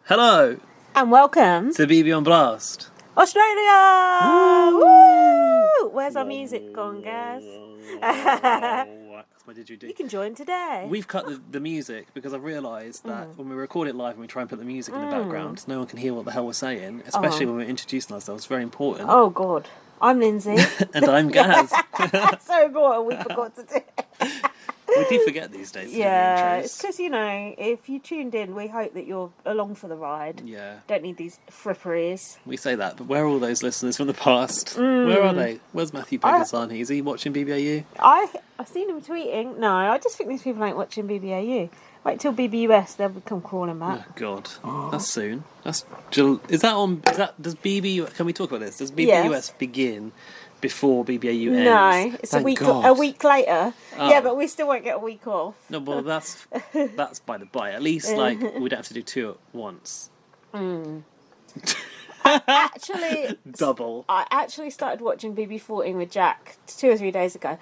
Hello And welcome to BB on Blast. Australia! Woo! Where's our music gone, guys? That's my didgeridoo. You can join today. We've cut the music because I've realised that when we record it live and we try and put the music in the background, no one can hear what the hell we're saying, especially when we're introducing ourselves. It's very important. Oh, God. I'm Lindsay. And I'm Gaz. That's so important. We forgot to do it. We do forget these days. Yeah, it's because, if you tuned in, we hope that you're along for the ride. Yeah. Don't need these fripperies. We say that, but where are all those listeners from the past? Where are they? Where's Matthew Pegazzani? Is he watching BBAU? I've seen him tweeting. No, I just think these people ain't watching BBAU. Wait till BBUS, they'll come crawling back. Oh God, that's soon. Does BBU? Can we talk about this? Does BBUS begin before BBAU ends? No, it's a week later. Oh. Yeah, but we still won't get a week off. No, well that's by the by. At least we'd have to do two at once. Actually, double. I actually started watching BB14 with Jack 2 or 3 days ago.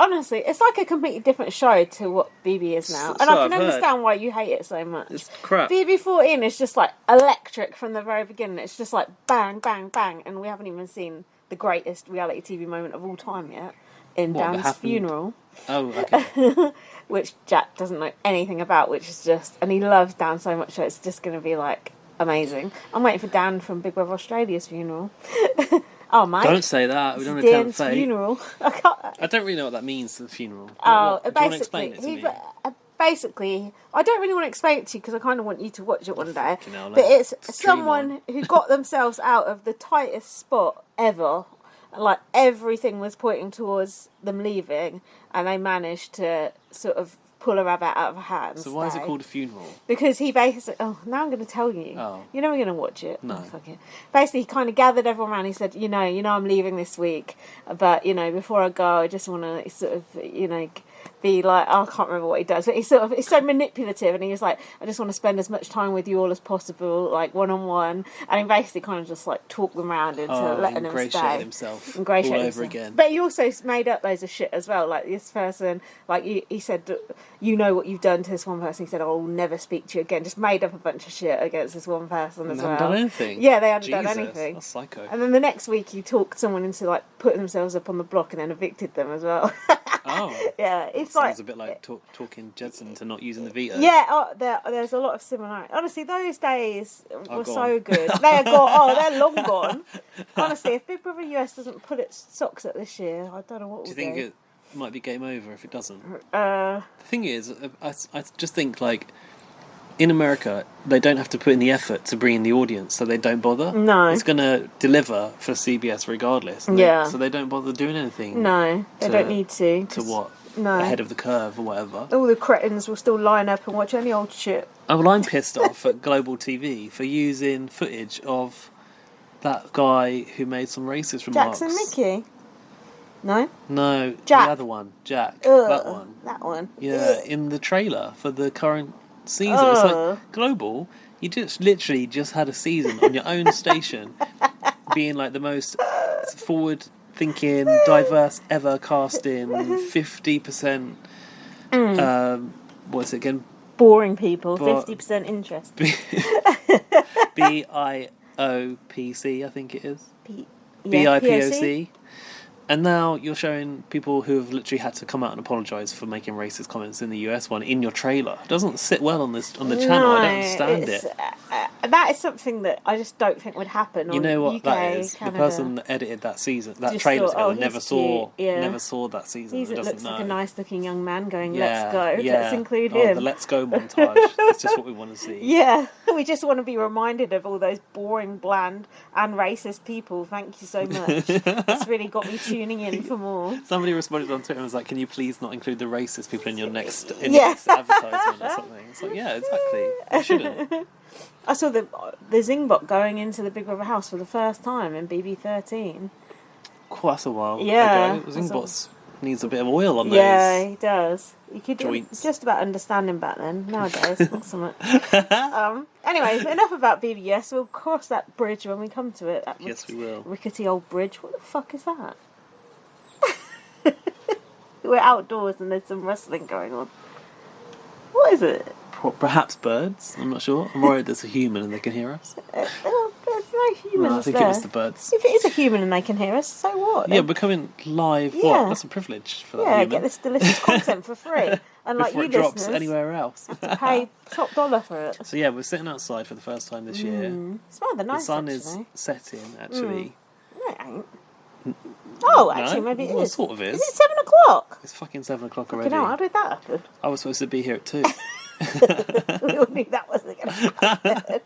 Honestly, it's like a completely different show to what BB is now. And I can understand why you hate it so much. It's crap. BB14 is just like electric from the very beginning. It's just like bang, bang, bang. And we haven't even seen the greatest reality TV moment of all time yet in Dan's funeral. Oh, okay. Which Jack doesn't know anything about, which is just... And he loves Dan so much, so it's just going to be like amazing. I'm waiting for Dan from Big Brother Australia's funeral. Oh, mate. Don't say that. We don't want to tempt fate. Funeral. I don't really know what that means to the funeral. Oh, do you want to explain it to me? Basically, I don't really want to explain it to you because I kind of want you to watch it one day. Hell, but it's someone who got themselves out of the tightest spot ever. Like, everything was pointing towards them leaving, and they managed to sort of pull a rabbit out of a hat. So why is it called a funeral? Because he basically... Oh, now I'm going to tell you. Oh. You're never going to watch it. No. Oh, fuck it. Basically, he kind of gathered everyone around. He said, I'm leaving this week. But, before I go, I just want to sort of, be like... I can't remember what he does. But he's so manipulative. And he was like, I just want to spend as much time with you all as possible, like, one-on-one. And he basically kind of just, like, talked them around into letting them stay. Himself Ingratiated all himself. over again. But he also made up loads of shit as well. Like, this person, like, he said... You know what you've done to this one person. He said, I'll never speak to you again. Just made up a bunch of shit against this one person as well. They haven't done anything? Yeah, they hadn't done anything. That's psycho. And then the next week he talked someone into, like, putting themselves up on the block and then evicted them as well. Oh. Yeah, it's sounds a bit like talking Jedson to not using the veto. Yeah, there's a lot of similarity. Honestly, those days were so good. They are they're long gone. Honestly, if Big Brother US doesn't put its socks up this year, I don't know what we'll do. Do you think it might be game over if it doesn't? The thing is, I just think, like, in America, they don't have to put in the effort to bring in the audience, so they don't bother. No. It's going to deliver for CBS regardless. So they don't bother doing anything. No, they don't need to. To what? No. Ahead of the curve or whatever. All the cretins will still line up and watch any old shit. Oh, well, I'm pissed off at Global TV for using footage of that guy who made some racist remarks. Jackson Mickey? No? No, Jack. the other one. Jack. Ugh, that one. Yeah, in the trailer for the current season. It's like, Global, you just literally just had a season on your own station being like the most forward-thinking, diverse ever casting, 50%, what's it again? Boring people, 50% interest. BIOPC, I think it is. BIPOC. And now you're showing people who have literally had to come out and apologise for making racist comments in the US one in your trailer. It doesn't sit well on the channel. I don't understand it. That is something that I just don't think would happen. You know what UK, that is? Canada. The person that edited that season, that trailer together, never saw that season. He looks like a nice-looking young man going, "Let's go, yeah. let's include him." The "Let's go" montage. That's just what we want to see. Yeah, we just want to be reminded of all those boring, bland, and racist people. Thank you so much. It's really got me tuning in for more. Somebody responded on Twitter and was like, "Can you please not include the racist people in your next advertisement or something?" It's like, yeah, exactly. You shouldn't. I saw the Zingbot going into the Big Brother house for the first time in BB13. That's a while ago. Zingbot needs a bit of oil on those. Yeah, he does. You could joints. Just about understand him back then. Nowadays, not so much. Anyways, enough about BBS. We'll cross that bridge when we come to it. Yes, we will. Rickety old bridge. What the fuck is that? We're outdoors and there's some rustling going on. What is it? perhaps birds. I'm not sure. I'm worried there's a human and they can hear us. There's no humans No, I think there. it was the birds. If it is a human and they can hear us, so what? Yeah, we're coming live. Yeah. What? That's a privilege for that Yeah, human. get this delicious content for free. Unlike Before you it drops listeners, anywhere else. have to pay top dollar for it. So yeah, we're sitting outside for the first time this year. It's rather nice, The sun actually. is setting, actually. No, it ain't. Oh, actually, No? maybe it Well, is. it sort of is. Is it 7 o'clock? It's fucking 7 o'clock You already. know, how did that happen? I was supposed to be here at 2. We all knew that wasn't going to happen.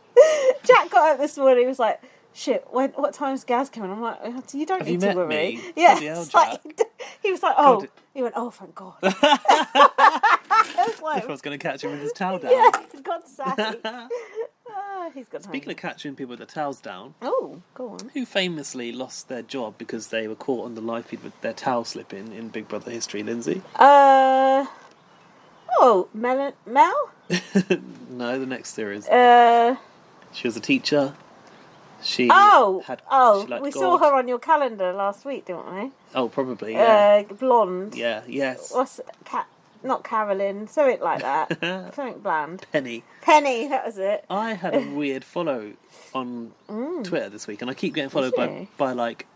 Jack got up this morning, he was like, shit, what time's Gaz coming? I'm like, you don't Have need you to met worry. me? Yeah, Bloody hell, it's like, he was like, oh. God. He went, oh, thank God. I was If like, I was going to catch him with his towel down. yeah, for God's sake. He's gone Speaking home. of catching people with their towels down, Oh, go on. who famously lost their job because they were caught on the live feed with their towel slipping in Big Brother history, Lindsay? Mel? No, the next series. Uh, She was a teacher. She we liked saw God. her on your calendar last week, didn't we? Oh, probably, yeah. Blonde. Yeah, yes. What's not Carolyn, something like that. Something bland. Penny. Penny, that was it. I had a weird follow on Twitter this week, and I keep getting followed Did you? by like,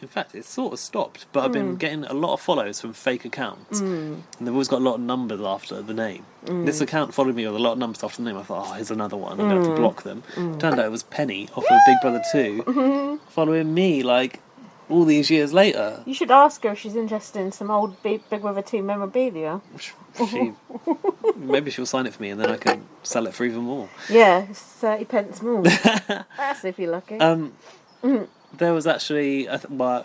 in fact, it's sort of stopped, but I've been getting a lot of follows from fake accounts, and they've always got a lot of numbers after the name. This account followed me with a lot of numbers after the name. I thought, oh, here's another one. I'm going to have to block them. Turned out it was Penny off of Big Brother 2, following me like all these years later. You should ask her if she's interested in some old Big Brother 2 memorabilia. Maybe she'll sign it for me, and then I can sell it for even more. Yeah, it's 30 pence more. That's if you're lucky. There was actually,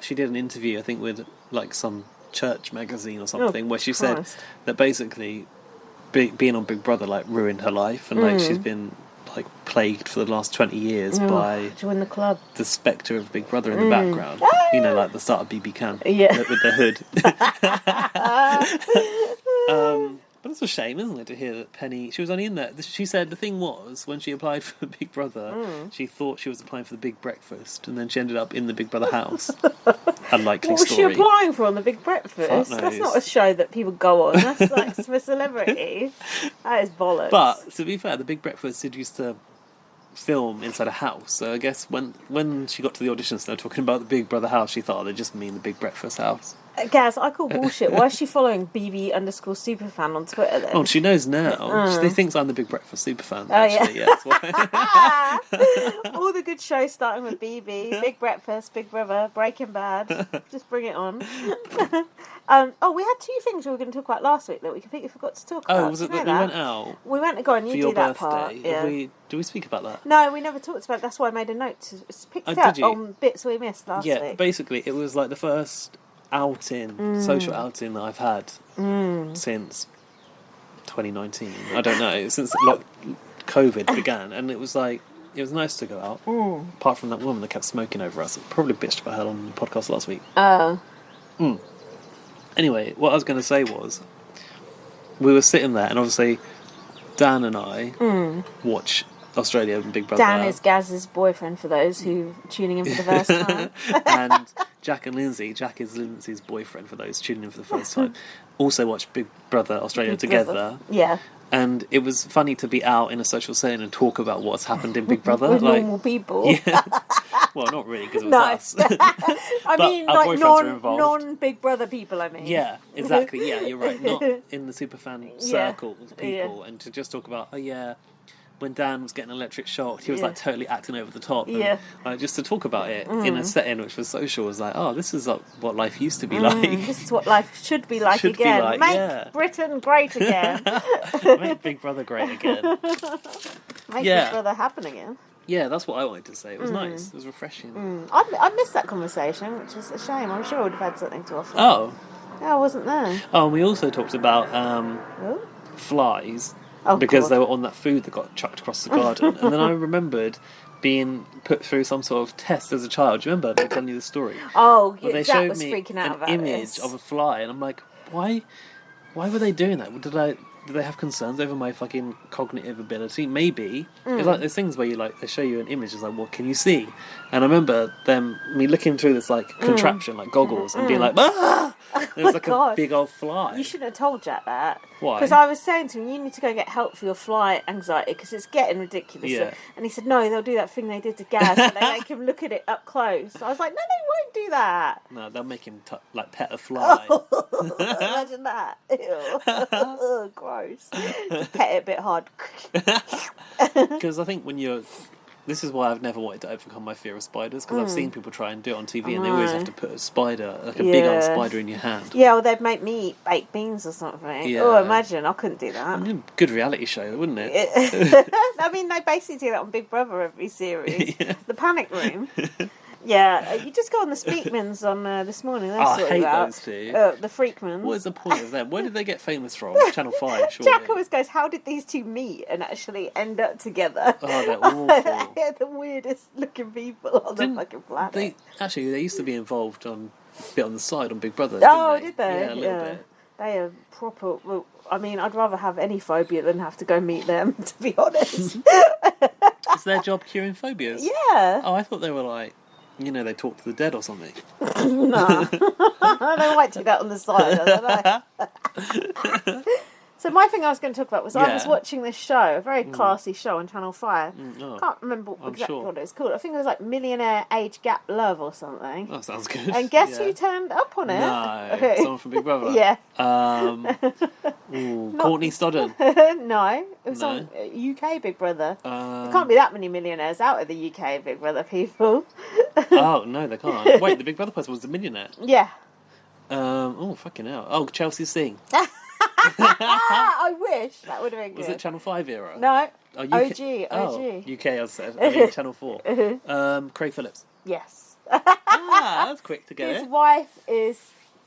she did an interview, I think, with like some church magazine or something, where she said Christ. that basically being on Big Brother like ruined her life, and like she's been like plagued for the last 20 years by Join the club. the spectre of Big Brother in the background. You know, like the start of BB Can Yeah. with the hood. But it's a shame, isn't it, to hear that Penny... She was only in there. She said the thing was, when she applied for Big Brother, she thought she was applying for the Big Breakfast, and then she ended up in the Big Brother house. Unlikely What was story. she applying for on the Big Breakfast? Fuck That's knows. not a show that people go on. That's like for celebrities. That is bollocks. But, to be fair, the Big Breakfast did used to film inside a house, so I guess when she got to the auditions and they were talking about the Big Brother house, she thought they just mean the Big Breakfast house. Gaz, I call bullshit. Why is she following BB_superfan on Twitter then? Oh, she knows now. She thinks I'm the Big Breakfast superfan, Oh, actually. Yeah, that's why. All the good shows starting with BB, Big Breakfast, Big Brother, Breaking Bad. Just bring it on. We had 2 things we were going to talk about last week that we completely forgot to talk about. Oh, was it that we went out We went to go and for you your do that birthday? part. Yeah. Do we speak about that? No, we never talked about it. That's why I made a note to pick Oh, it up did you? on bits we missed last Yeah, week. basically, it was like the first social outing that I've had since 2019. I don't know, since COVID began, and it was like, it was nice to go out. Apart from that woman that kept smoking over us. Probably bitched about her on the podcast last week. Anyway, what I was going to say was, we were sitting there, and obviously Dan and I watch Australia and Big Brother. Dan is Gaz's boyfriend for those who are tuning in for the first time. And Jack and Lindsay, Jack is Lindsay's boyfriend for those tuning in for the first time, also watch Big Brother Australia Big together. Brother. Yeah. And it was funny to be out in a social setting and talk about what's happened in Big Brother. With like, normal people. yeah. Well, not really, because it was No. us. I mean, our like boyfriends were involved. non-Big Brother people, I mean. Yeah, exactly. Yeah, you're right. Not in the superfan Yeah. circle of people. And to just talk about, when Dan was getting electric shocked, he was Yeah. like totally acting over the top. And, Yeah. just to talk about it in a setting which was social was like, oh, this is what life used to be like. This is what life should be like Should be again. like, Make yeah. Britain great again. Make Big Brother great again. Make Yeah. Big Brother happen again. Yeah, that's what I wanted to say. It was nice. It was refreshing. I missed that conversation, which is a shame. I'm sure I would have had something to offer. Oh. Yeah, I wasn't there. Oh, and we also talked about Oh? flies. Oh, Because God. they were on that food that got chucked across the garden. And then I remembered being put through some sort of test as a child. Do you remember me telling you the story? Oh, Well, they Jack showed was me freaking out an about image this. of a fly, and I'm like, why were they doing that? Did they have concerns over my fucking cognitive ability? Maybe. It's like those things where they show you an image, it's like, what can you see? And I remember me looking through this like contraption, like goggles, and being like, ah! There was my like a God. big old fly. You shouldn't have told Jack that. Why? Because I was saying to him, you need to go get help for your fly anxiety because it's getting ridiculous. Yeah. And he said, no, they'll do that thing they did to Gaz where they make him look at it up close. I was like, no, they won't do that. No, they'll make him like pet a fly. Imagine that. Ew. Ugh, gross. Pet it a bit hard. Because I think when you're... This is why I've never wanted to overcome my fear of spiders, because I've seen people try and do it on TV and they always have to put a spider, like a big old spider in your hand. Yeah, or they'd make me eat baked beans or something. Yeah. Oh, imagine. I couldn't do that. I mean, good reality show, wouldn't it? I mean, they basically do that on Big Brother every series. Yeah. The Panic Room. Yeah, you just go on the Speakmans on this morning. They I sort hate it out. those two. The Freakmans. What is the point of them? Where did they get famous from? Channel 5, surely. Jack always goes, how did these two meet and actually end up together? Oh, they're awful. They're the weirdest looking people on the fucking planet. They used to be involved on a bit on the side on Big Brother. Did they? Yeah, a little bit. They are proper. Well, I mean, I'd rather have any phobia than have to go meet them, to be honest. Is their job curing phobias? Yeah. Oh, I thought they were like, they talk to the dead or something. No. They might do that on the side, I don't know. So my thing I was going to talk about was I was watching this show, a very classy show on Channel 5. Oh, Can't remember exactly what it was called. I think it was like Millionaire Age Gap Love or something. that sounds good. And guess who turned up on it? No, someone from Big Brother. Yeah. Courtney Stodden. No, it was on UK Big Brother. There can't be that many millionaires out of the UK Big Brother people. Oh, no, they can't. Wait, the Big Brother person was a millionaire. Yeah. Fucking hell. Oh, Chelsea Singh. I wish that would have been good. Was it Channel 5 era? No. Oh, OG. Oh, UK, I said. I mean, Channel 4. Craig Phillips. Yes. That's quick to get His it. wife is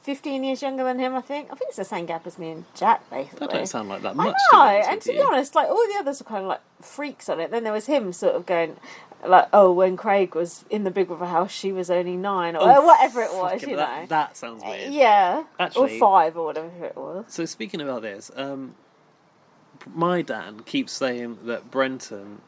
15 years younger than him, I think. I think it's the same gap as me and Jack, basically. That don't sound like that I much. know, to and to be honest, like all the others were kind of like freaks on it. Then there was him sort of going, like, oh, when Craig was in the Big Brother house, she was only 9 or whatever it was, you know. That sounds weird. Yeah, Actually, or 5 or whatever it was. So speaking about this, my dad keeps saying that Brenton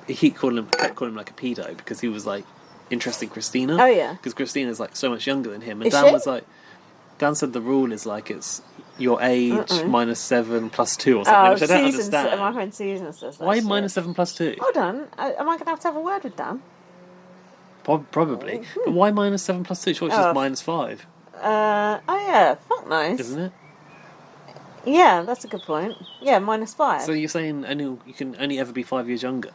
he kept calling him like a pedo because he was like interested in Christina. Oh yeah, because Christina's like so much younger than him, and Is Dan she? was like, Dan said the rule is like it's your age minus 7 plus 2 or something, which I don't understand. My friend Susan says that. Why shit. minus 7 plus 2? Hold on, am I going to have a word with Dan? Probably, but why minus 7 plus 2? Sure, it's just minus 5, Oh yeah, fuck knows. isn't it? Yeah, that's a good point. Yeah, minus 5. So you're saying you can only ever be 5 years younger?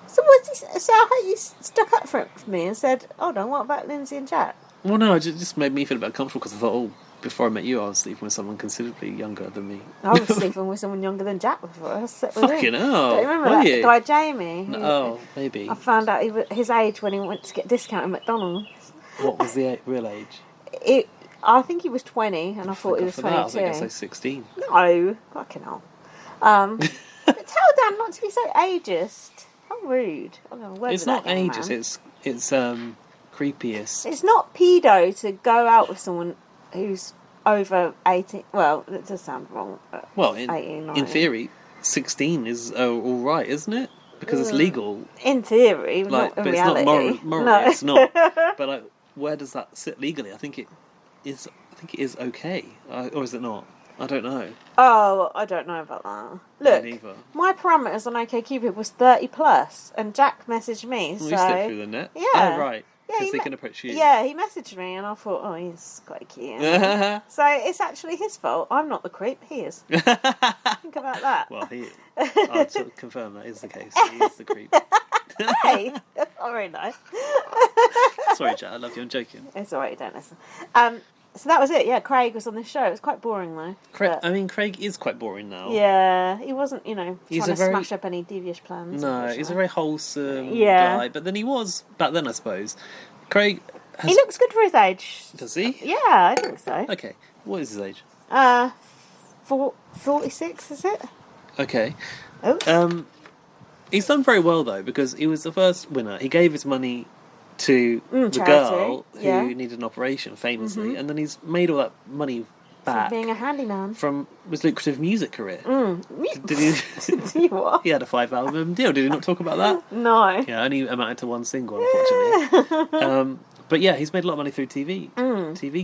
So I hope you stuck up for it for me and said, hold on, what about Lindsay and Jack? Well, no, it just made me feel a bit comfortable because I thought, before I met you, I was sleeping with someone considerably younger than me. I was sleeping with someone younger than Jack before. I slept with Fucking him. hell. Do you remember Were that you? guy Jamie? Oh, maybe. I found out his age when he went to get discount at McDonald's. What was the real age? I think he was 20 and I thought he was For that, I was 22. going to say 16. No, fucking hell. But tell Dan not to be so ageist. How rude. I'm gonna word It's with not that young ageist, man. it's creepiest. It's not pedo to go out with someone who's over 18. Well, it does sound wrong. Well, 18, in 19. theory, 16 is all right, isn't it? Because it's legal. In theory, Like, not in but reality. it's not morally, No. it's not. But like, where does that sit legally? I think it is okay, or is it not? I don't know. Oh, I don't know about that. Look, Me neither. my parameters on OkCupid was 30 plus, and Jack messaged me. Well, So you slipped through the net. Yeah. Oh, right. Yeah, Because he they can approach you. Yeah, he messaged me, and I thought, oh, he's quite cute. So it's actually his fault. I'm not the creep. He is. Think about that. Well, I'll sort of confirm that is the case. He is the creep. Hey, that's not very nice. Sorry, Jack. I love you. I'm joking. It's alright. Don't listen. So that was it. Yeah, Craig was on the show. It was quite boring though. Craig is quite boring now. Yeah, he wasn't, trying to very- smash up any devious plans. No, he's a very wholesome Yeah. guy. But then he was back then, I suppose. Craig He looks good for his age. Does he? Yeah, I think so. Okay. What is his age? 46, is it? Okay. Oh. He's done very well though because he was the first winner. He gave his money to the charity, girl who yeah. needed an operation, famously, and then he's made all that money back Being a handyman. from his lucrative music career. Did Did he what? he had a 5-album deal? Did he not talk about that? No. Yeah, only amounted to one single, unfortunately. But yeah, he's made a lot of money through TV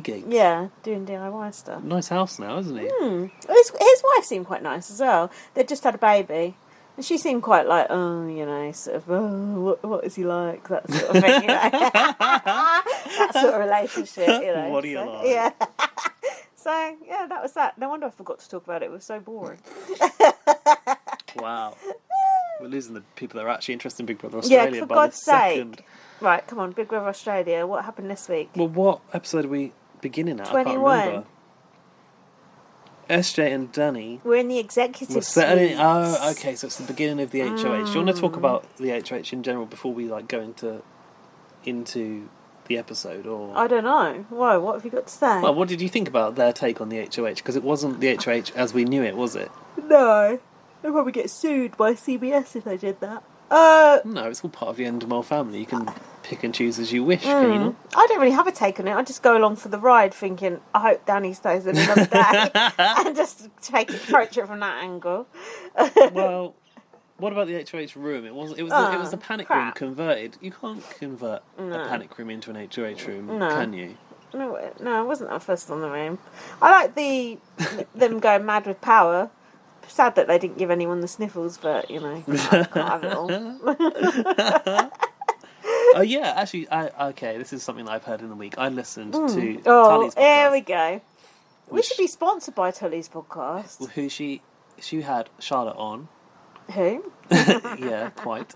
gigs. Yeah, doing DIY stuff. Nice house now, isn't he? His wife seemed quite nice as well. They just had a baby. And she seemed quite like, sort of, what is he like? That sort of thing, that sort of relationship, What do you like? Yeah. So, yeah, that was that. No wonder I forgot to talk about it. It was so boring. Wow. We're losing the people that are actually interested in Big Brother Australia yeah, for by God's the second. sake. Right, come on, Big Brother Australia. What happened this week? Well, what episode are we beginning at? 21. I can't remember. SJ and Danny We're in the executive settling. suite. Oh, okay, so it's the beginning of the HOH. Do you want to talk about the HOH in general before we go into the episode? Or I don't know. Why? What have you got to say? Well, what did you think about their take on the HOH? Because it wasn't the HOH as we knew it, was it? No. They'll probably get sued by CBS if they did that. No, it's all part of the Endemol family. You can pick and choose as you wish, can you not? I don't really have a take on it. I just go along for the ride thinking, I hope Danny stays in another day. And just approach it from that angle. Well, what about the HOH room? It was a panic room converted. You can't convert a panic room into an HOH room, can you? No, it wasn't that first on the room. I like them going mad with power. Sad that they didn't give anyone the sniffles, but I can't have it all. Oh yeah, actually, okay. This is something that I've heard in the week. I listened to Tully's podcast. Here we go. We should be sponsored by Tully's podcast. Who she had Charlotte on. Who? Yeah, quite.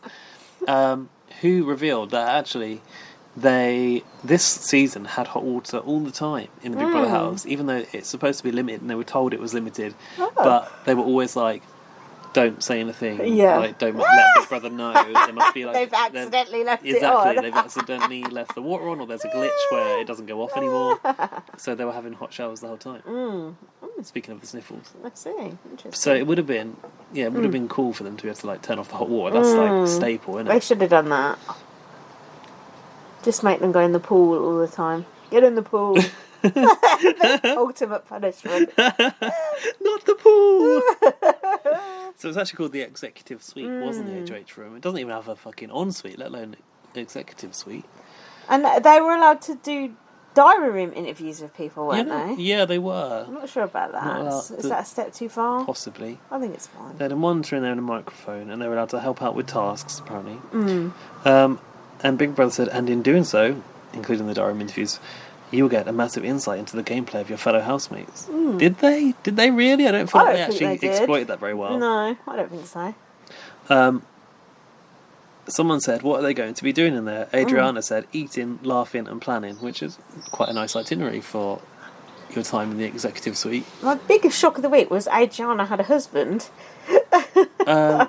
Who revealed that actually this season had hot water all the time in the Big Brother house, even though it's supposed to be limited, and they were told it was limited, but they were always like, don't say anything, don't let Big Brother know. There must be they've accidentally left it exactly, on. they've accidentally left the water on, or there's a glitch where it doesn't go off anymore, so they were having hot showers the whole time. Speaking of the sniffles, I see. Interesting. so it would have been been cool for them to be able to turn off the hot water. That's like staple, isn't it? They should have done that. Just make them go in the pool all the time. Get in the pool. Ultimate punishment. Not the pool. So it's actually called the executive suite, wasn't the HOH room? It doesn't even have a fucking ensuite, let alone the executive suite. And they were allowed to do diary room interviews with people, weren't they? Yeah, they were. I'm not sure about that. Is that a step too far? Possibly. I think it's fine. They had a monitor in there and a microphone, and they were allowed to help out with tasks, apparently. And Big Brother said, and in doing so, including the diary room interviews, you will get a massive insight into the gameplay of your fellow housemates. Did they? Did they really? I don't feel like they actually exploited that very well. No, I don't think so. Someone said, what are they going to be doing in there? Adriana said, eating, laughing and planning, which is quite a nice itinerary for your time in the executive suite. My biggest shock of the week was Adriana had a husband.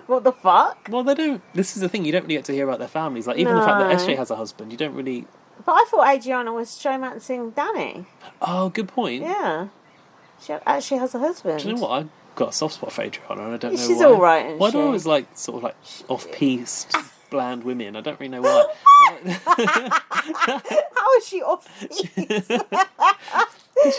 What the fuck? Well, they don't. This is the thing, you don't really get to hear about their families. Like, even the fact that SJ has a husband, you don't really. But I thought Adriana was showmancing Danny. Oh, good point. Yeah. She actually has a husband. Do you know what? I've got a soft spot for Adriana, and I don't know She's why. alright, isn't why she? do I always like sort of like off-piste, bland women? I don't really know why. How is she off-piste?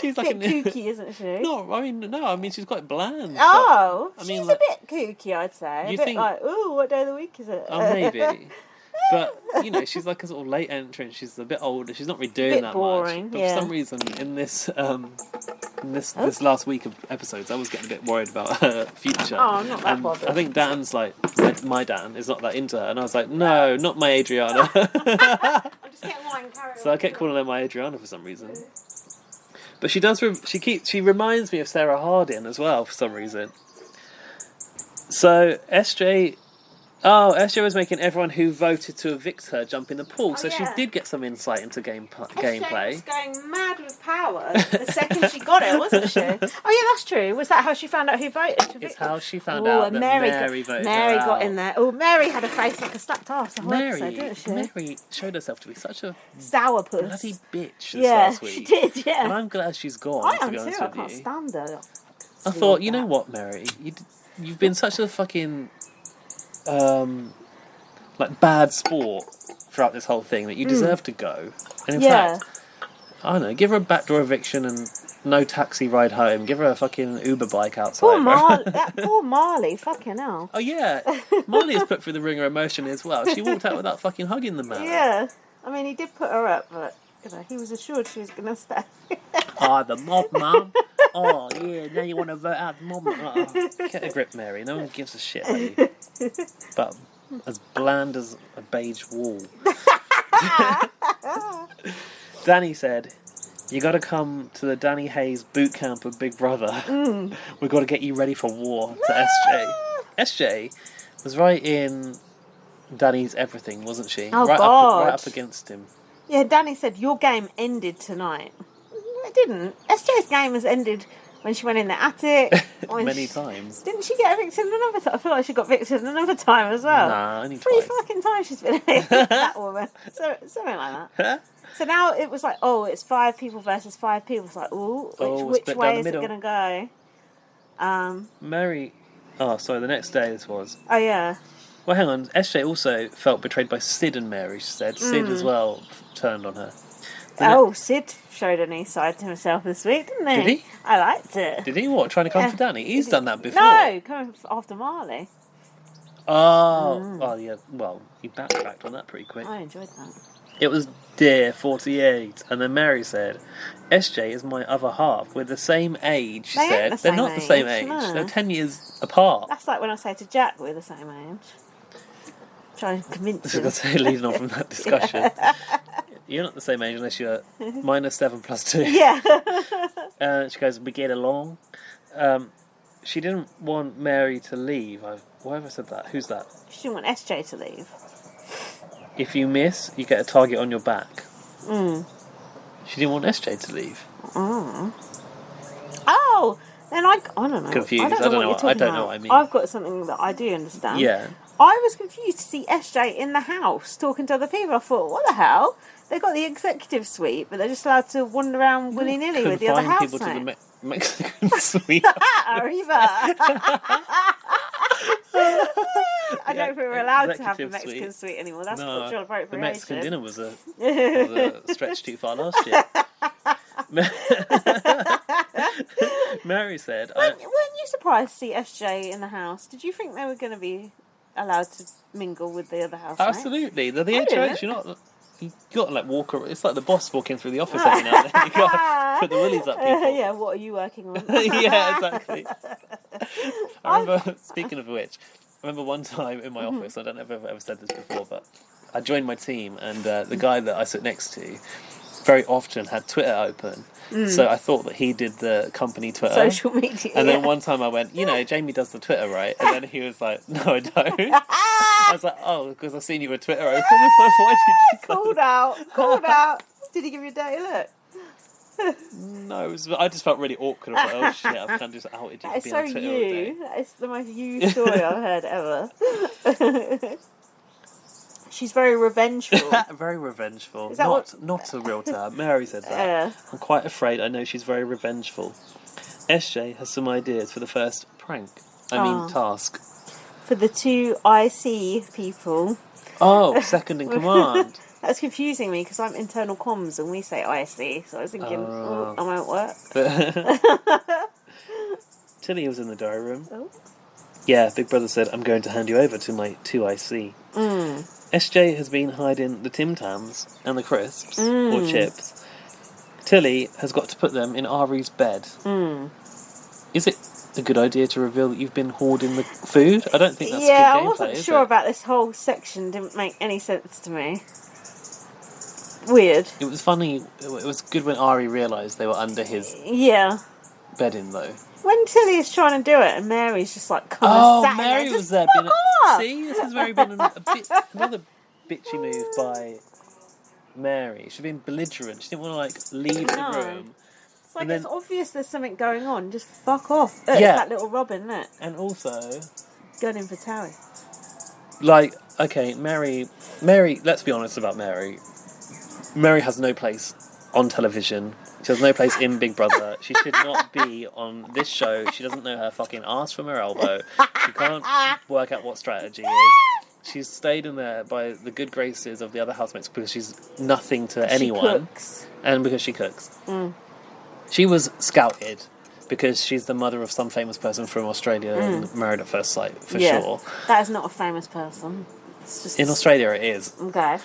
She's like bit kooky, isn't she? No, I mean she's quite bland. Oh, I mean, she's like, a bit kooky, I'd say. You a bit think... like, ooh, what day of the week is it? Oh, maybe. But, she's like a sort of late entrant. She's a bit older. She's not really doing that boring, much. But for some reason, in this this last week of episodes, I was getting a bit worried about her future. Oh, I'm not that bothered. I think Dan's like, my Dan is not that into her. And I was like, no, not my Adriana. I'm just getting wine carried. So I kept calling her my Adriana for some reason. But she does. She reminds me of Sarah Harding as well for some reason. So SJ was making everyone who voted to evict her jump in the pool. So she did get some insight into gameplay. SJ was going mad with power the second she got it, wasn't she? Oh yeah, that's true. Was that how she found out who voted to evict? It's how she found out that Mary voted. Mary her got out. in there. Oh, Mary had a face like a slapped ass. Didn't she? Mary showed herself to be such a sourpuss, bloody bitch this last week. She did. Yeah, and I'm glad she's gone. I to am be too. honest I with can't you. stand her. I thought, you know what, Mary, you've been such a fucking like bad sport throughout this whole thing that you deserve to go. And in fact, I don't know, give her a backdoor eviction and no taxi ride home. Give her a fucking Uber bike outside. Poor Marley, fucking hell. Oh yeah, Marley is put through the ringer emotionally as well. She walked out without fucking hugging the man. Yeah, I mean he did put her up, but He was assured she was going to stay. The mob, Mum. Oh, yeah, now you want to vote out the mob. Oh, get a grip, Mary. No one gives a shit about you. But as bland as a beige wall. Danny said, you got to come to the Danny Hayes boot camp of Big Brother. We've got to get you ready for war to SJ. SJ was right in Danny's everything, wasn't she? Oh, right God. right up against him. Yeah, Danny said, your game ended tonight. It didn't. SJ's game has ended when she went in the attic. Many times. Didn't she get evicted another time? I feel like she got evicted another time as well. Nah, only 3 twice. fucking times she's been evicted, that woman. Something like that. So now it was like, it's 5 people versus 5 people. It's like, which way is it going to go? Mary... Oh, sorry, the next day this was. Oh, yeah. Well, hang on. SJ also felt betrayed by Sid and Mary, she said. Sid as well turned on her. Sid showed a new side to himself this week, didn't he? Did he? I liked it. Did he? What? Trying to come for Danny? He's done that before. No, coming after Marley. Oh, yeah. Well, he backtracked on that pretty quick. I enjoyed that. It was Dear 48. And then Mary said, SJ is my other half. We're the same age, she said. They're not the same age. No. They're 10 years apart. That's like when I say to Jack, we're the same age. Try and convince him. I was going to say, leading on from that discussion. You're not the same age unless you're -7 + 2. Yeah. She goes, we get along. She didn't want Mary to leave. Why have I said that? Who's that? She didn't want SJ to leave. If you miss, you get a target on your back. She didn't want SJ to leave. Oh, then I don't know. Confused. I don't know what I mean. I've got something that I do understand. Yeah. I was confused to see SJ in the house talking to other people. I thought, what the hell? They got the executive suite, but they're just allowed to wander around willy-nilly with the other Confine people housemates. to the Mexican suite. Arriba. I don't think we're allowed to have the Executive Mexican suite anymore. That's No, cultural appropriation. the Mexican dinner was a stretch too far last year. Mary said... Weren't you surprised to see SJ in the house? Did you think they were going to be allowed to mingle with the other housemates? Absolutely. They're the HOH. You got to like walk around. It's like the boss walking through the office every now and then. You got to put the willies up people. Yeah, what are you working on? Yeah, exactly. I remember, speaking of which, I remember one time in my office, I don't know if I've ever said this before, but I joined my team and the guy that I sit next to very often had Twitter open. So I thought that he did the company Twitter. Social media. And then one time I went, Jamie does the Twitter, right? And then he was like, no, I don't. I was like, oh, because I've seen you with Twitter open. So why did you Called out. Did he give you a dirty look? No, I just felt really awkward. I was like, oh shit, I've kind of just outed you That for is being so on Twitter all day. you. That is the most you story I've heard ever. She's very revengeful. Very revengeful. Is that not a real term. Mary said that. I'm quite afraid. I know she's very revengeful. SJ has some ideas for the first prank. Task. For the 2 IC people. Oh, second in command. That's confusing me because I'm internal comms and we say IC. So I was thinking, I won't work. Tilly was in the diary room. Oh. Yeah, Big Brother said, I'm going to hand you over to my 2 IC. SJ has been hiding the Tim Tams and the crisps, or chips. Tilly has got to put them in Ari's bed. Is it a good idea to reveal that you've been hoarding the food? I don't think that's good gameplay, I wasn't sure about this whole section. Didn't make any sense to me. Weird. It was funny. It was good when Ari realised they were under his bedding, though. When Tilly is trying to do it and Mary's just like, come and sat Mary there, was there. See, this has been another bitchy move by Mary. She's been belligerent. She didn't want to leave the room. It's like it's obvious there's something going on. Just fuck off. It's that little Robin, isn't it? And also, going in for Towie. Mary. Let's be honest about Mary. Mary has no place on television. She has no place in Big Brother. She should not be on this show. She doesn't know her fucking ass from her elbow. She can't work out what strategy is. She's stayed in there by the good graces of the other housemates because she's nothing to anyone. She cooks. And because she cooks. She was scouted because she's the mother of some famous person from Australia and Married at First Sight, for sure. That is not a famous person. It's just in Australia it is. Okay.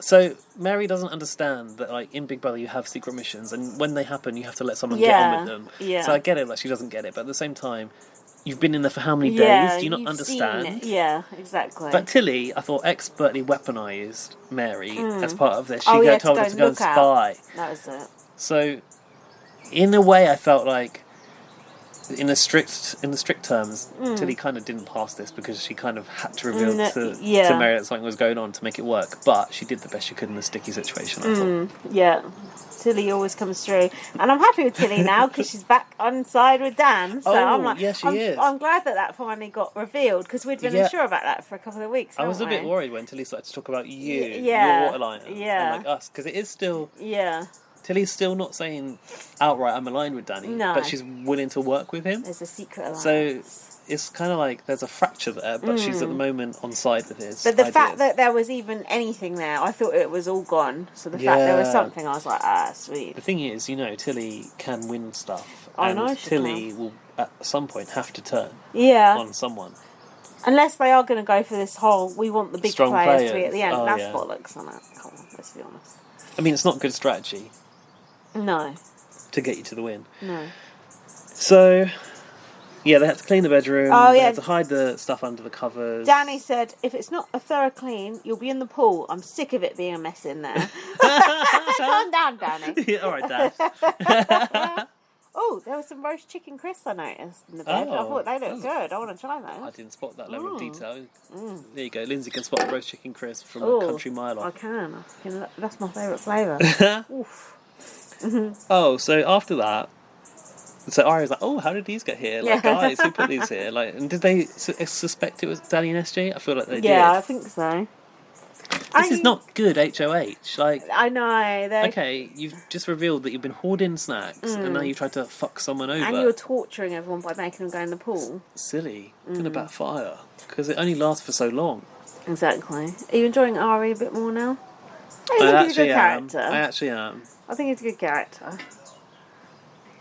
So Mary doesn't understand that, like, in Big Brother you have secret missions, and when they happen, you have to let someone get on with them. Yeah. So I get it, like, she doesn't get it, but at the same time, you've been in there for how many Yeah, days? Do you not you've understand? seen it. Yeah, exactly. But Tilly, I thought, expertly weaponised Mary as part of this. She Oh, yeah, told to her go to go and look out. spy. That was it. So, in a way, I felt like, in the strict terms, Tilly kind of didn't pass this because she kind of had to reveal to Mary that something was going on to make it work. But she did the best she could in a sticky situation, I thought. Yeah. Tilly always comes through. And I'm happy with Tilly now because she's back on side with Dan. So I'm like, yeah, she is. I'm glad that finally got revealed because we'd been unsure about that for a couple of weeks. I was a bit worried when Tilly started to talk about your water alliance, and like us, because it is still. Yeah. Tilly's still not saying outright I'm aligned with Danny, but she's willing to work with him. There's a secret alliance. So it's kind of like there's a fracture there, but she's at the moment on side with his. But the fact that there was even anything there, I thought it was all gone. So the fact there was something, I was like, sweet. The thing is, Tilly can win stuff. I know she Tilly will at some point have to turn on someone. Unless they are going to go for this whole, we want the big Strong players to be at the end. Oh, That's bollocks on it. Come on, let's be honest. I mean, it's not good strategy. No. To get you to the win. No. So, yeah, they had to clean the bedroom. Oh, They yeah. had to hide the stuff under the covers. Danny said, if it's not a thorough clean, you'll be in the pool. I'm sick of it being a mess in there. Calm down, Danny. Yeah, all right, Dad. Oh, there was some roast chicken crisps I noticed in the bed. I thought they looked good. I want to try those. I didn't spot that level of detail. There you go. Lindsay can spot the roast chicken crisp from a country mile off. I can. That's my favourite flavour. Oof. Oh, so after that, so Aria's like, oh, how did these get here? Like, guys, who put these here? Like, and did they suspect it was Danny and SJ? I feel like they did. Yeah, I think so. This is not good HOH. Like, I know. Okay, you've just revealed that you've been hoarding snacks, and now you tried to fuck someone over. And you're torturing everyone by making them go in the pool. Silly. It's going to backfire. Because it only lasts for so long. Exactly. Are you enjoying Ari a bit more now? I think he's a good character. I actually am. I think he's a good character.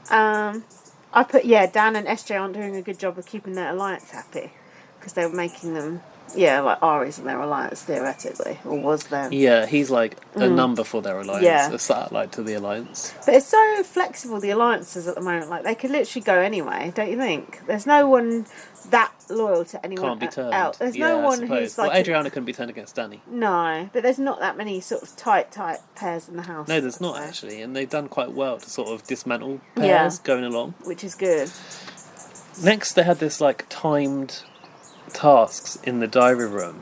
I put, Dan and SJ aren't doing a good job of keeping their alliance happy. Because they were making them, like Ari's in their alliance, theoretically. Or was then. Yeah, he's like a number for their alliance. A satellite to the alliance. But it's so flexible, the alliances at the moment. Like, they could literally go anyway, don't you think? There's no one that loyal to anyone Can't be turned. else. There's no one who's like... Well, Adriana couldn't be turned against Danny. No, but there's not that many sort of tight pairs in the house. No, there's not actually. And they've done quite well to sort of dismantle pairs going along. Which is good. Next, they had this, like, timed tasks in the diary room.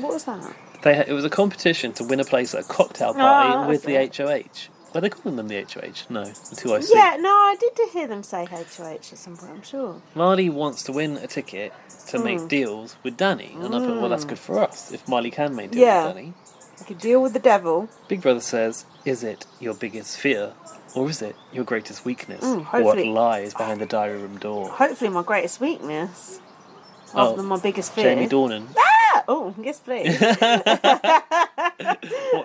What was that? It was a competition to win a place at a cocktail party with the HOH. Were they calling them the HOH? No, the 2IC. Yeah, no, I did hear them say HOH at some point, I'm sure. Marley wants to win a ticket to make deals with Danny. And I thought, well, that's good for us, if Marley can make deals with Danny. I could deal with the devil. Big Brother says, is it your biggest fear? Or is it your greatest weakness? Hopefully. What lies behind the diary room door? Hopefully my greatest weakness. Rather than my biggest fear. Jamie Dornan. Ah! Oh, yes, please. What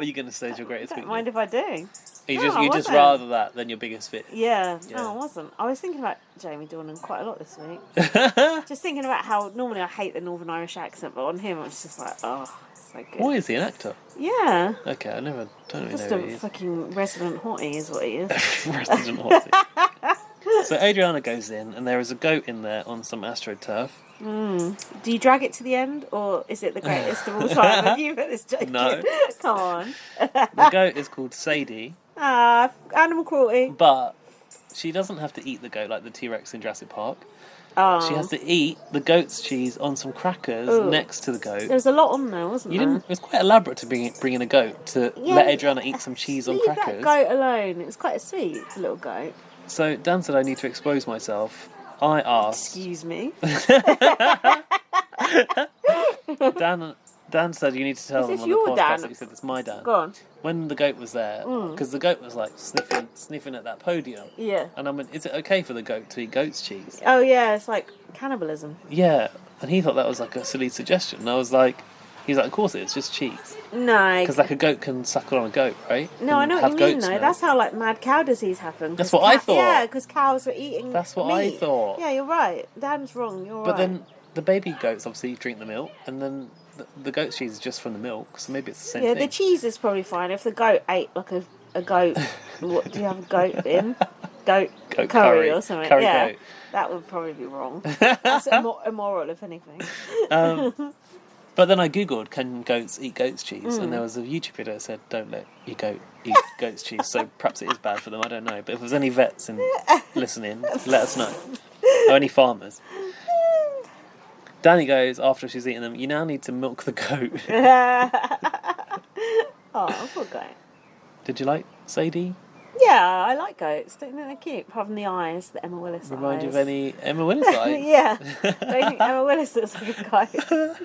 are you going to say is your greatest Don't weakness? mind if I do. You just rather that than your biggest fear. Yeah. No, I wasn't. I was thinking about Jamie Dornan quite a lot this week. Just thinking about how normally I hate the Northern Irish accent, but on him I was just like, oh, it's so good. Why is he an actor? Yeah. Okay, don't really Just know a who he is. fucking resident hottie is what he is. Resident hottie. So Adriana goes in, and there is a goat in there on some AstroTurf. Do you drag it to the end, or is it the greatest of all time? Have you got this joke? No. Come on. The goat is called Sadie, Animal cruelty. but she doesn't have to eat the goat like the T-Rex in Jurassic Park. Oh. She has to eat the goat's cheese on some crackers next to the goat. There was a lot on there, wasn't there? It was quite elaborate to bring in a goat to let Adriana eat some cheese on crackers. Leave that goat alone. It was quite a sweet little goat. So Dan said I need to expose myself. I asked. Excuse me. Dan said you need to tell them on the your podcast Dan? that he said it's my Dan. Go on. When the goat was there, because the goat was like sniffing at that podium. Yeah. And I went, is it okay for the goat to eat goat's cheese? Oh yeah, it's like cannibalism. Yeah. And he thought that was like a silly suggestion. And I was like, he's like, of course it's just cheese. No. Because like a goat can suckle on a goat, right? No, I know what you mean though. That's how like mad cow disease happened. That's what I thought. Yeah, because cows were eating That's what meat. I thought. Yeah, you're right. Dan's wrong. You're right. But then the baby goats obviously drink the milk, and then the goat's cheese is just from the milk, so maybe it's the same Yeah, thing. the cheese is probably fine. If the goat ate like a goat, what do you have a goat in? Goat curry or something. Curry yeah, goat. that would probably be wrong. That's immoral, if anything. But then I googled, can goats eat goat's cheese? And there was a YouTube video that said, don't let your goat eat goat's cheese. So perhaps it is bad for them, I don't know. But if there's any vets listening, let us know. Or any farmers. Danny goes, after she's eaten them, you now need to milk the goat. Oh, poor goat. Did you like Sadie? Yeah, I like goats. Don't you think they're cute? Apart from the eyes, the Emma Willis Remind eyes. you of any Emma Willis eyes? Yeah. Don't you think Emma Willis looks like a goat?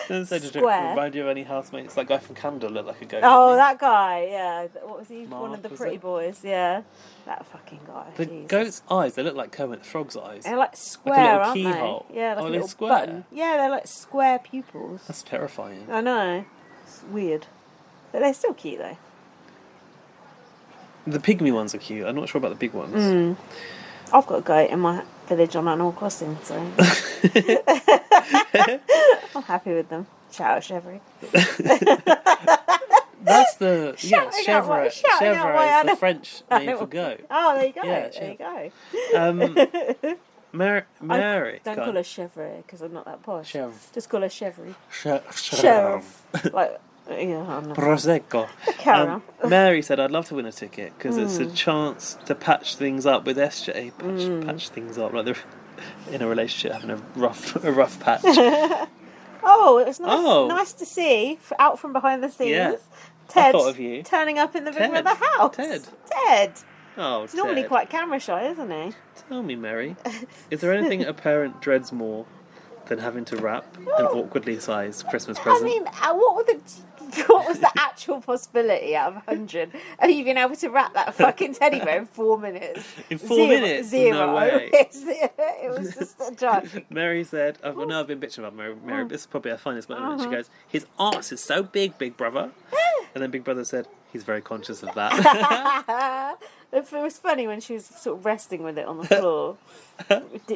She does. Square. Remind you of any housemates? That guy from Canada looked like a goat. Oh, didn't that guy, yeah. What was he? Mark, One of the was pretty it? boys, yeah. That fucking guy. he? The Jesus. goat's eyes, they look like Kermit the Frog's eyes. They're like square, little aren't keyhole. they? Yeah, like Oh, a they're little square? button. Yeah, they're like square pupils. That's terrifying. I know. It's weird. But they're still cute, though. The pygmy ones are cute. I'm not sure about the big ones. I've got a goat in my village on Animal Crossing, so I'm happy with them. Shout out Chevrolet. That's the Shouting out my- chèvre. shouting out Chèvre my is the animal- French name for goat. Oh, there you go. Yeah, there you go. Mary. Don't call her Chevrolet because I'm not that posh. Chèvre. Just call her Chevrolet. Chèvre. Like, yeah, I don't know. Prosecco. Carry on. Mary said, I'd love to win a ticket because it's a chance to patch things up with SJ. Patch things up. Like they're in a relationship having a rough patch. Oh, it was nice, Oh. nice to see out from behind the scenes. Yeah. Ted I thought of you. turning up in the Big Ted. Brother house. Ted. Oh, He's normally Ted. quite camera shy, isn't he? Tell me, Mary, is there anything a parent dreads more than having to wrap an awkwardly sized Christmas present? I mean, what was the actual possibility out of 100 of you being able to wrap that fucking teddy bear in 4 minutes? In 4 minutes? Zero. No way. It was just a joke. Mary said, I've been bitching about Mary, this is probably our finest moment. She goes, his arse is so big, Big Brother. And then Big Brother said, he's very conscious of that. It was funny when she was sort of resting with it on the floor.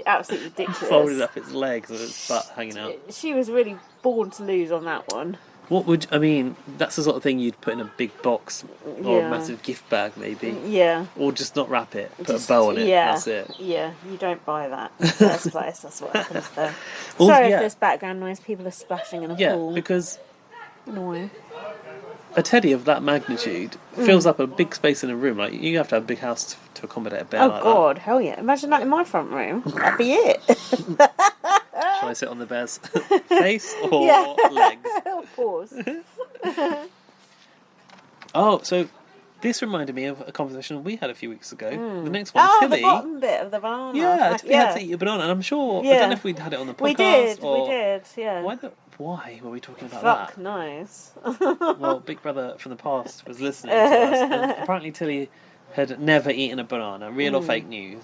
Absolutely ridiculous. Folded up its legs with its butt hanging out. She was really born to lose on that one. That's the sort of thing you'd put in a big box or Yeah. a massive gift bag maybe. Yeah. Or just not wrap it, put Just- a bow on it, yeah, that's it. Yeah, you don't buy that in the first place. That's what happens there. Well, Sorry yeah. if there's background noise. People are splashing in a Yeah, pool. because Annoying. a teddy of that magnitude fills up a big space in a room. Like you have to have a big house to accommodate a bear Oh like God, hell yeah! Imagine that in my front room. That'd be it. that. Shall I sit on the bear's face or Yeah. legs? Pause. Oh, so this reminded me of a conversation we had a few weeks ago. The next one, Oh, Tilly. the bottom bit of the banana. Yeah, Tilly had to eat a banana, and I'm sure. I don't know if we'd had it on the podcast. We did. Yeah. Why were we talking about Fuck that? knows. Well, Big Brother from the past was listening to us, and apparently Tilly had never eaten a banana. Real or fake news?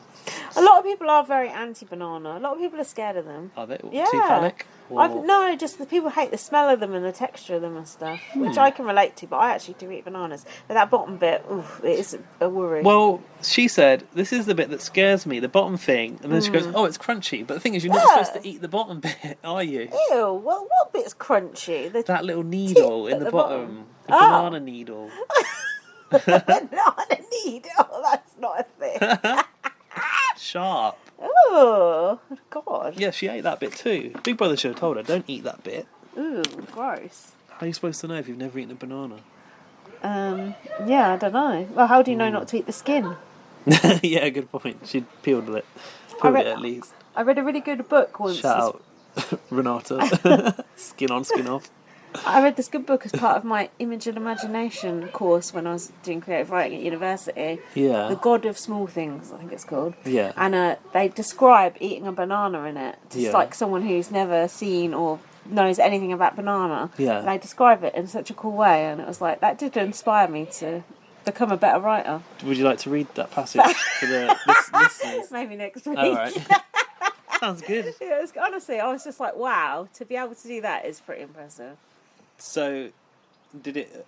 A lot of people are very anti-banana. A lot of people are scared of them. Are they Yeah. too phallic? Or... No, just the people hate the smell of them and the texture of them and stuff, which I can relate to, but I actually do eat bananas. But that bottom bit, oof, it is a worry. Well, she said, this is the bit that scares me, the bottom thing. And then she goes, oh, it's crunchy. But the thing is, you're not supposed to eat the bottom bit, are you? Ew, well, what bit's crunchy? The That little needle tip in at the the bottom. The bottom. Oh. banana needle. banana needle, that's not a thing. Sharp. Oh, God. Yeah, she ate that bit too. Big Brother should have told her, don't eat that bit. Ooh, gross. How are you supposed to know if you've never eaten a banana? Yeah, I don't know. Well, how do you know not to eat the skin? Yeah, good point. She peeled it. I Peeled read- it at least. I read a really good book once. Shout out Renata. Skin on, skin off. I read this good book as part of my Image and Imagination course when I was doing creative writing at university. Yeah. The God of Small Things, I think it's called. Yeah. And they describe eating a banana in it. Just Yeah. like someone who's never seen or knows anything about banana. Yeah. They describe it in such a cool way, and it was like, that did inspire me to become a better writer. Would you like to read that passage for the listeners? Maybe next week. All right. Sounds good. Yeah, honestly, I was just like, wow, to be able to do that is pretty impressive. So, did it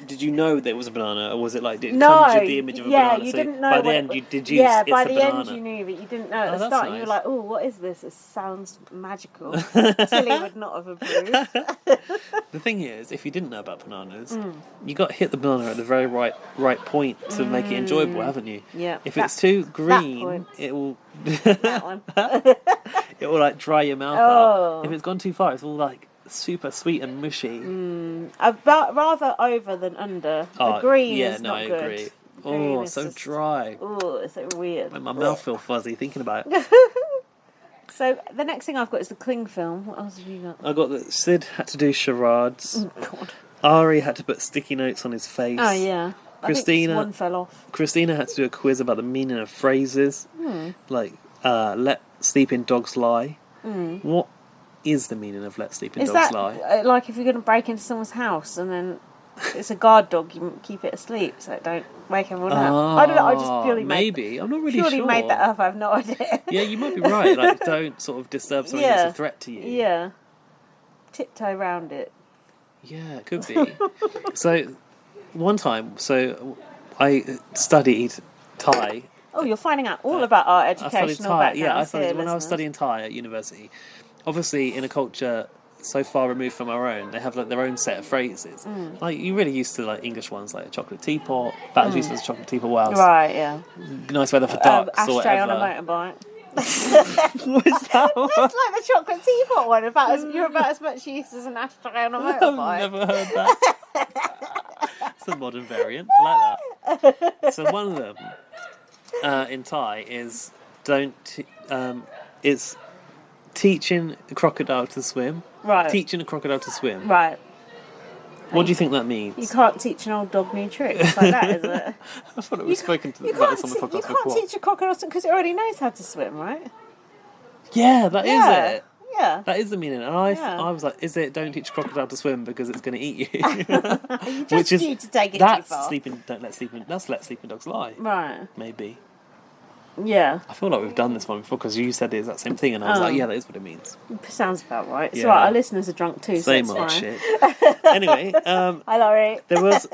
Did you know that it was a banana, or was it like it No, conjured the image of a banana? you So didn't know. by the what end, it, you deduced yeah, it's by a the banana. end you knew, but you didn't know at Oh, the that's start. You were nice. like, "Oh, what is this? It sounds magical." Tilly would not have approved. The thing is, if you didn't know about bananas, you got to hit the banana at the very right point to make it enjoyable, haven't you? Yeah. If it's too green, point. it will That one. it will like dry your mouth Oh. out. If it's gone too far, it's all like super sweet and mushy. About rather over than under. The green is not I good. agree. Green Oh, is so just- dry. Oh, it's so weird. Make my mouth feel fuzzy thinking about it. So the next thing I've got is the Cling film. What else have you got? I got that Sid had to do charades. Oh, God. Ari had to put sticky notes on his face. Oh, yeah. Christina- I think one fell off. Christina had to do a quiz about the meaning of phrases. Like, let sleeping dogs lie. What is the meaning of let sleeping Is dogs that lie? like if you're going to break into someone's house and then it's a guard dog, you keep it asleep so it don't wake everyone up? I don't know. I just purely maybe. I'm not really purely sure. made that up. I have no idea. Yeah, you might be right. Like, don't sort of disturb something that's a threat to you. Yeah. Tiptoe round it. Yeah, it could be. So, one time, I studied Thai. Oh, you're finding out all about our I studied educational Thai. backgrounds. Yeah, I studied here, when I was listeners. studying Thai at university. Obviously, in a culture so far removed from our own, they have like their own set of phrases. Like you're really used to like English ones, like a chocolate teapot. That was used as a chocolate teapot. Wow, Right, yeah. nice weather for ducks or Ashtray whatever. on a motorbike. What's that one? It's like the chocolate teapot one. You're about as much use as an ashtray on a I've motorbike. never heard that. It's a modern variant. I like that. So one of them in Thai is it's teaching a crocodile to swim. Right. Teaching a crocodile to swim. Right. What do you think that means? You can't teach an old dog new tricks like that, is it? I thought it was spoken about this on the podcast You can't before. teach a crocodile because it already knows how to swim, right? Yeah, that is Yeah. it. Yeah. That is the meaning. And I was like, is it don't teach a crocodile to swim because it's going to eat you? You just need to take it too that's far. that's let sleeping dogs lie. Right. Maybe. Yeah. I feel like we've done this one before because you said the exact same thing and I was like, yeah, that is what it means. Sounds about right. It's Yeah. right. Our listeners are drunk too, Same so old it's fine. shit. Anyway, Hi, Laurie. there was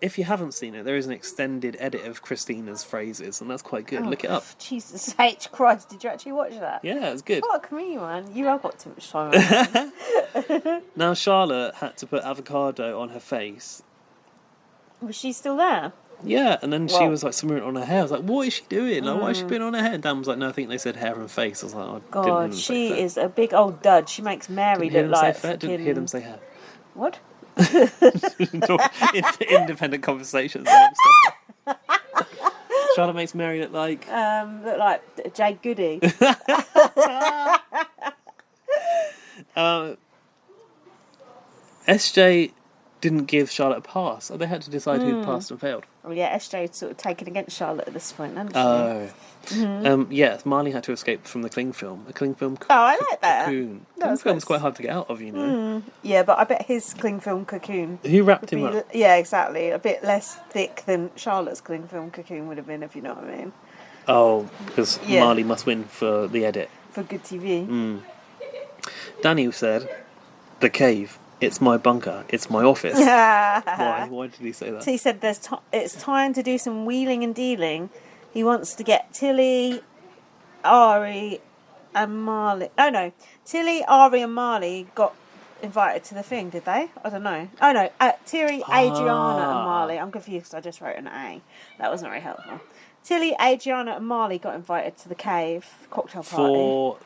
if you haven't seen it, there is an extended edit of Christina's phrases and that's quite good. Look it up. Jesus H. Christ, did you actually watch that? Yeah, it's good. Fuck me, man. You have got too much time. Now Charlotte had to put avocado on her face. Was she still there? Yeah, and then she Well- was like smearing it on her hair. I was like, what is she doing? Like, why is she putting it on her hair? And Dan was like, no, I think they said hair and face. I was like, oh, I didn't hear God, them say she fair. is a big old dud. She makes Mary Didn't hear look them like say fair. Didn't hear them say hair. What? Independent conversations amongst us. Charlotte makes Mary look like... Look like Jade Goody. SJ didn't give Charlotte a pass. So they had to decide who passed and failed. Oh yeah, SJ'd sort of taken against Charlotte at this point, hadn't she? Yeah, Marley had to escape from the Cling film. A Cling film I like that. cocoon. That Cling was film's nice. quite hard to get out of, you know. Yeah, but I bet his cling film cocoon Who wrapped would him be, up? yeah, exactly, a bit less thick than Charlotte's cling film cocoon would have been, if you know what I mean. Oh, because Yeah. Marley must win for the edit. For good TV. Danny said, "The cave. It's my bunker. It's my office." Why? Why did he say that? So he said it's time to do some wheeling and dealing. He wants to get Tilly, Ari, and Marley. Oh no, Tilly, Ari, and Marley got invited to the thing, did they? I don't know. Oh no, Tilly, Adriana, and Marley. I'm confused because I just wrote an A. That wasn't very helpful. Tilly, Adriana, and Marley got invited to the cave cocktail party. For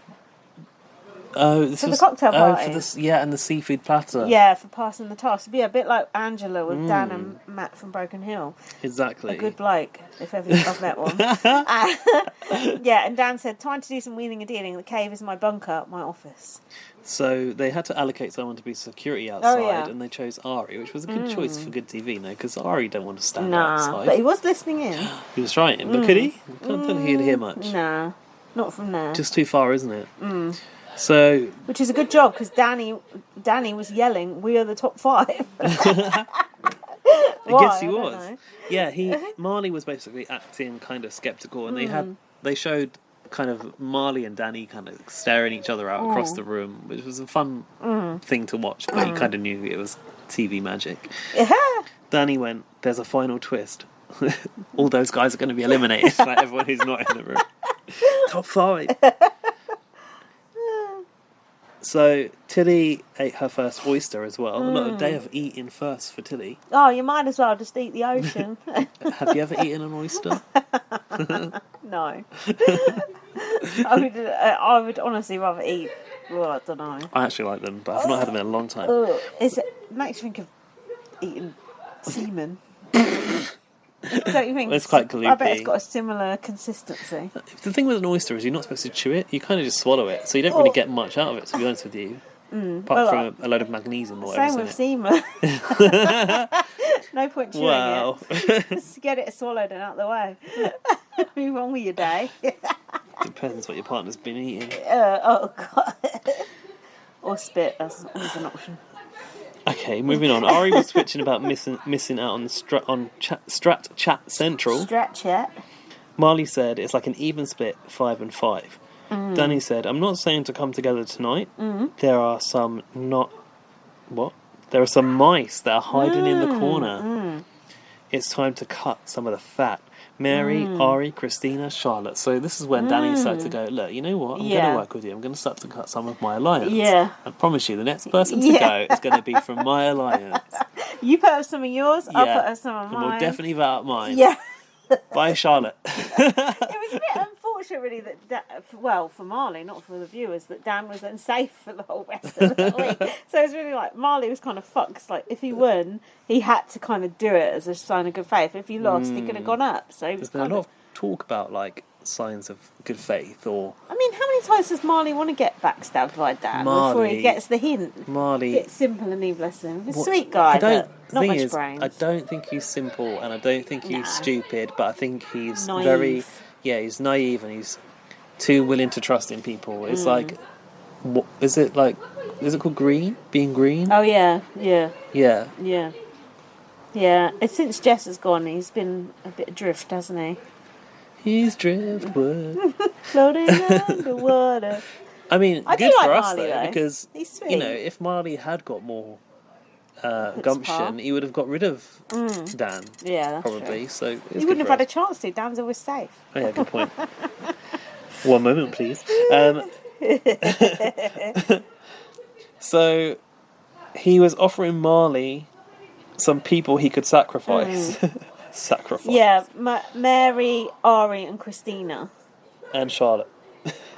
this For the was cocktail party. for this, yeah, and the seafood platter. Yeah, for passing the task. Be a bit like Angela with Dan and Matt from Broken Hill. Exactly. A good bloke, if ever I've met one. Yeah, and Dan said, time to do some wheeling and dealing. The cave is my bunker, my office. So they had to allocate someone to be security outside, yeah. and they chose Ari, which was a good choice for good TV, no? Because Ari don't want to stand Nah, outside. but he was listening in. He was trying, but could he? I don't think he'd hear much. Nah, not from there. Just too far, isn't it? So Which is a good job, because Danny was yelling, "We are the top 5." I Why? guess he I don't was. know. Yeah, Marley was basically acting kind of skeptical, and they showed kind of Marley and Danny kind of staring each other out across the room, which was a fun thing to watch, but you kind of knew it was TV magic. Danny went, there's a final twist. All those guys are going to be eliminated, like everyone who's not in the room. Top 5. So Tilly ate her first oyster as well. Not a day of eating first for Tilly. Oh, you might as well just eat the ocean. Have you ever eaten an oyster? No. I would honestly rather eat. Well, I don't know. I actually like them, but I've not had them in a long time. It makes me think of eating semen. Don't you think? It's quite gloopy. I bet it's got a similar consistency. The thing with an oyster is you're not supposed to chew it. You kind of just swallow it, so you don't really get much out of it. To be honest with you, apart from a load of magnesium or whatever. Same with semen. No point chewing it. Just get it swallowed and out the way. Move on with your day. Depends what your partner's been eating. Oh God. Or spit. That's always an option. Okay, moving on. Ari was twitching about missing out on the Strat Chat Central. Stretch it. Marley said it's like an even split, 5 and 5. Danny said, I'm not saying to come together tonight. There are some There are some mice that are hiding in the corner. It's time to cut some of the fat. Mary, Ari, Christina, Charlotte. So this is when Danny started to go, look, you know what? I'm going to work with you. I'm going to start to cut some of my alliance. Yeah. I promise you, the next person to go is going to be from my alliance. You put up some of yours, I'll put up some of mine. And we'll definitely vote out mine. Yeah. Bye, Charlotte. It was a bit unfortunate, really, for Marley, not for the viewers, that Dan was unsafe for the whole rest of the week. So it was really like, Marley was kind of fucked. Like, if he won, he had to kind of do it as a sign of good faith. If he lost, he could have gone up. So there's been a lot of talk about, like, signs of good faith, or... I mean, how many times does Marley want to get backstabbed by Dan before he gets the hint? Marley... It's simple and he, bless him. He's a sweet guy, but not much brains. I don't think he's simple, and I don't think he's stupid, but I think he's naive. He's naive, and he's too willing to trust in people. It's like... What, is it called green? Being green? Oh, yeah. Yeah. It's since Jess has gone, he's been a bit adrift, hasn't he? He's driftwood. Floating underwater. I mean, I good do for like us, Marley, though, though. because, He's sweet. you know, if Marley had got more gumption, he would have got rid of Dan. Yeah, that's probably. true. So He wouldn't have had a chance to. Dan's always safe. Oh, yeah, good point. One moment, please. So, he was offering Marley some people he could sacrifice. Yeah, Mary, Ari and Christina. And Charlotte.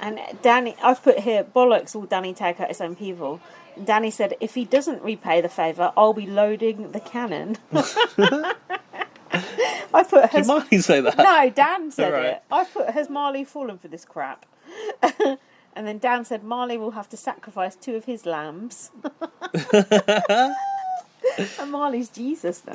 And Danny, I've put here, bollocks, will Danny take out his own people? And Danny said, if he doesn't repay the favour, I'll be loading the cannon. I put, Did Marley say that? No, Dan said Right. it. I put, has Marley fallen for this crap? And then Dan said, Marley will have to sacrifice 2 of his lambs. And Marley's Jesus now.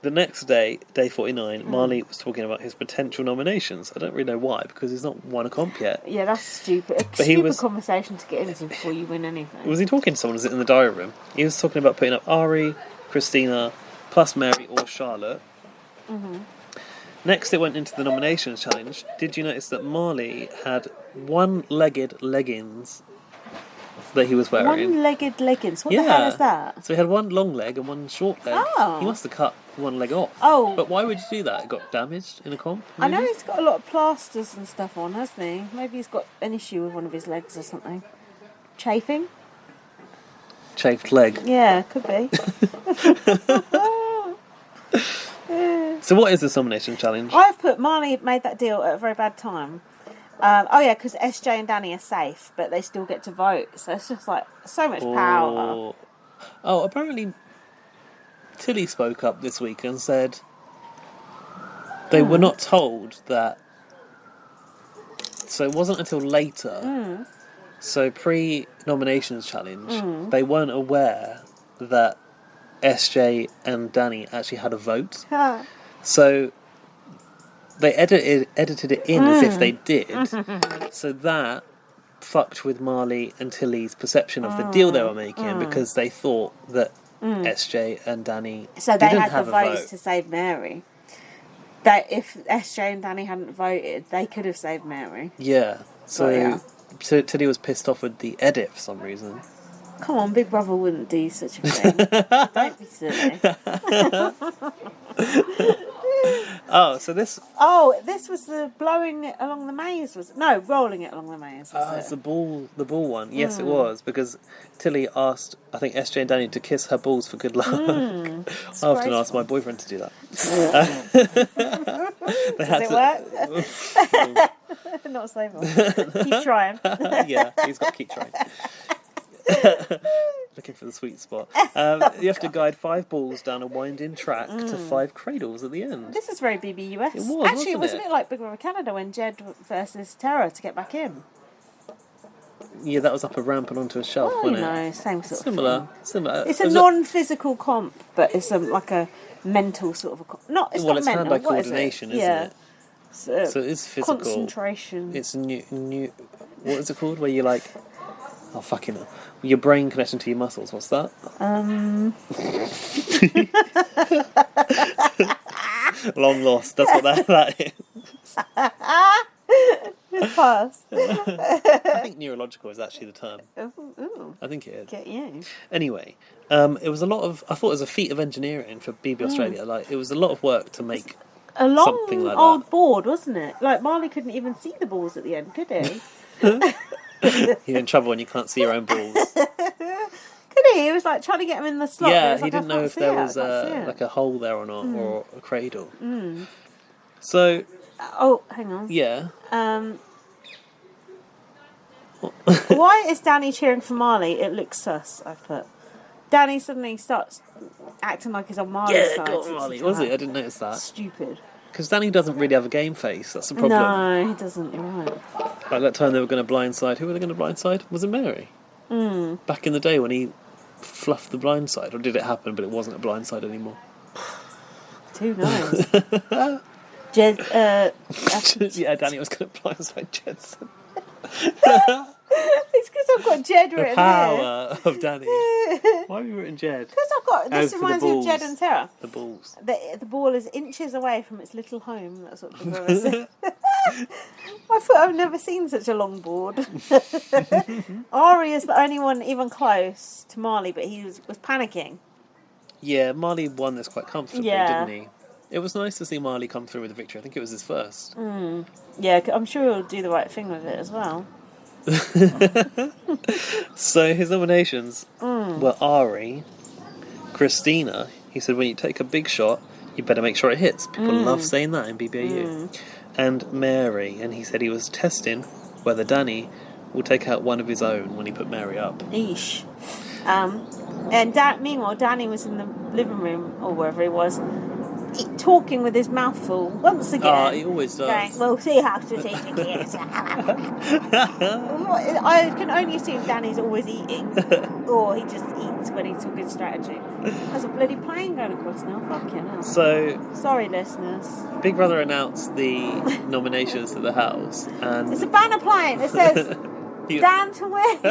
The next day, day 49, Marley was talking about his potential nominations. I don't really know why, because he's not won a comp yet. Yeah, that's stupid. But Stupid conversation to get into before you win anything. Was he talking to someone? Was it in the diary room? He was talking about putting up Ari, Christina, plus Mary or Charlotte. Next, it went into the nominations challenge. Did you notice that Marley had one-legged leggings that he was wearing? One-legged leggings? What the hell is that? So he had one long leg and one short leg. Oh. He must have cut one leg off. Oh. But why would you do that? It got damaged in a comp? I know he's got a lot of plasters and stuff on, hasn't he? Maybe he's got an issue with one of his legs or something. Chafing? Chafed leg. Yeah, could be. So what is the nomination challenge? I've put Marley made that deal at a very bad time. Because SJ and Danny are safe, but they still get to vote. So it's just like so much power. Oh, apparently Tilly spoke up this week and said they were not told that. So it wasn't until later. So pre-nominations challenge, they weren't aware that SJ and Danny actually had a vote. So they edited it in as if they did. So that fucked with Marley and Tilly's perception of the deal they were making, because they thought that SJ and Danny So they didn't had have the a votes vote. to save Mary. that if SJ and Danny hadn't voted, they could have saved Mary. Yeah. So, yeah. so Tilly was pissed off with the edit for some reason. Come on, Big Brother wouldn't do such a thing. Don't be silly. This was the blowing it along the maze, was it? No, rolling it along the maze, was it? It's the ball one. Yes, it was, because Tilly asked, I think, SJ and Danny to kiss her balls for good luck. I often ask my boyfriend to do that. Does it work? Not so much. Keep trying. Yeah, he's got to keep trying. Looking for the sweet spot. You have to guide 5 balls down a winding track to 5 cradles at the end. This is very BBUS. It was, actually, wasn't it like Big Brother Canada when Jed versus Tara to get back in? Yeah, that was up a ramp and onto a shelf, wasn't it? Same sort Similar. of thing. Similar. It's a non-physical comp, but it's like a mental sort of a comp. It's not mental. Hand-eye coordination, isn't it? So it's physical. Concentration. It's new. What is it called? Where you like... Oh, fucking hell. Your brain connection to your muscles. What's that? Long lost. That's what that is. Pass. I think neurological is actually the term. Ooh. I think it is. Get you. Anyway, it was a lot of... I thought it was a feat of engineering for BB Australia. Like, it was a lot of work to make a long something like old that. board, wasn't it? Like, Marley couldn't even see the balls at the end, could he? You're in trouble when you can't see your own balls. Could he? He was like trying to get them in the slot. Yeah, he like, didn't know if there was like a hole there or not, or a cradle. So... Oh, hang on. Yeah. Why is Danny cheering for Marley? It looks sus, I've put. Danny suddenly starts acting like he's on Marley's side. Yeah, go on, Marley. Was it? I didn't notice that. Stupid. Because Danny doesn't really have a game face. That's the problem. No, he doesn't. You're right. Like that time they were going to blindside. Who were they going to blindside? Was it Mary? Back in the day when he fluffed the blindside. Or did it happen but it wasn't a blindside anymore? Who knows? Jed, yeah, Danny was going to blindside Jedson. It's because I've got Jed written The power of Danny. Why have you written Jed? Because I've got... This reminds me of Jed and Tara. The balls. The ball is inches away from its little home. That's what the brother said. I thought I've never seen such a long board. Ari is the only one even close to Marley, but he was panicking. Yeah, Marley won this quite comfortably, didn't he? It was nice to see Marley come through with a victory. I think it was his first. Yeah, I'm sure he'll do the right thing with it as well. So his nominations were Ari, Christina. He said, when you take a big shot, you better make sure it hits. People love saying that in BBAU. And Mary, and he said he was testing whether Danny will take out one of his own when he put Mary up. Eesh. And meanwhile, Danny was in the living room, or wherever he was, talking with his mouth full once again. Oh, he always does. Going, we'll see how strategic he is. I can only assume Danny's always eating, or he just eats when he's talking strategy. There's a bloody plane going across now. Fucking hell. So, sorry, listeners. Big Brother announced the nominations to the house, and it's a banner plane. It says Dan to win.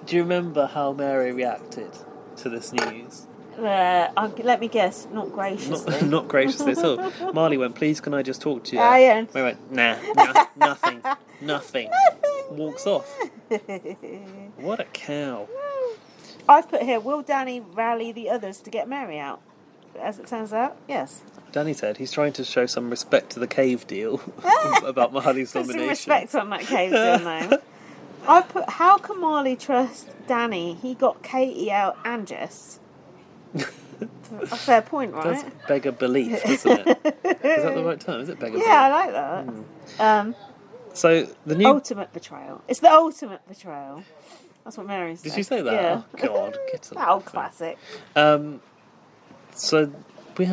Do you remember how Mary reacted to this news? Let me guess, not graciously. Not graciously at all. Marley went, please can I just talk to you? Yeah. Mary went, nah, nothing. Walks off. What a cow. I've put here, will Danny rally the others to get Mary out? As it turns out, yes. Danny said he's trying to show some respect to the cave deal about Marley's nomination. Some respect on that cave deal now. I put, how can Marley trust Danny? He got Katie out and Jess. A fair point, right? That's beggar belief, isn't it? Is that the right term? Is it beggar belief? Yeah, I like that. So the new ultimate betrayal. It's the ultimate betrayal. That's what Mary said. Did you say that? Yeah. Oh God, get to that old classic. So we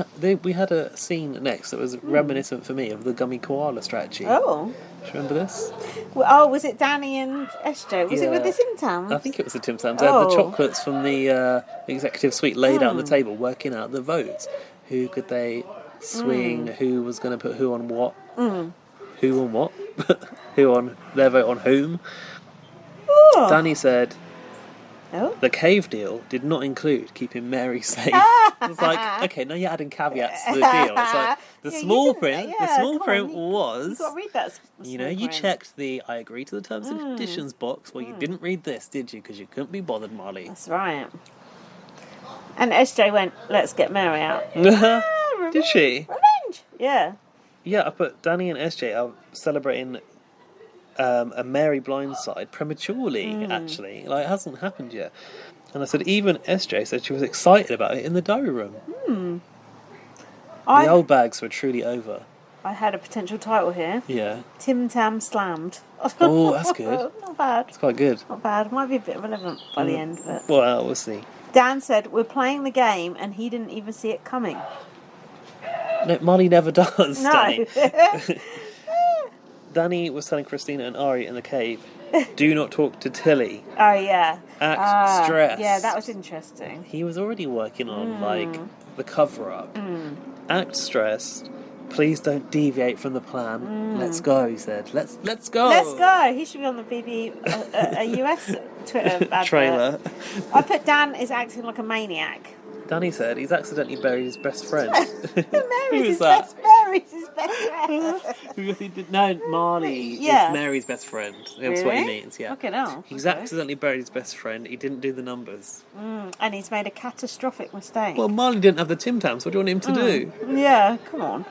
had a scene next that was reminiscent for me of the gummy koala strategy. Oh. Do you remember this? Well, was it Danny and SJ? Was it with the Tim Tams? I think it was the Tim Tams. They had the chocolates from the executive suite laid out on the table, working out the votes. Who could they swing? Who was going to put who on what? Who on what? Who on their vote on whom? Danny said the cave deal did not include keeping Mary safe. It's like, okay, now you're adding caveats to the deal. It's like the small print. The small print was. You got to read that. You checked the "I agree to the terms and conditions" box. Well, you didn't read this, did you? Because you couldn't be bothered, Molly. That's right. And SJ went, "Let's get Mary out." Did she? Revenge. Yeah. Yeah, I put Danny and SJ are celebrating a Mary blindside prematurely, actually. Like, it hasn't happened yet. And I said, even SJ said she was excited about it in the diary room. The old bags were truly over. I had a potential title here. Yeah. Tim Tam Slammed. Oh, that's good. Not bad. It's quite good. Not bad. Might be a bit relevant by the end, but... Well, we'll see. Dan said, we're playing the game, and he didn't even see it coming. No, Molly never does, No. Danny. Danny was telling Christina and Ari in the cave, do not talk to Tilly. Oh, yeah. Act stressed. Yeah, that was interesting. He was already working on, the cover-up. Act stressed. Please don't deviate from the plan. Let's go, he said. Let's go. Let's go. He should be on the BB, a US Twitter advert. Trailer. I put Dan is acting like a maniac. Danny said he's accidentally buried his best friend. Mary's his best friend. No, Marley is Mary's best friend. That's what he means, yeah. Fucking hell. He's accidentally buried his best friend. He didn't do the numbers. And he's made a catastrophic mistake. Well, Marley didn't have the Tim Tams. What do you want him to do? Yeah, come on.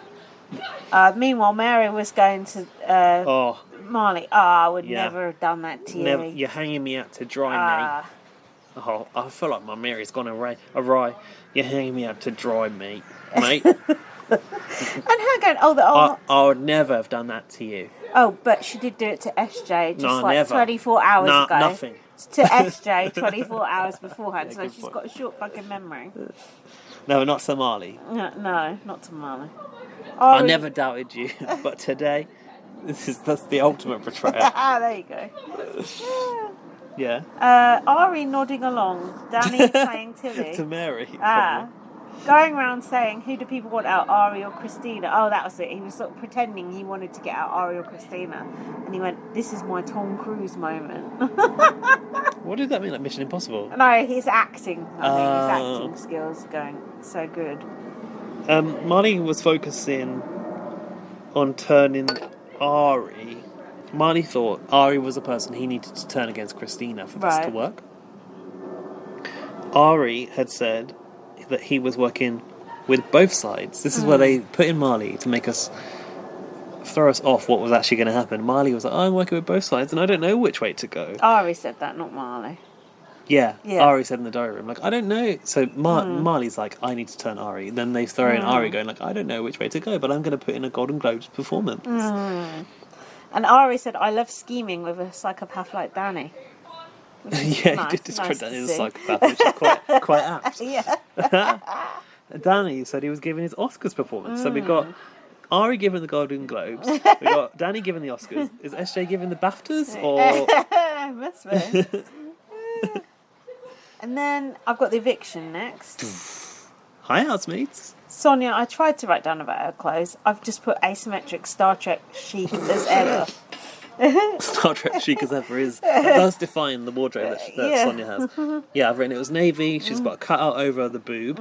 Meanwhile, Mary was going to Marley. I would never have done that to you. You're hanging me out to dry, mate. Oh, I feel like my Mary's gone awry. You're hanging me out to dry, mate. And her going, I would never have done that to you. Oh, but she did do it to SJ never. 24 hours ago. Nothing. To SJ 24 hours beforehand, so she's got a short fucking memory. No, not Somali. No, not Somali. I never doubted you, but today, that's the ultimate betrayal. There you go. Yeah. Ari nodding along. Danny playing Tilly. To Mary. Going around saying, who do people want out, Ari or Christina? Oh, that was it. He was sort of pretending he wanted to get out Ari or Christina. And he went, this is my Tom Cruise moment. What did that mean, like Mission Impossible? No, his acting. I think his acting skills are going so good. Marley was focusing on turning Ari. Marley thought Ari was the person he needed to turn against Christina for this to work. Ari had said that he was working with both sides. This is where they put in Marley to make us throw us off what was actually going to happen. Marley was like, I'm working with both sides and I don't know which way to go. Ari said that, not Marley. Yeah. Ari said in the diary room, like, I don't know. So Marley's like, I need to turn Ari. Then they throw in Ari going, like, I don't know which way to go, but I'm going to put in a Golden Globes performance. And Ari said, I love scheming with a psychopath like Danny. Yeah, he did describe Danny as a psychopath, which is quite apt. Yeah. Danny said he was giving his Oscars performance. So we got Ari giving the Golden Globes. We got Danny giving the Oscars. Is SJ giving the BAFTAs? Or Must be. And then I've got the eviction next. Hi, housemates. Sonia, I tried to write down about her clothes. I've just put asymmetric Star Trek chic as ever. Star Trek chic as ever is. That does define the wardrobe that Sonia has. Yeah, I've written it was navy. She's got a cutout over the boob.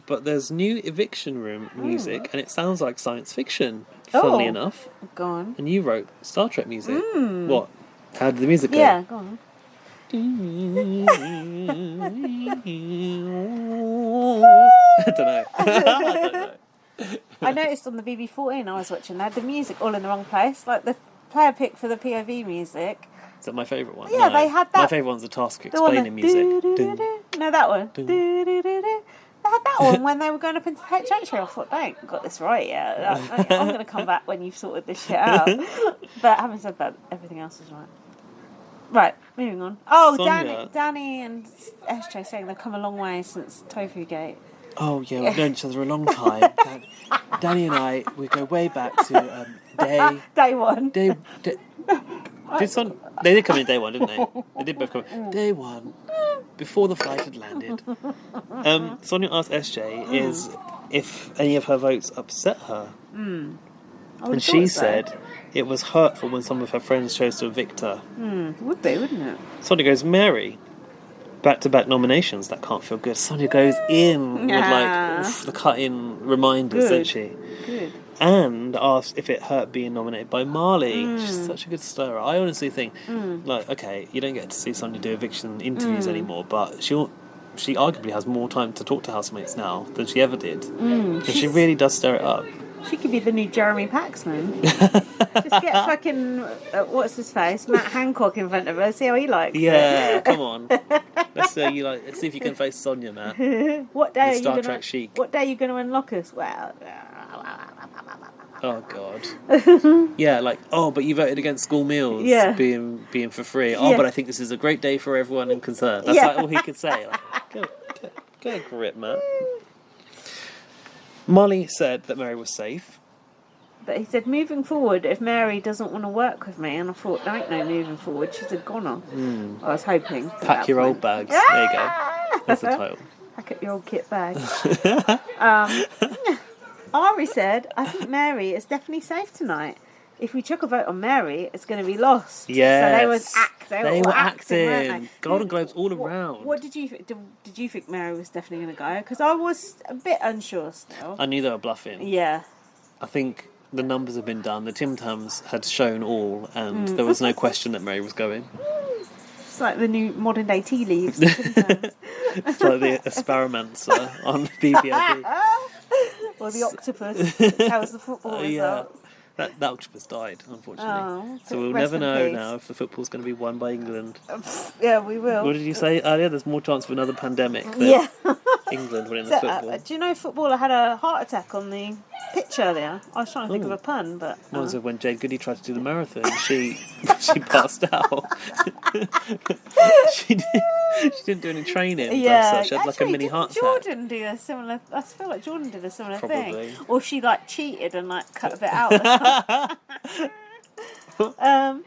But there's new eviction room music, and it sounds like science fiction, funnily enough. Go on. And you wrote Star Trek music. What? How did the music go? Yeah, go on. I don't know. I noticed on the BB14 I was watching, they had the music all in the wrong place. Like the player pick for the POV music. Is that my favourite one? Yeah, they had that. My favourite one's the task explaining music. No, that one. They had that one when they were going up into the sanctuary. I thought, I ain't got this right yet. I'm going to come back when you've sorted this shit out. But having said that, everything else is right. Right, moving on. Oh, Danny and SJ saying they've come a long way since Tofu Gate. Oh, yeah, we've known each other a long time. Danny and I, we go way back to Day one. They did come in day one, didn't they? They did both come in. Day one, before the flight had landed. Sonia asked SJ is if any of her votes upset her. And she said it was hurtful when some of her friends chose to evict her. Would be, wouldn't it? Sonia goes, Mary, back-to-back nominations. That can't feel good. Sonia goes in with the cut-in reminders, doesn't she? Good. And asked if it hurt being nominated by Marley. She's such a good stirrer. I honestly think, okay, you don't get to see Sonia do eviction interviews anymore, but she arguably has more time to talk to housemates now than she ever did. And she really does stir it up. She could be the new Jeremy Paxman. Just get fucking what's his face, Matt Hancock in front of her. See how he likes it. Yeah, come on. Let's see if you can face Sonia, Matt. What day are you Star gonna? Trek chic. What day are you going to unlock us? Well. Oh God. Yeah, but you voted against school meals being for free. Oh, but I think this is a great day for everyone concerned. That's all he could say. Get a grip, Matt. Molly said that Mary was safe. But he said, moving forward, if Mary doesn't want to work with me, and I thought, there ain't no moving forward, she's a goner. I was hoping. Pack your old bags. There you go. That's the title. Pack up your old kit bag. Ari said, I think Mary is definitely safe tonight. If we chuck a vote on Mary, it's going to be lost. Yes. So they were acting. Acting. Weren't they? Golden Globes all around. What did you think? Did you think Mary was definitely going to go? Because I was a bit unsure still. I knew they were bluffing. Yeah. I think the numbers have been done. The Tim Tams had shown all, and there was no question that Mary was going. It's like the new modern day tea leaves. It's like the Asparamancer on BBLB. Or the octopus that tells the football results. That octopus died, unfortunately. Oh, so we'll never know now if the football's going to be won by England. Yeah, we will. What did you say earlier? There's more chance of another pandemic than England winning the football. Do you know footballer had a heart attack on the pitch earlier? I was trying to think of a pun, but... Was it when Jade Goody tried to do the marathon? She passed out. she didn't do any training. Yeah, she had a mini heart attack. Jordan do a similar... I feel like Jordan did a similar Probably. thing. Or she cheated and cut a bit out or something.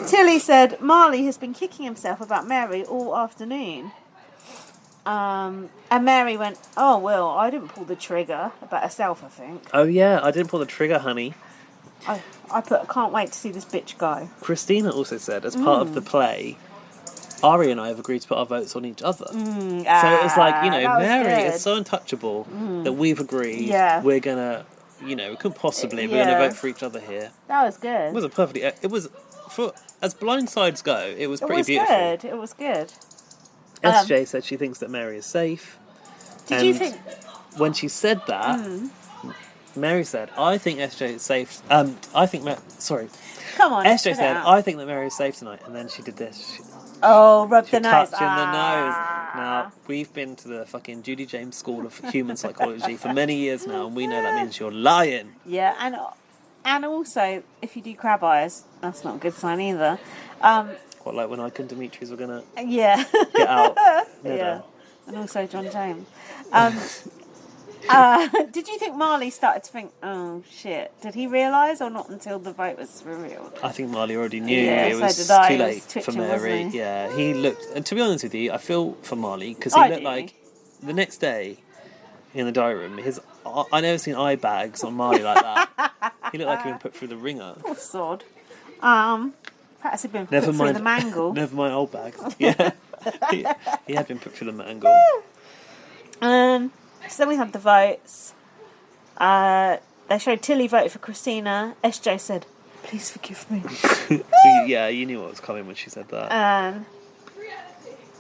Tilly said Marley has been kicking himself about Mary all afternoon. And Mary went, oh, well, I didn't pull the trigger about herself, I think. Oh, yeah, I didn't pull the trigger, honey. I can't wait to see this bitch go. Christina also said, as part of the play, Ari and I have agreed to put our votes on each other. So it's Mary is so untouchable that we've agreed we're going to, we couldn't possibly, we're going to vote for each other here. That was good. As blind sides go, it was pretty beautiful. It was good. SJ said she thinks that Mary is safe. Did you think... When she said that, Mary said, I think SJ is safe. Sorry. Come on, SJ said, I think that Mary is safe tonight. And then she did this. Rub the nose. Touching the nose. Now, we've been to the fucking Judy James School of Human Psychology for many years now, and we know that means you're lying. Yeah, and also, if you do crab eyes, that's not a good sign either. What, like when I and Dimitris were going to get out? Yeah, and also John James. Did you think Marley started to think, oh shit, did he realise or not until the vote was revealed? I think Marley already knew it was too late for Mary. Yeah, he looked, and to be honest with you, I feel for Marley because he looked like the next day in the diary room, I never seen eye bags on Marley like that. He looked like he'd been put through the ringer. Poor sod. Perhaps he'd been put through the mangle. Never mind old bags. Yeah, he had been put through the mangle. So then we had the votes. They showed Tilly voted for Christina. SJ said, please forgive me. Yeah, you knew what was coming when she said that.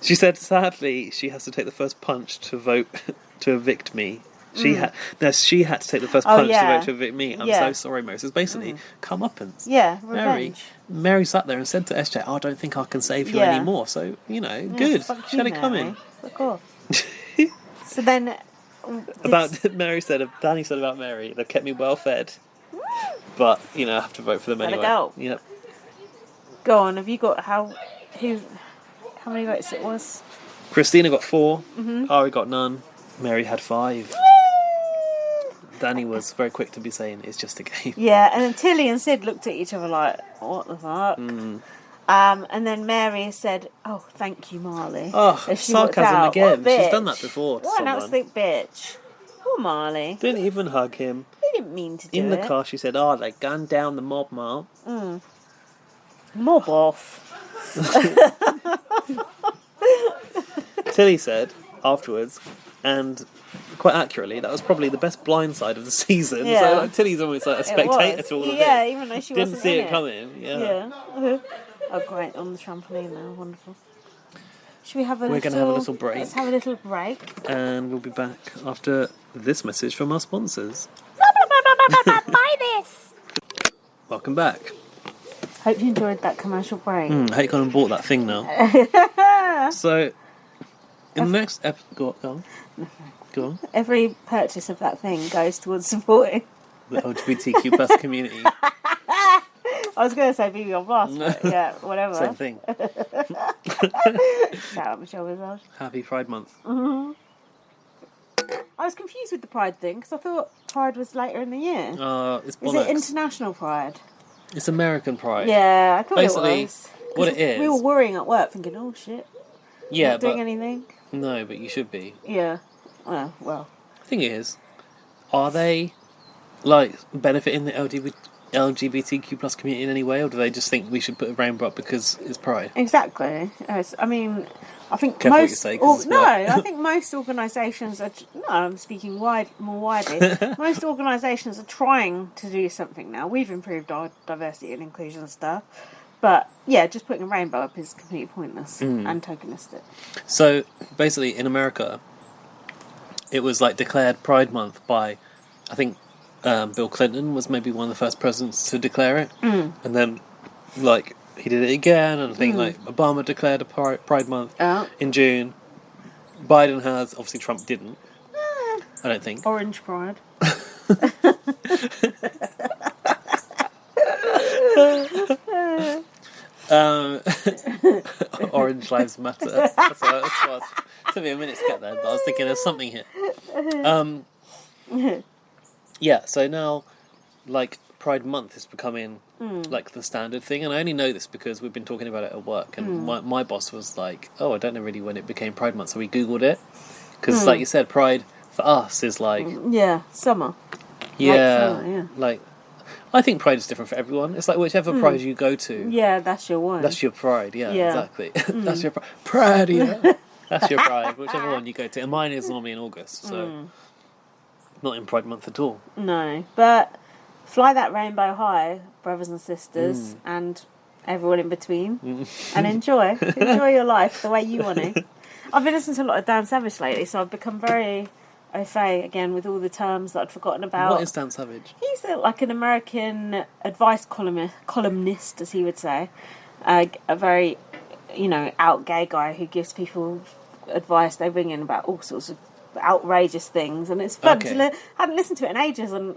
She said, sadly, she has to take the first punch to vote to evict me. She had to take the first punch to vote to evict me. I'm so sorry, Mary. So it's basically comeuppance. Yeah, revenge. Mary sat there and said to SJ, I don't think I can save you anymore. So, good. She had it coming. Fuck off. So then... Danny said about Mary, they've kept me well fed. But, I have to vote for them anyway. Go. Yep. Go on, have you got how many votes it was? Christina got 4, Ari got none, Mary had 5. Danny was very quick to be saying it's just a game. Yeah, and then Tilly and Sid looked at each other like, what the fuck? And then Mary said, oh, thank you, Marley. Oh, sarcasm again. She's done that before to what someone. What an absolute bitch. Poor Marley. Didn't even hug him. They didn't mean to do it. In the car, she said, they're going down the mob, Ma. Mob off. Tilly said afterwards, and quite accurately, that was probably the best blindside of the season. Yeah. So like, Tilly's almost like a spectator to all of this. Yeah, even though she Didn't wasn't see in it coming. Yeah. Oh, great, on the trampoline now. Wonderful. Should we have a We're going to have a little break. Let's have a little break. And we'll be back after this message from our sponsors. Buy this! Welcome back. Hope you enjoyed that commercial break. I hate gone and bought that thing now. So, in the next episode... Go on. Go on. Every purchase of that thing goes towards supporting The LGBTQ plus community. I was going to say BB on Blast, but yeah, whatever. Same thing. Shout out Michelle Visage. Happy Pride Month. I was confused with the Pride thing because I thought Pride was later in the year. It's Is bollocks. it international Pride? It's American Pride. Yeah, I thought Basically, it was. what it is... We were worrying at work thinking, oh shit. Yeah, Not doing anything? No, but you should be. Yeah. Oh, well. The thing is, are they, like, benefiting the LGBTQ plus community in any way, or do they just think we should put a rainbow up because it's Pride? Exactly. I mean, I think Careful what you most... say, 'cause it's I think most organisations are... No, I'm speaking more widely. Most organisations are trying to do something now. We've improved our diversity and inclusion stuff. But, yeah, just putting a rainbow up is completely pointless and tokenistic. So, basically, in America, it was, like, declared Pride Month by, I think, Bill Clinton was maybe one of the first presidents to declare it. And then, like, he did it again, and I think, like, Obama declared a Pride Month in June. Biden has, obviously Trump didn't. I don't think. Orange Pride. Orange Lives Matter. That's what it took me a minute to get there, but I was thinking there's something here. Yeah, so now, like, Pride Month is becoming, like, the standard thing, and I only know this because we've been talking about it at work, and my boss was like, oh, I don't know really when it became Pride Month, so we Googled it, because, like you said, Pride, for us, is like... Yeah, summer. Yeah, like, I think Pride is different for everyone. It's like whichever Pride you go to... Yeah, that's your one. That's your Pride, yeah. Exactly. That's your Pride, yeah. That's your Pride, whichever one you go to. And mine is normally in August, so... Not in Pride Month at all. No, but fly that rainbow high, brothers and sisters, and everyone in between, and enjoy your life the way you want to. I've been listening to a lot of Dan Savage lately, so I've become very au fait again with all the terms that I'd forgotten about. What is Dan Savage? He's like an American advice columnist, as he would say, a very, out gay guy who gives people advice. They bring in about all sorts of outrageous things, and it's fun to hadn't listened to it in ages, and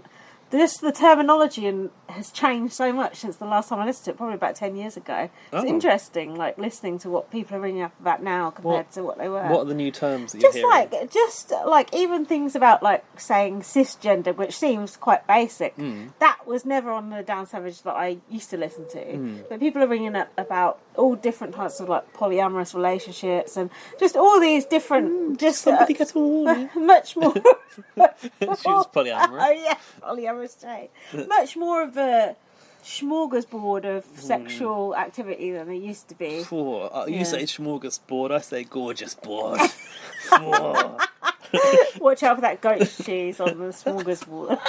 just the terminology has changed so much since the last time I listened to it, probably about 10 years ago. It's interesting, like, listening to what people are ringing up about now compared to what they were. What are the new terms that you're hearing? Just like even things about, like, saying cisgender, which seems quite basic. That was never on the Dan Savage that I used to listen to. But people are ringing up about all different types of, like, polyamorous relationships and just all these different... Somebody get all much more... She was polyamorous. Oh, yeah, polyamorous Jay. Much more of a smorgasbord of sexual activity than it used to be. You say smorgasbord, I say gorgeous board. Watch out for that goat's cheese on the smorgasbord.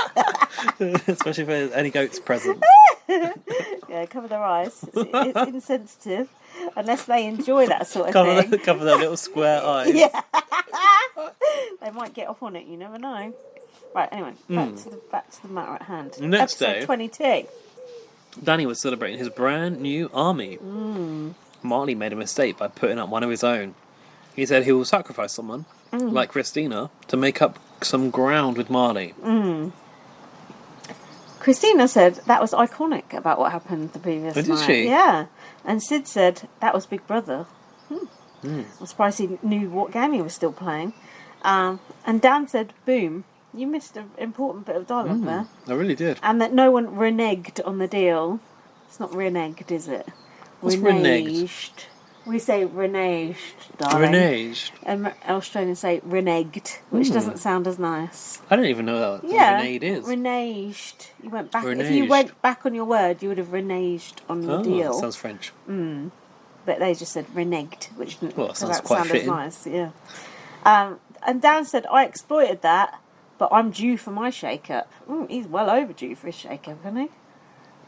Especially if there's any goats present. Yeah, cover their eyes. It's insensitive. Unless they enjoy that sort of thing. Cover their little square eyes. Yeah. They might get off on it, you never know. Right, anyway, back to the matter at hand. Next Episode day, 22. Danny was celebrating his brand new army. Marley made a mistake by putting up one of his own. He said he will sacrifice someone, like Christina, to make up some ground with Marley. Christina said that was iconic about what happened the previous night. Did she? Yeah. And Sid said that was Big Brother. I'm surprised he knew what game he was still playing. And Dan said, boom, you missed an important bit of dialogue there. I really did. And that no one reneged on the deal. It's not reneged, is it? What's reneged? We say reneged, darling. Reneged. And Australians say reneged, which doesn't sound as nice. I don't even know what reneged is. Reneged. You went back. Reneged. If you went back on your word, you would have reneged on your deal. That sounds French. But they just said reneged, which didn't sounds quite sound fitting. as nice. Yeah. And Dan said, I exploited that, but I'm due for my shake-up. He's well overdue for his shake-up, isn't he?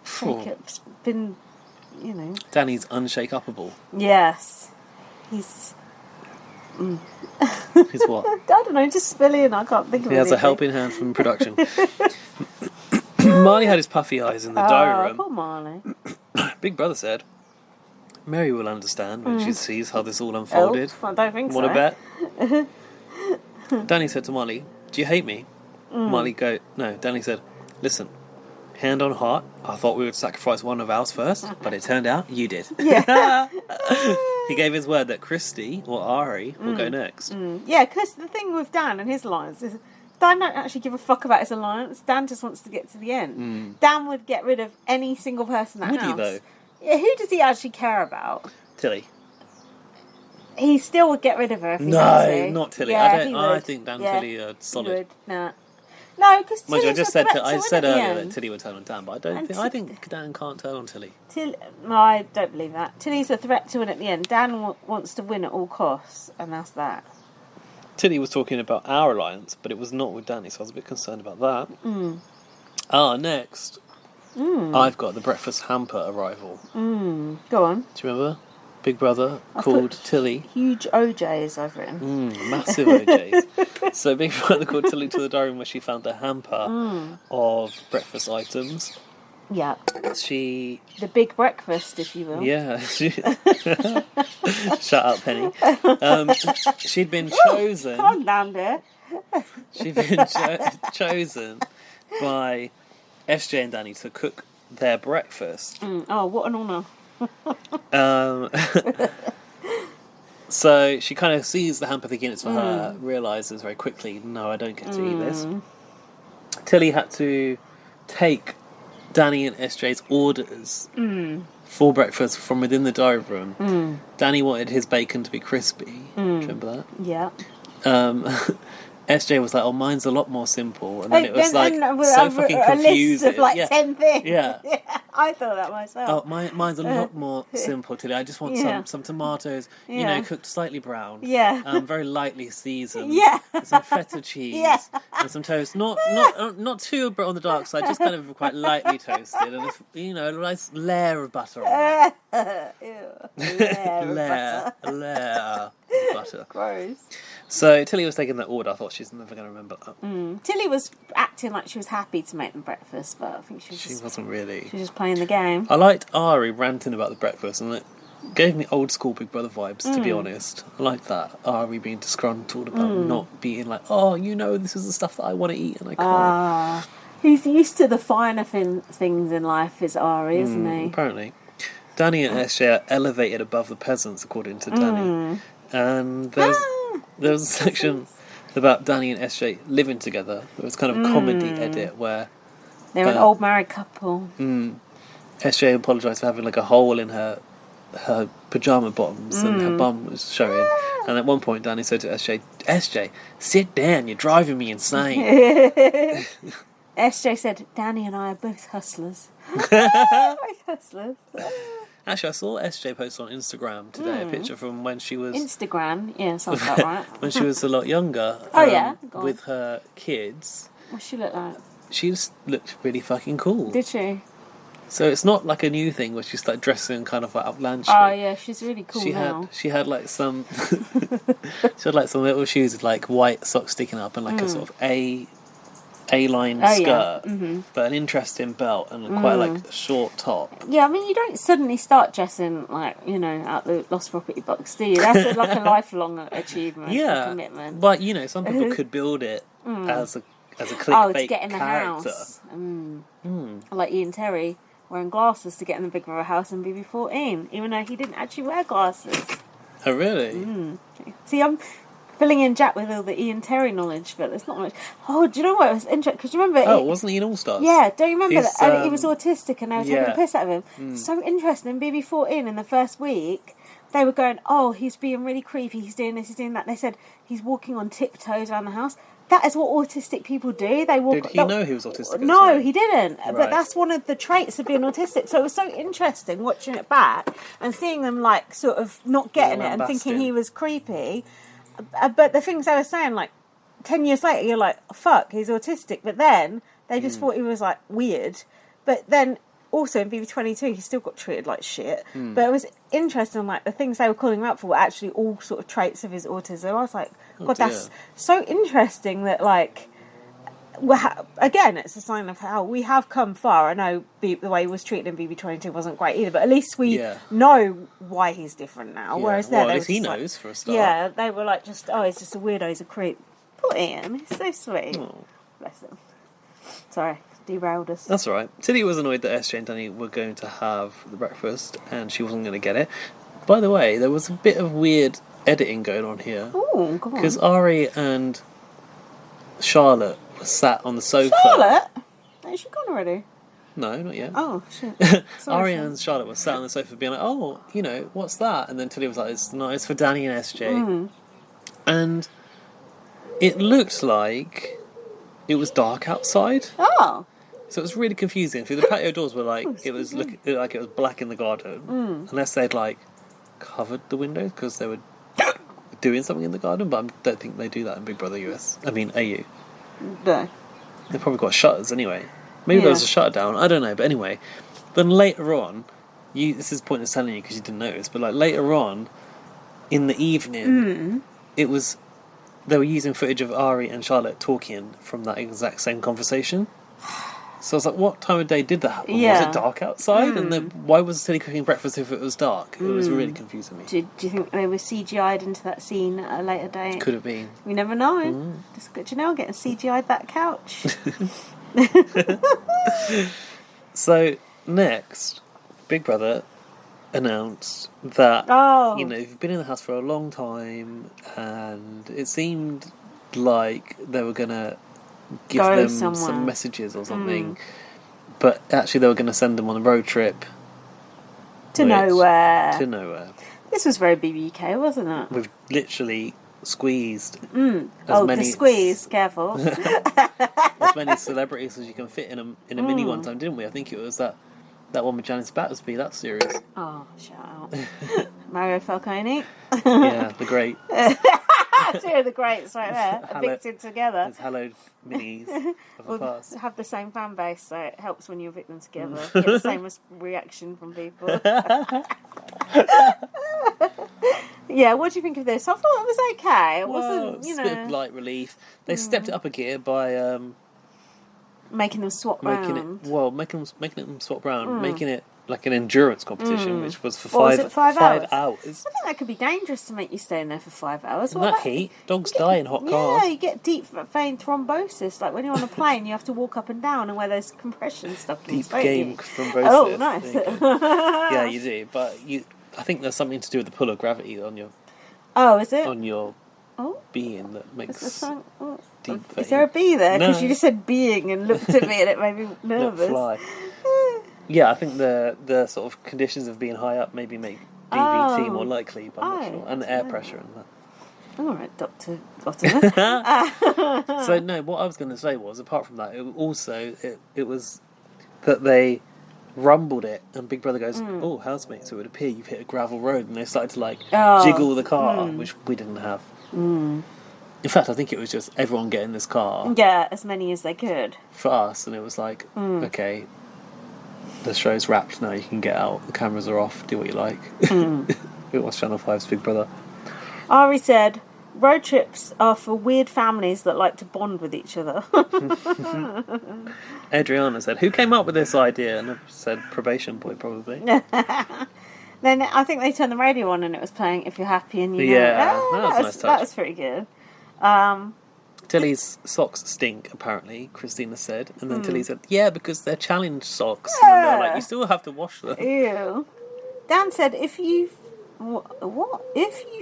Shake-up's been, Danny's unshake-upable. Yes. He's... He's what? I don't know, just spilling. I can't think of it. He has a helping hand from production. Marley had his puffy eyes in the diary room. Poor Marley. Big Brother said, Mary will understand when she sees how this all unfolded. I don't think so. Want to bet? Danny said to Marley, do you hate me? Marley no. Danny said, listen, hand on heart, I thought we would sacrifice one of ours first, but it turned out you did. Yeah. He gave his word that Christy or Ari will go next. Yeah, because the thing with Dan and his alliance is Dan don't actually give a fuck about his alliance. Dan just wants to get to the end. Dan would get rid of any single person in that house. Would he, though? Yeah, who does he actually care about? Tilly. He still would get rid of her if he had to. No, not Tilly. Yeah, I think Dan and Tilly are solid. He would. Nah. No, because Mind you, Tilly's I said earlier that Tilly would turn on Dan, but I think Dan can't turn on Tilly. No, I don't believe that. Tilly's a threat to win at the end. Dan wants to win at all costs, and that's that. Tilly was talking about our alliance, but it was not with Danny, so I was a bit concerned about that. Next. I've got the breakfast hamper arrival. Go on. Do you remember? Big Brother called Tilly. Huge OJs I've written. Massive OJs. So Big Brother called Tilly to the diary room where she found a hamper of breakfast items. Yeah. The big breakfast, if you will. Yeah. Shout out, Penny. She'd been chosen. Come on down there. She'd been chosen by SJ and Danny to cook their breakfast. Oh, what an honour. So she kind of sees the hamper thinking it's for her, realises very quickly, no, I don't get to eat this. Tilly had to take Danny and SJ's orders for breakfast from within the diary room. Danny wanted his bacon to be crispy. Do you remember that? Yeah. SJ was like, oh, mine's a lot more simple. And then it was like so fucking confusing. A list of like 10 things. Yeah. I thought that myself. Oh, mine's a lot more simple today. I just want some tomatoes, cooked slightly brown. Yeah. Very lightly seasoned. Yeah. And some feta cheese. And some toast. Not too on the dark side, just kind of quite lightly toasted. And, a nice layer of butter on it. Layer of butter. Gross. So Tilly was taking that order. I thought she's never going to remember that. Tilly was acting like she was happy to make them breakfast, but I think she wasn't really. She was just playing the game. I liked Ari ranting about the breakfast, and it gave me old school Big Brother vibes, to be honest. I liked that. Ari being disgruntled about not being like, this is the stuff that I want to eat and I can't. He's used to the finer things in life, is Ari, isn't he? Apparently. Danny and SJ are elevated above the peasants, according to Danny. And there was a section about Danny and SJ living together. It was kind of a comedy edit where they're an old married couple. SJ apologised for having like a hole in her pyjama bottoms and her bum was showing. And at one point Danny said to SJ, sit down, you're driving me insane. SJ said, Danny and I are both hustlers. Both hustlers. Actually, I saw SJ post on Instagram today a picture from when she was... Instagram? Yeah, sounds about right. when she was a lot younger. With her kids. What she look like? She just looked really fucking cool. Did she? So it's not like a new thing where she's like dressing kind of like outlandish. Oh yeah, she's really cool now. She had like some... she had like some little shoes with like white socks sticking up and like a sort of A-line skirt, but an interesting belt and quite like a short top. Yeah, I mean, you don't suddenly start dressing like, out the Lost Property box, do you? That's like a lifelong achievement, a commitment. But, some people could build it as a clickbait to get in the character. house. Like Ian Terry wearing glasses to get in the Big Brother house in BB14, even though he didn't actually wear glasses. Oh, really? See, I'm filling in Jack with all the Ian Terry knowledge, but there's not much. Oh, do you know what? It was interesting, because you remember... Oh, wasn't he in All Stars? Yeah, don't you remember that? And he was autistic and they were taking the piss out of him. So interesting, in BB14 in the first week, they were going, oh, he's being really creepy, he's doing this, he's doing that. They said he's walking on tiptoes around the house. That is what autistic people do. They walk. Did he know he was autistic? No, he didn't. Right. But that's one of the traits of being autistic. So it was so interesting watching it back and seeing them like sort of not getting it and thinking he was creepy. But the things they were saying, like 10 years later, you're like, fuck, he's autistic. But then they just thought he was like weird. But then also in BB22, he still got treated like shit. But it was interesting, like the things they were calling him out for were actually all sort of traits of his autism. I was like, God, that's so interesting that, like, again, it's a sign of how we have come far. I know the way he was treated in BB22 wasn't great either, but at least we know why he's different now. Yeah. Whereas there, at least he knows for a start. Yeah, they were like, he's just a weirdo, he's a creep. Poor Ian, he's so sweet. Oh. Bless him. Sorry, derailed us. That's all right. Tilly was annoyed that SJ and Danny were going to have the breakfast and she wasn't going to get it. By the way, there was a bit of weird editing going on here. Oh, come on. Because Ari and Charlotte were sat on the sofa. Charlotte? Has she gone already? No, not yet. Oh, shit. Ari and Charlotte were sat on the sofa being like, oh, you know, what's that? And then Tilly was like, it's nice for Danny and SJ. And it looked like it was dark outside. Oh. So it was really confusing. The patio doors were like, it was like it was black in the garden. Unless they'd like covered the windows because they were doing something in the garden, but I don't think they do that in Big Brother US. I mean, AU. No. They probably got shutters anyway. Maybe there was a shutter down. I don't know. But anyway, then later on, this is pointless telling you because you didn't notice, but like later on in the evening, it was they were using footage of Ari and Charlotte talking from that exact same conversation. So I was like, what time of day did that happen? Was it dark outside? And then why was Tilly cooking breakfast if it was dark? It was really confusing me. Do you think they were CGI'd into that scene at a later date? Could have been. We never know. Just good to know, getting CGI'd that couch. So, next, Big Brother announced that, you know, you've been in the house for a long time and it seemed like they were going to give them some messages or something, but actually they were going to send them on a road trip to nowhere. This was very BBK, wasn't it? We've literally squeezed the squeeze, careful. as many celebrities as you can fit in a mini one time, didn't we? I think it was that one with Janice Battersby, that series. Oh, shout out. Mario Falcone. Yeah, the great. Two of the greats right there, evicted together. There's hallowed minis of the past. Have the same fan base, so it helps when you evict them together. Get the same reaction from people. Yeah, what do you think of this? I thought it was okay. It wasn't, you know, a bit of light relief. They stepped it up a gear by making them swap round. Making them swap round, making it like an endurance competition, which was for five hours. I think that could be dangerous to make you stay in there for 5 hours. In that heat, dogs die in hot cars. Yeah, you get deep vein thrombosis. Like when you're on a plane, you have to walk up and down and wear those compression stockings. Deep game thrombosis. Oh, nice. Yeah, you do. But I think there's something to do with the pull of gravity on your. Oh, is it? On your being that makes. Deep vein. Is there a bee there? Because No. you just said being and looked at me and it made me nervous. Not fly. Yeah, I think the sort of conditions of being high up maybe make DVT more likely, but I'm not sure. And the air pressure and that. All right, Doctor. So no, what I was going to say was, apart from that, it was that they rumbled it, and Big Brother goes, "Oh, housemates, it would appear you've hit a gravel road," and they started to like jiggle the car, which we didn't have. In fact, I think it was just everyone get in this car. Yeah, as many as they could. For us, and it was like, okay, the show's wrapped now, you can get out, the cameras are off, do what you like. It was Channel 5's Big Brother. Ari said, road trips are for weird families that like to bond with each other. Adriana said, who came up with this idea? And I said, probation boy, probably. Then I think they turned the radio on and it was playing If You're Happy and You Know. Yeah, that was a nice touch. That was pretty good. Tilly's socks stink, apparently, Christina said. And then Tilly said, yeah, because they're challenge socks. And then they're like, you still have to wash them. Ew. Dan said, if you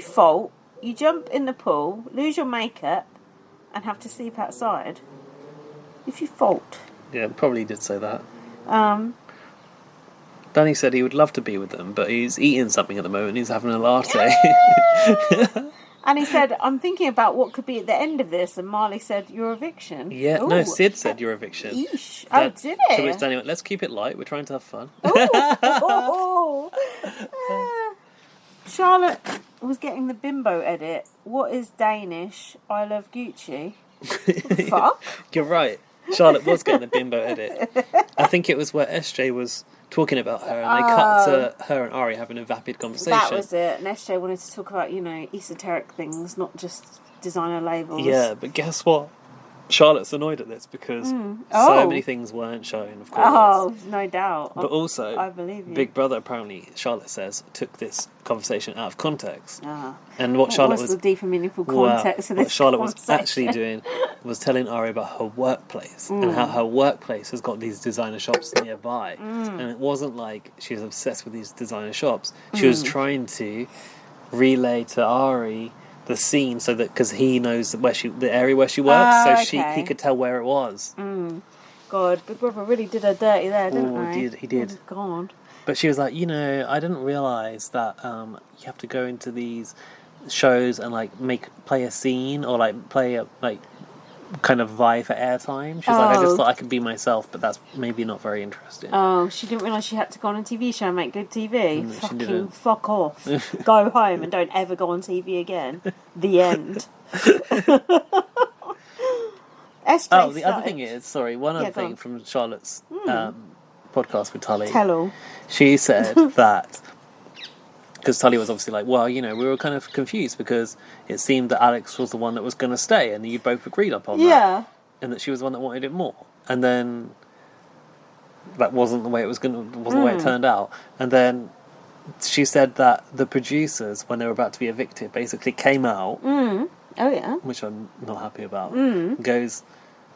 fault, you jump in the pool, lose your makeup, and have to sleep outside. If you fault. Yeah, probably did say that. Danny said he would love to be with them, but he's eating something at the moment. He's having a latte. And he said, I'm thinking about what could be at the end of this. And Marley said, your eviction. Yeah, Ooh. no, Sid said your eviction. Eesh. Oh, did it? So which Danny went, let's keep it light. We're trying to have fun. Charlotte was getting the bimbo edit. What is Danish? I love Gucci. What the fuck? You're right. Charlotte was getting the bimbo edit. I think it was where SJ was talking about her, and they cut to her and Ari having a vapid conversation. That was it. And SJ wanted to talk about, esoteric things, not just designer labels. Yeah, but guess what? Charlotte's annoyed at this because so many things weren't shown, of course. Oh, no doubt. But also, I believe you. Big Brother apparently, Charlotte says, took this conversation out of context. And what Charlotte was the deep and meaningful context of this what Charlotte was actually doing was telling Ari about her workplace and how her workplace has got these designer shops nearby. And it wasn't like she was obsessed with these designer shops. She was trying to relay to Ari the scene, so that because he knows the area where she works, he could tell where it was. God, Big Brother really did her dirty there, didn't he? He did. Oh, God. But she was like, I didn't realise that you have to go into these shows and like play a scene or like play a kind of vie for airtime. She's like, I just thought I could be myself, but that's maybe not very interesting. Oh, she didn't realise she had to go on a TV show and make good TV. She didn't. Fuck off. Go home and don't ever go on TV again. The end. The other thing is, one other thing from Charlotte's podcast with Tully. Tell all. She said that, because Tully was obviously like, well, we were kind of confused because it seemed that Alex was the one that was going to stay, and you both agreed upon that. And that she was the one that wanted it more. And then that wasn't the way it wasn't the way it turned out. And then she said that the producers, when they were about to be evicted, basically came out. Oh, yeah. Which I'm not happy about.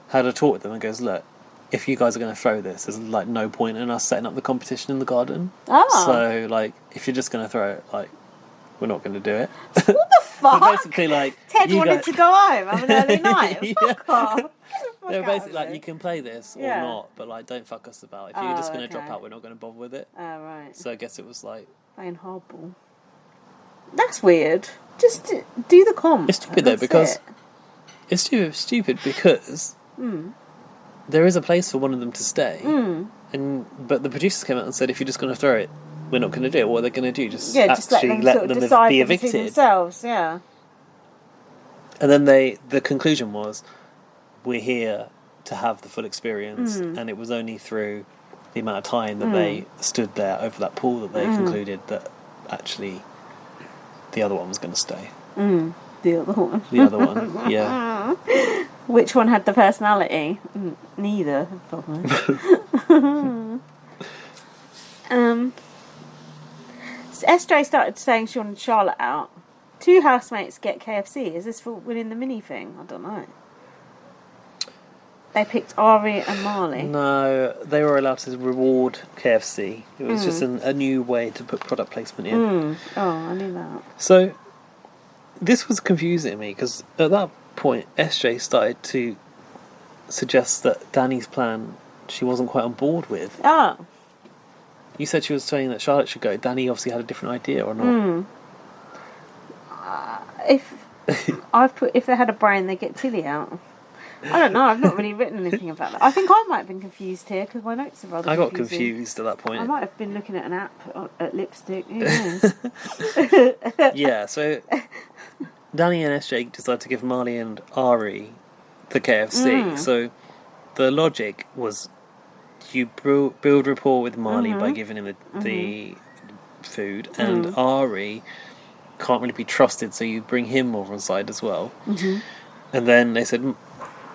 Had a talk with them and goes, look, if you guys are going to throw this, there's like no point in us setting up the competition in the garden. So like, if you're just going to throw it, like, we're not going to do it. What the fuck? Basically, like, Ted wanted to go home, have an early night. Fuck off. They're basically like, you can play this or not, but like, don't fuck us about. If you're just going to drop out, we're not going to bother with it. Oh, right. So I guess it was like playing hardball. That's weird. Just do the comp. It's stupid though, because it's stupid because there is a place for one of them to stay, but the producers came out and said, if you're just going to throw it, we're not going to do it. What are they going to do? Just actually let them decide be evicted themselves. Yeah. And then the conclusion was, we're here to have the full experience, and it was only through the amount of time that they stood there over that pool that they concluded that actually the other one was going to stay. The other one. The other one, yeah. Which one had the personality? Neither, probably. So SJ started saying she wanted Charlotte out. 2 housemates get KFC. Is this for winning the mini thing? I don't know. They picked Ari and Marley. No, they were allowed to reward KFC. It was just a new way to put product placement in. Oh, I knew that. So, this was confusing me, because at that point, SJ started to suggest that Danny's plan she wasn't quite on board with. Oh. You said she was saying that Charlotte should go. Danny obviously had a different idea, or not? If they had a brain, they get Tilly out. I don't know. I've not really written anything about that. I think I might have been confused here because my notes are rather. I got confused at that point. I might have been looking at an app at lipstick. Who knows? Yeah. So Danny and SJ decided to give Marley and Ari the KFC. So the logic was, you build rapport with Marley by giving him the food, and Ari can't really be trusted, so you bring him more on side as well. And then they said,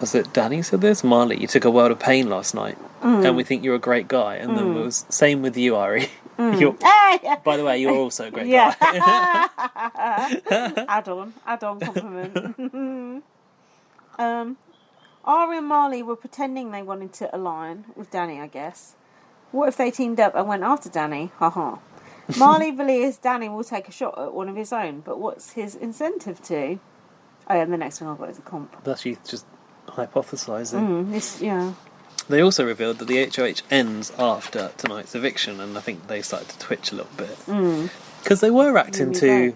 was it Danny said this? Marley, you took a world of pain last night, and we think you're a great guy. And then it was same with you, Ari. By the way, you're also a great guy. Add-on compliment. Ari and Marley were pretending they wanted to align with Danny, I guess. What if they teamed up and went after Danny? Haha. Marley believes Danny will take a shot at one of his own, but what's his incentive to? Oh yeah, and the next one I've got is a comp. That's you just hypothesising. They also revealed that the HOH ends after tonight's eviction, and I think they started to twitch a little bit. Because they were acting too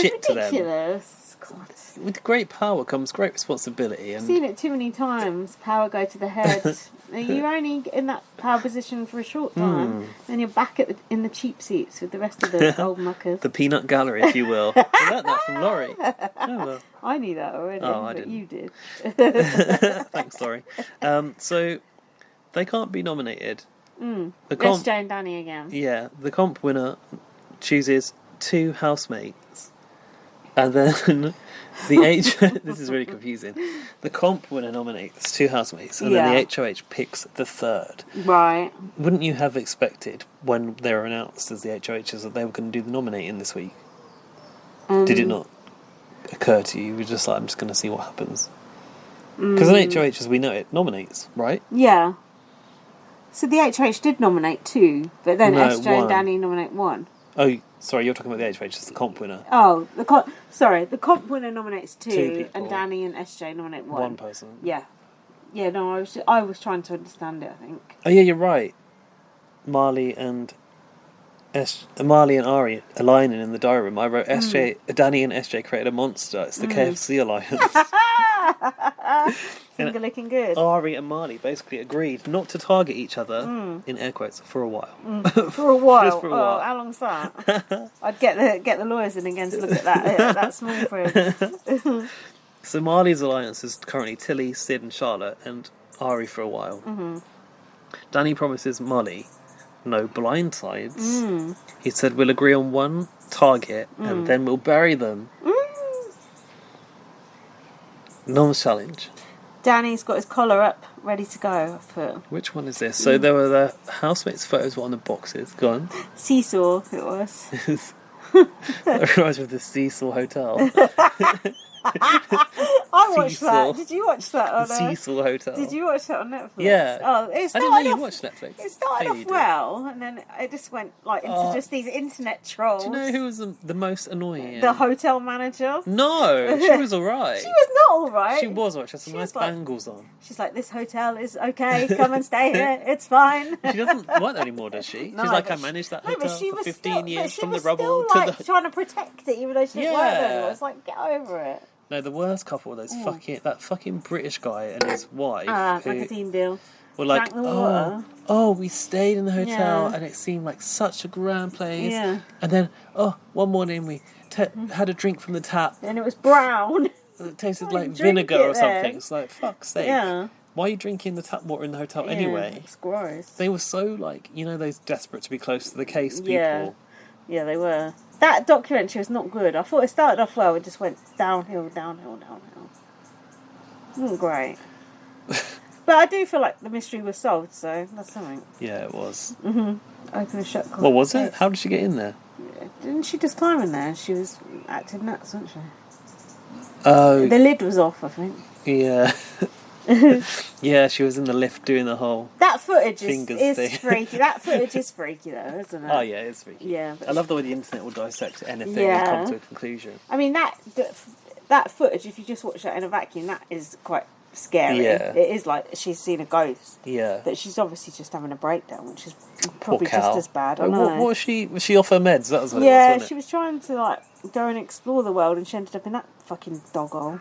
shit to them. Ridiculous. God. With great power comes great responsibility. And I've seen it too many times. Power go to the head. You're only in that power position for a short time. Then you're back in the cheap seats with the rest of the old muckers. The peanut gallery, if you will. I learnt that from Laurie. Oh, well. I knew that already, I but didn't. you did. Thanks, Laurie. So they can't be nominated. Let's Joe and Danny again. Yeah, the comp winner chooses 2 housemates, and then this is really confusing. The comp winner nominates 2 housemates, and then the HOH picks the 3rd. Right. Wouldn't you have expected when they were announced as the HOHs that they were going to do the nominating this week? Did it not occur to you? You were just like, I'm just going to see what happens. Because an HOH, as we know it, nominates, right? Yeah. So the HOH did nominate 2, but then No, SJ 1. and Danny nominate 1. Oh, sorry, you're talking about the HOH as the comp winner. Oh, the comp winner nominates 2, people. and Danny and SJ nominate 1. One person. Yeah. Yeah, no, I was trying to understand it, I think. Oh yeah, you're right. Marley and Ari aligning in the diary room. I wrote Danny and SJ created a monster. It's the KFC alliance. Finger looking good. Ari and Marley basically agreed not to target each other, in air quotes, for a while. For a while. Just for a while. Oh, how long's that? I'd get the lawyers in again to look at that. Yeah, that's small print. So Marley's alliance is currently Tilly, Sid and Charlotte, and Ari for a while. Danny promises Molly no blindsides. He said we'll agree on 1 target and then we'll bury them. Non-challenge. Danny's got his collar up, ready to go. Which one is this? So there were the housemates' photos were on the boxes. Go on. Seesaw, it was. That reminds me of the Cecil Hotel. I watched that. Did you watch that on Cecil Hotel. Did you watch that on Netflix? Yeah. Oh, I didn't know you watched Netflix. It started off well, and then it just went into just these internet trolls. Do you know who was the most annoying? The hotel manager. No, she was alright. She was not alright. She was alright. She had some nice bangles on. She's like, this hotel is okay. Come and stay here. It's fine. She doesn't work there anymore, does she? No, she's like, I managed that hotel for 15 years from the rubble to the... trying to protect it, even though she didn't work there anymore. It's like, get over it. No, the worst couple were that fucking British guy and his wife. Magazine deal. Were like, Drank the water. we stayed in the hotel and it seemed like such a grand place. Yeah. And then, one morning we had a drink from the tap. And it was brown. It tasted Why like you drink vinegar it or something. then? It's like, fuck's sake. Yeah. Why are you drinking the tap water in the hotel anyway? It's gross. They were so those desperate to be close to the case people. Yeah, they were. That documentary was not good. I thought it started off well. It just went downhill. It wasn't great. But I do feel like the mystery was solved, so that's something. Yeah, it was. Open and shut. What was it? How did she get in there? Yeah. Didn't she just climb in there? She was acting nuts, wasn't she? Oh. The lid was off, I think. Yeah. Yeah, she was in the lift doing the whole... That footage is thing. freaky. That footage is freaky, though, isn't it? Oh, yeah, it's freaky. Yeah. I love the way the internet will dissect anything and come to a conclusion. I mean, that footage, if you just watch that in a vacuum, that is quite scary. Yeah. It is like she's seen a ghost. Yeah. But she's obviously just having a breakdown, which is probably just as bad. I know. What was she? Was she off her meds? That was what it was, wasn't it? She was trying to go and explore the world, and she ended up in that fucking dog hole.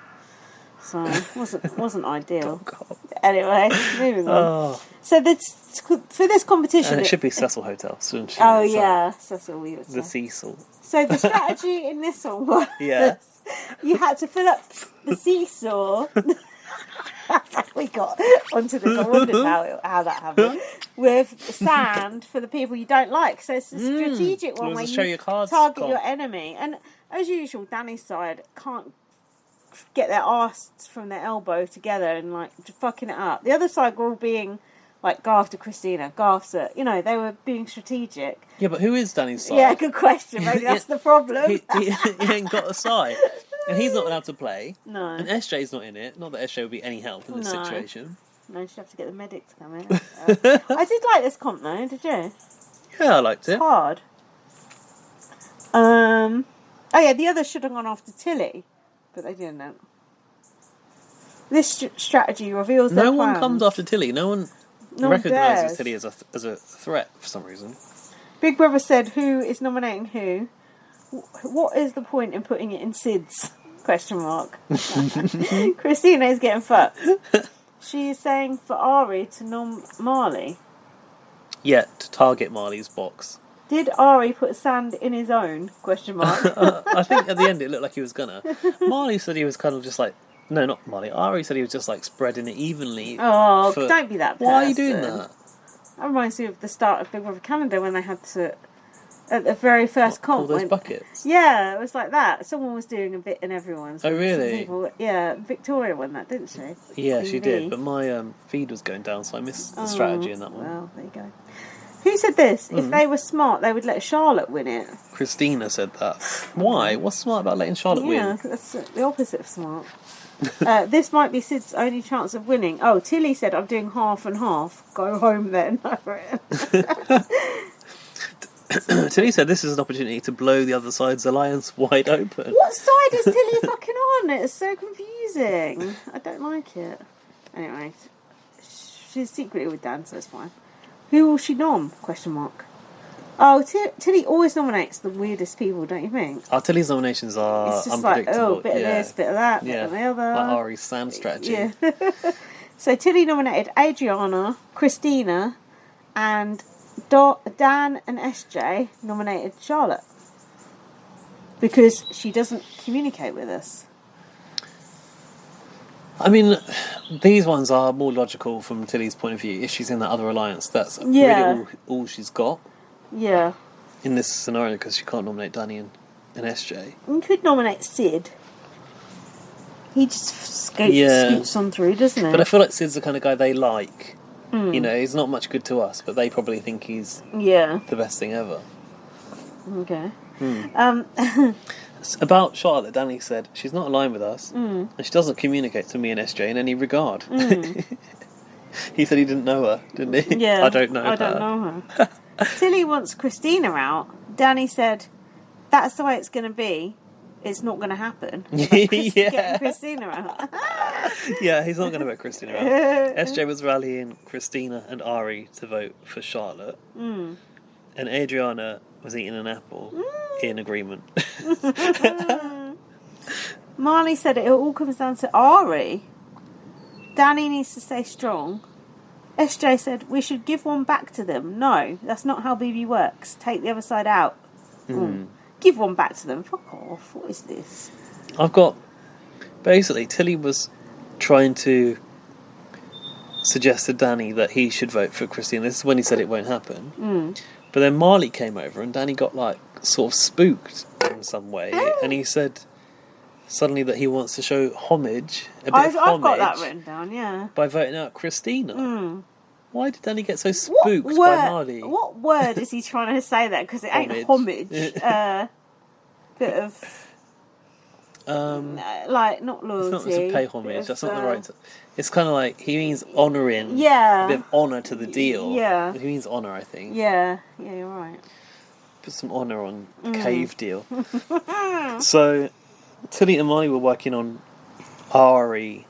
So it wasn't ideal. Anyway, moving on. Oh. So for this competition, And it should be Cecil Hotel, shouldn't she? Oh yeah, Cecil. We would say. The Cecil. So the strategy in this one was you had to fill up the seesaw. We got onto this. I wondered how that happened. With sand for the people you don't like. So it's a strategic one where you target your enemy. And as usual, Danny's side can't get their arse from their elbow together and fucking it up. The other side were all being Garth to Christina. Garth's they were being strategic. Yeah, but who is Danny's side? Yeah, good question. Maybe that's the problem. He ain't got a side. And he's not allowed to play. No. And SJ's not in it. Not that SJ would be any help in this situation. No, she'd have to get the medic to come in. I did like this comp though, did you? Yeah, I liked it. It's hard. Oh yeah, the others should have gone after Tilly, but they didn't. This strategy reveals their No one plans. comes after Tilly. No one recognises Tilly as a threat for some reason. Big Brother said, who is nominating who? What is the point in putting it in Sid's? Question mark. Christina is getting fucked. She is saying for Ari to nom Marley. Yeah, to target Marley's box. Did Ari put sand in his own? Question mark. I think at the end it looked like he was gonna. Marley said he was kind of just like... No, not Marley. Ari said he was just like spreading it evenly. Oh, don't be that person. Why are you doing that? That reminds me of the start of Big Brother Canada when they had to... At the very first comp. All those buckets? Yeah, it was like that. Someone was doing a bit in everyone's. Oh, really? Victoria won that, didn't she? Yeah, she did. But my feed was going down, so I missed the strategy in that one. Well, there you go. Who said this? If they were smart, they would let Charlotte win it. Christina said that. Why? What's smart about letting Charlotte win? Yeah, that's the opposite of smart. This might be Sid's only chance of winning. Oh, Tilly said, I'm doing half and half. Go home then. Tilly said this is an opportunity to blow the other side's alliance wide open. What side is Tilly fucking on? It's so confusing. I don't like it. Anyway, she's secretly with Dan, so it's fine. Who will she nom? Question mark. Oh, Tilly always nominates the weirdest people, don't you think? Our Tilly's nominations are it's just unpredictable. Like, bit of this, bit of that, bit of the other. Like Ari's sand strategy. Yeah. So Tilly nominated Adriana, Christina, and Dan and SJ nominated Charlotte. Because she doesn't communicate with us. I mean, these ones are more logical from Tilly's point of view. If she's in that other alliance, that's really all she's got. Yeah. In this scenario, because she can't nominate Danny and SJ. You could nominate Sid. He just scoots on through, doesn't he? But I feel like Sid's the kind of guy they like. You know, he's not much good to us, but they probably think he's the best thing ever. Okay. About Charlotte, Danny said, she's not aligned with us, and she doesn't communicate to me and SJ in any regard. He said he didn't know her, didn't he? Yeah. I don't know her. Tilly wants Christina out. Danny said, that's the way it's going to be. It's not going to happen. Getting Christina out. Yeah, he's not going to vote Christina out. SJ was rallying Christina and Ari to vote for Charlotte. And Adriana was eating an apple in agreement. Marley said it all comes down to Ari. Danny needs to stay strong. SJ said, we should give one back to them. No, that's not how BB works. Take the other side out. Give one back to them. Fuck off. What is this? I've got... Basically, Tilly was trying to suggest to Danny that he should vote for Christine. This is when he said it won't happen. But then Marley came over and Danny got, like, sort of spooked in some way. And he said suddenly that he wants to show homage, I've got that written down, yeah. By voting out Christina. Why did Danny get so spooked by Marley? What word is he trying to say there? Because it ain't homage. Bit of... like, not loyalty. It's not to pay homage. That's not the right... It's kind of like, he means honouring. A bit of honour to the deal. Yeah. He means honour, I think. Yeah, you're right. Put some honour on cave deal. So, Tilly and Marley were working on Ari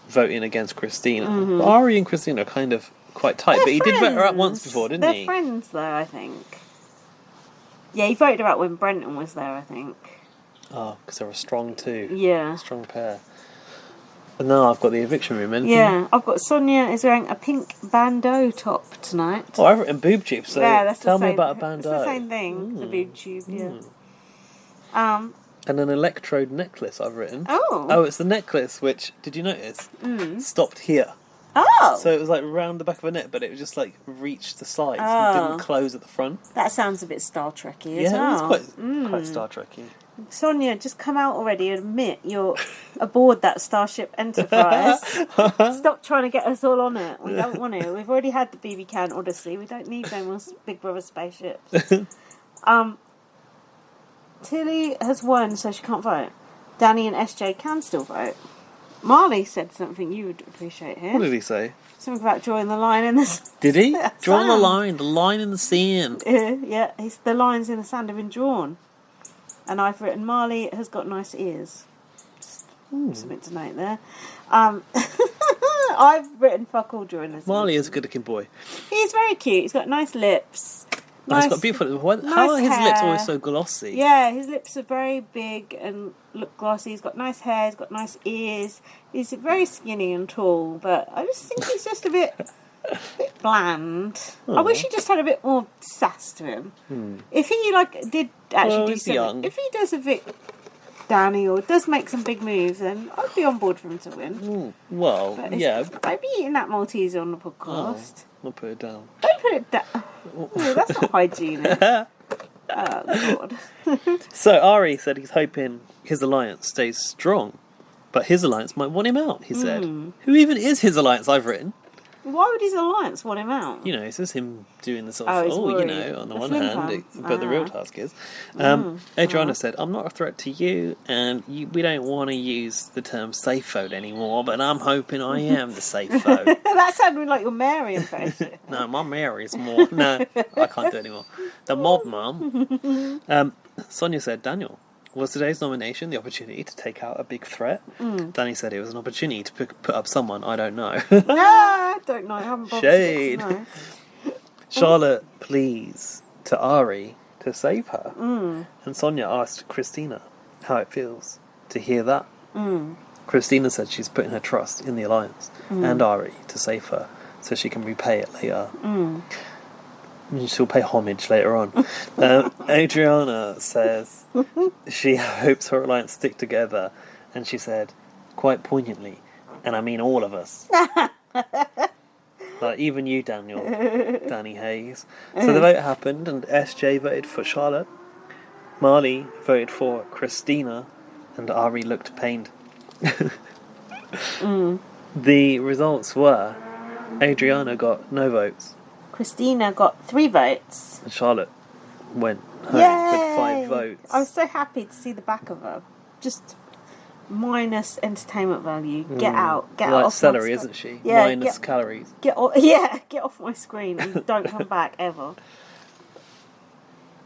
voting against Christina. But Ari and Christina are kind of quite tight. But he did vote her out once before, didn't he? They're friends, though, I think. Yeah, he voted her out when Brenton was there, I think. Oh, because they're a strong two. Yeah. Strong pair. And now I've got the eviction room in. Yeah, I've got Sonia is wearing a pink bandeau top tonight. Oh, I've written boob tube, so that's tell me about a bandeau. It's the same thing, the boob tube, yeah. And an electrode necklace I've written. Oh, it's the necklace which, did you notice? Stopped here. Oh. So it was like round the back of her neck, but it was just like reached the sides and didn't close at the front. That sounds a bit Star Trek-y as well. Yeah, it's quite Star Trek-y. Sonia, just come out already and admit you're aboard that Starship Enterprise. Stop trying to get us all on it. We don't want to. We've already had the BB Can Odyssey. We don't need no more Big Brother spaceships. Tilly has won, so she can't vote. Danny and SJ can still vote. Marley said something you would appreciate here. What did he say? Something about drawing the line in the sand. Did he? Draw the line in the sand. Yeah, the lines in the sand have been drawn. And I've written, Marley has got nice ears. Something to note there. I've written fuck all during this. Marley is a good-looking boy. He's very cute. He's got nice lips. He's got beautiful. How are his lips always so glossy? Yeah, his lips are very big and look glossy. He's got nice hair. He's got nice ears. He's very skinny and tall, but I just think he's just a bit bland. Aww. I wish he just had a bit more sass to him. If he did actually do something, if he does a bit Danny or does make some big moves, then I'd be on board for him to win. Well, yeah. Don't be eating that Maltese on the podcast. I'll put it down. Don't put it down. Oh, that's not hygienic. Oh, God. So Ari said he's hoping his alliance stays strong, but his alliance might want him out, he said. Who even is his alliance, I've written? Why would his alliance want him out? You know, it's just him doing the sort of, on the one hand, but the real task is. Adriana said, I'm not a threat to you, and we don't want to use the term safe phone anymore, but I'm hoping I am the safe phone. That sounded like your Mary impression. No, my Mary's more. No, I can't do it anymore. The mob mum. Sonia said, Daniel, was today's nomination the opportunity to take out a big threat? Danny said it was an opportunity to put up someone I don't know. No, I don't know. I haven't bothered. Shade. Charlotte pleads to Ari to save her. And Sonia asked Christina how it feels to hear that. Christina said she's putting her trust in the alliance and Ari to save her so she can repay it later. She'll pay homage later on. Adriana says she hopes her alliance stick together, and she said, quite poignantly, and I mean all of us. Like even you, Daniel, Danny Hayes. So the vote happened, and SJ voted for Charlotte. Marley voted for Christina, and Ari looked pained. The results were Adriana got no votes. Christina got 3 votes. And Charlotte went home with 5 votes. I was so happy to see the back of her. Just minus entertainment value. Get out. Get out. Like celery, isn't she? Yeah, minus calories. Get off my screen and don't come back ever.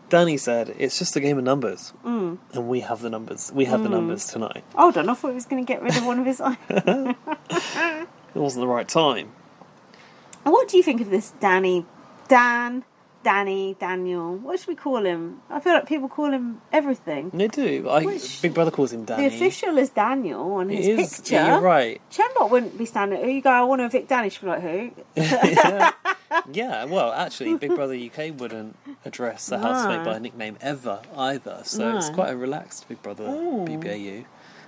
Danny said, it's just a game of numbers. And we have the numbers. We have the numbers tonight. Hold on, I thought he was going to get rid of one of his eyes. It wasn't the right time. What do you think of this Danny? Daniel. What should we call him? I feel like people call him everything. They do. Big Brother calls him Danny. The official is Daniel on his picture. Yeah, you're right. Chembot wouldn't be standing. You go, I want to evict Danny. She'd be like, who? Yeah, well, actually, Big Brother UK wouldn't address the housemate by a nickname ever either. So it's quite a relaxed Big Brother BBAU.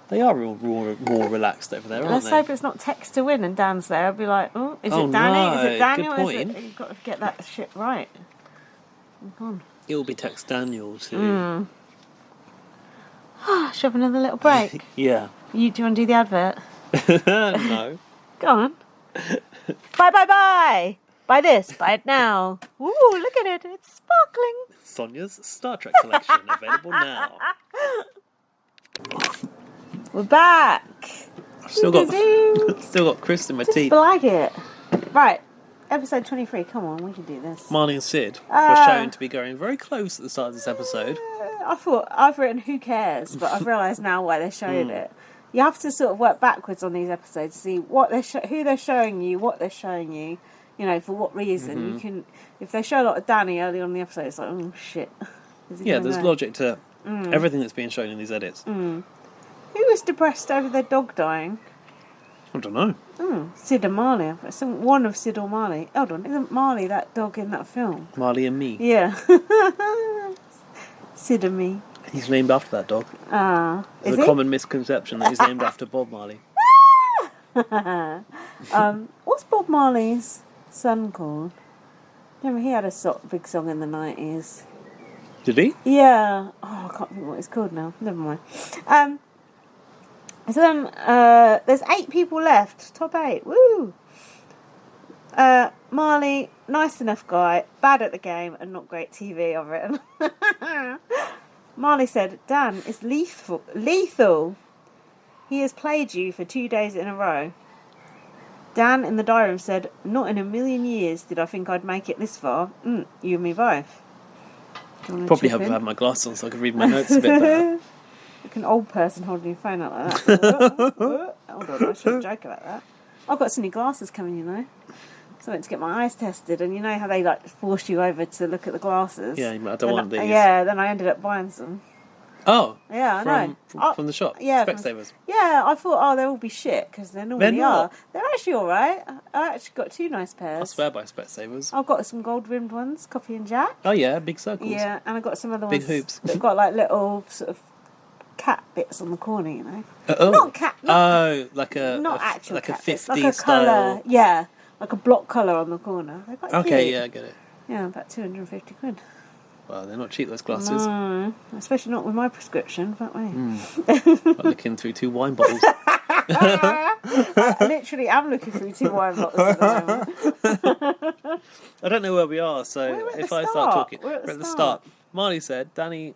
They are more relaxed over there, aren't Let's they? hope it's not text to win and Dan's there. I'll be like, is it Danny? No. Is it Daniel? Good point. You've got to get that shit right. It'll be text Daniel too. Should have another little break. Yeah. Do you want to do the advert? No. Go on. Bye. Buy this. Buy it now. Ooh, look at it. It's sparkling. Sonia's Star Trek collection available now. We're back. I've still got Chris in my teeth. Blag it. Right. Episode 23. Come on, we can do this. Marley and Sid were shown to be going very close at the start of this episode. I thought, I've written who cares, but I've realised now why they're showing it. You have to sort of work backwards on these episodes to see what who they're showing you, what they're showing you, you know, for what reason. You can, if they show a lot of Danny early on in the episode, it's like, oh shit. Yeah, there's logic to everything that's being shown in these edits. Who was depressed over their dog dying? I don't know. Sid and Marley. One of Sid or Marley. Hold on, isn't Marley that dog in that film? Marley and Me. Yeah. Sid and Me. He's named after that dog. There's a common misconception that he's named after Bob Marley. What's Bob Marley's son called? Remember, he had a big song in the 90s. Did he? Yeah. Oh, I can't think what it's called now. Never mind. So then, there's 8 people left. Top 8. Woo! Marley, nice enough guy, bad at the game, and not great TV, I've written. Marley said, Dan is lethal. He has played you for 2 days in a row. Dan in the diary room said, not in a million years did I think I'd make it this far. You and me both. Probably have had my glasses on so I could read my notes a bit better. Like an old person holding your phone out like that. Hold on, I shouldn't joke about that. I've got some new glasses coming, you know. So I went to get my eyes tested, and you know how they like force you over to look at the glasses? Yeah, I don't want these. Yeah, then I ended up buying some. Oh. Yeah, I know. From the shop? Yeah. Specsavers? Yeah, I thought, they'll all be shit, because they normally They're are. not. They're actually alright. I actually got 2 nice pairs. I swear by Specsavers. I've got some gold-rimmed ones, Coffee and Jack. Oh yeah, big circles. Yeah, and I've got some other Big ones. hoops. They've got like little sort of cat bits on the corner, you know. Oh. Not cat. Like a not actual like a cat bits, 50s like a style. colour. Yeah, like a block colour on the corner. They're quite Okay, cute. yeah, I get it. Yeah, about 250 quid. Well, they're not cheap, those glasses. No, especially not with my prescription, that way. Like looking through 2 wine bottles. I literally am looking through 2 wine bottles at the moment. I don't know where we are, so We're at if the I start start. talking, We're at the the start. start. Marley said Danny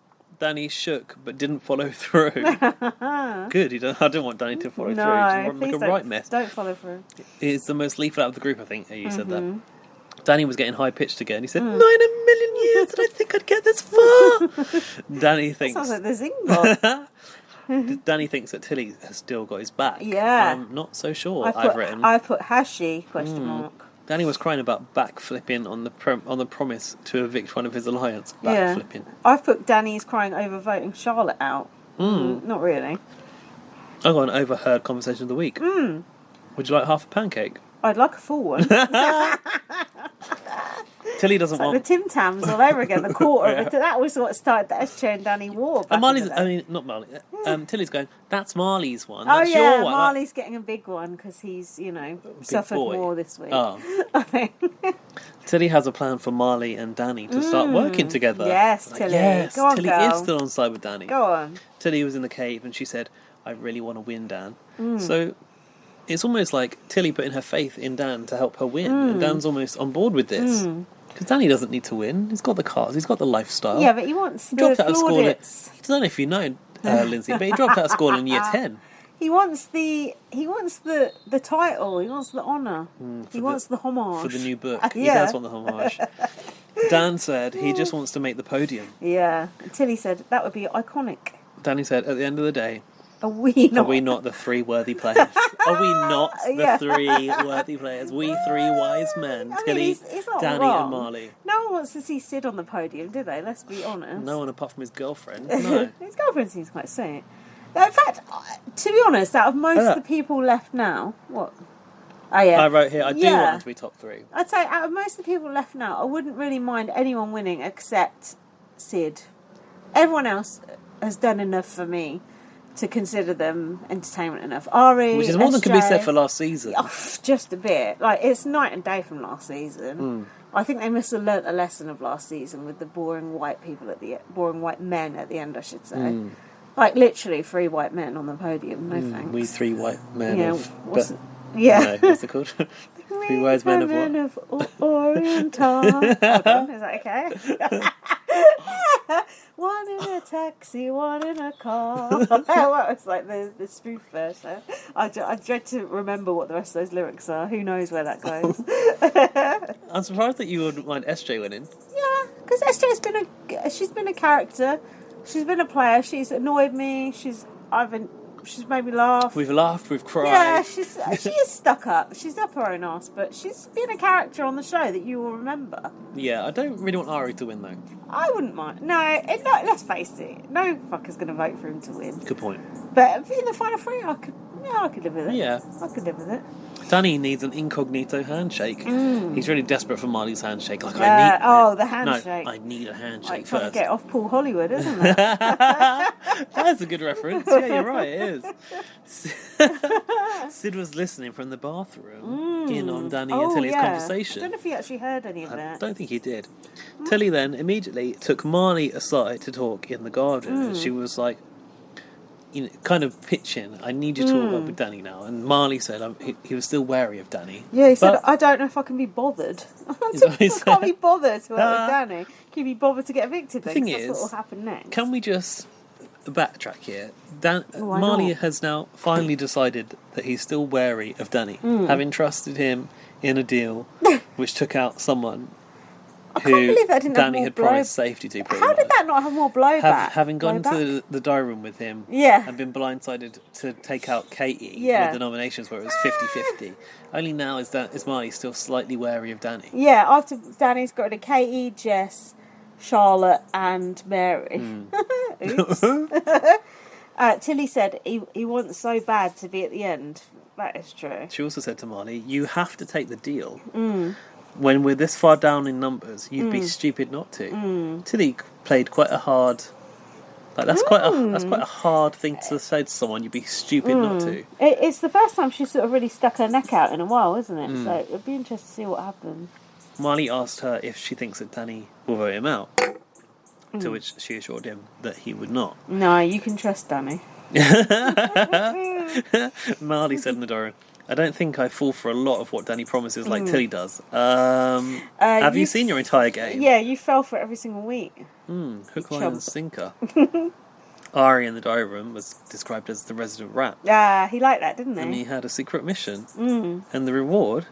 shook but didn't follow through. Good. I don't want Danny to follow through. No, He's like please a right mess. don't follow through. He's the most lethal out of the group, I think. You said Mm-hmm. that. Danny was getting high pitched again. He said, 9 in a million years did I think I'd get this far. Danny thinks. Sounds like the Zingbot. Danny thinks that Tilly has still got his back. Yeah. I'm not so sure. I've put has she ? Danny was crying about backflipping on the promise to evict one of his alliance. Yeah. Backflipping. I've put Danny's crying over voting Charlotte out. Not really. I got an overheard conversation of the week. Would you like half a pancake? I'd like a full one. Tilly doesn't Like want. the Tim Tams all over again. The quarter of it. That was what started the SJ and Danny war. And Marley's, not Marley. Tilly's going, that's Marley's one. Oh That's yeah, your one. Marley's getting a big one because he's suffered boy. more this week. Oh. I think. Tilly has a plan for Marley and Danny to start working together. Yes, Like, Tilly. Yes, Go on, Tilly girl. is still on side with Danny. Go on. Tilly was in the cave and she said, I really want to win Dan. So it's almost like Tilly putting her faith in Dan to help her win. And Dan's almost on board with this. Because Danny doesn't need to win. He's got the cars. He's got the lifestyle. Yeah, but he wants He the dropped out of school. I plaudits. don't know if you know, Lindsay, but he dropped out of school in year 10. He wants the title. He wants the honour. He wants the homage For the new book. He Yeah. does want the homage. Dan said he just wants to make the podium. Yeah. And Tilly said that would be iconic. Danny said, at the end of the day, Are we not? are we not the 3 worthy players? Are we not the Yeah. 3 worthy players? We 3 wise men. I mean, Tilly, he's not Danny wrong. and Marley. No one wants to see Sid on the podium, do they? Let's be honest. No one apart from his girlfriend. No. His girlfriend seems quite sweet. In fact, to be honest, out of most of the people left now, what? Oh yeah. I wrote here, I do Yeah. want them to be top 3. I'd say out of most of the people left now, I wouldn't really mind anyone winning except Sid. Everyone else has done enough for me to consider them entertainment enough. Ari, Which is more than could be SJ, said for last season. Oh, just a bit. Like, it's night and day from last season. I think they must have learnt a lesson of last season with the boring white men at the end, I should say. Like, literally 3 white men on the podium. No thanks. We 3 white men Yeah, of... what's But, Yeah. no, what's it called? 3 wise men of what? Oriental. Hold on, is that okay? One in a taxi, one in a car. What was like the spoof version? I dread to remember what the rest of those lyrics are. Who knows where that goes? I'm surprised that you wouldn't mind SJ winning. Yeah, because she's been a character. She's been a player. She's annoyed me. She's made me laugh. We've laughed, we've cried. Yeah, she is stuck up. She's up her own arse, but she's been a character on the show that you will remember. Yeah, I don't really want Ari to win though. I wouldn't mind. No, let's face it. No fucker's going to vote for him to win. Good point. But in the final 3, I could live with it. Yeah. I could live with it. Danny needs an incognito handshake. He's really desperate for Marley's handshake. Like, the handshake. No, I need a handshake Like trying to first. get off Paul Hollywood, isn't it? That's a good reference. Yeah, you're right, it is. Sid was listening from the bathroom in on Danny and Tilly's conversation. I don't know if he actually heard any of I that. don't think he did. Tilly then immediately took Marley aside to talk in the garden. And she was like, kind of pitching, I need you to talk with Danny now. And Marley said he was still wary of Danny. Yeah, he said, But- I don't know if I can be bothered. Is that what he I can't said? be bothered to work with Danny. Can you be bothered to get evicted then? thing 'Cause that's is, what will happen next. Can we just backtrack here? Why Marley not? has now finally decided that he's still wary of Danny, having trusted him in a deal which took out someone I can't believe that didn't have Danny more had promised safety to. How did that not have more blowback? Having gone to the diary room with him Yeah. and been blindsided to take out Katie Yeah. with the nominations where it was 50-50. Only now is Marley still slightly wary of Danny. Yeah, after Danny's got rid of Katie, Jess, Charlotte and Mary. Oops. Tilly said he wants so bad to be at the end. That is true. She also said to Marley, you have to take the deal. When we're this far down in numbers, you'd be stupid not to. Tilly played quite a hard... Like, that's quite a hard thing to say to someone, you'd be stupid not to. It's the first time she's sort of really stuck her neck out in a while, isn't it? So it'd be interesting to see what happens. Marley asked her if she thinks that Danny will vote him out, to which she assured him that he would not. No, you can trust Danny. Marley said in the diary, I don't think I fall for a lot of what Danny promises like Tilly does. Have you seen your entire game? Yeah, you fell for it every single week. Hook, line and sinker. Ari in the diary room was described as the resident rat. Yeah, he liked that, didn't he? And he had a secret mission. And the reward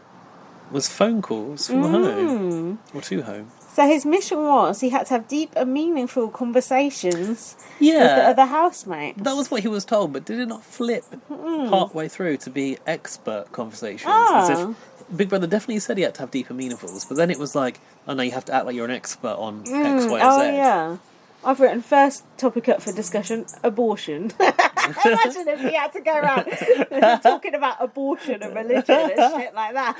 was phone calls from home. Or to home. So his mission was he had to have deep and meaningful conversations with the Yeah. other housemates. That was what he was told, but did it not flip part way through to be expert conversations? Oh. As if Big Brother definitely said he had to have deep and meaningfuls, but then it was like, oh no, you have to act like you're an expert on X, Y, and Z. Oh, yeah. I've written first topic up for discussion, abortion. Imagine if he had to go around talking about abortion and religion and shit like that.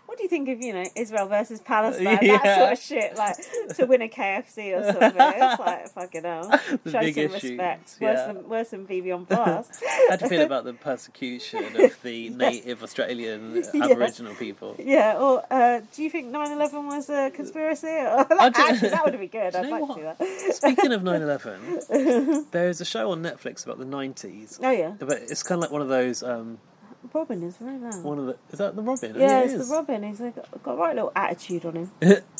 What do you think of, Israel versus Palestine? That sort of shit, like to win a KFC or something. It's like, fucking hell. The Show big some issue. respect. Yeah. Worse than BB on Blast. How do you feel about the persecution of the native Australian Aboriginal people? Yeah, or do you think 9/11 was a conspiracy? Or... Actually, that would be good. I'd like to see that. Speaking of 9/11, there's a show on Netflix about the 90s. Oh, yeah. But it's kind of like one of those... Robin is very loud. Is that the Robin? Yeah, it it's the Robin. He's got a right little attitude on him.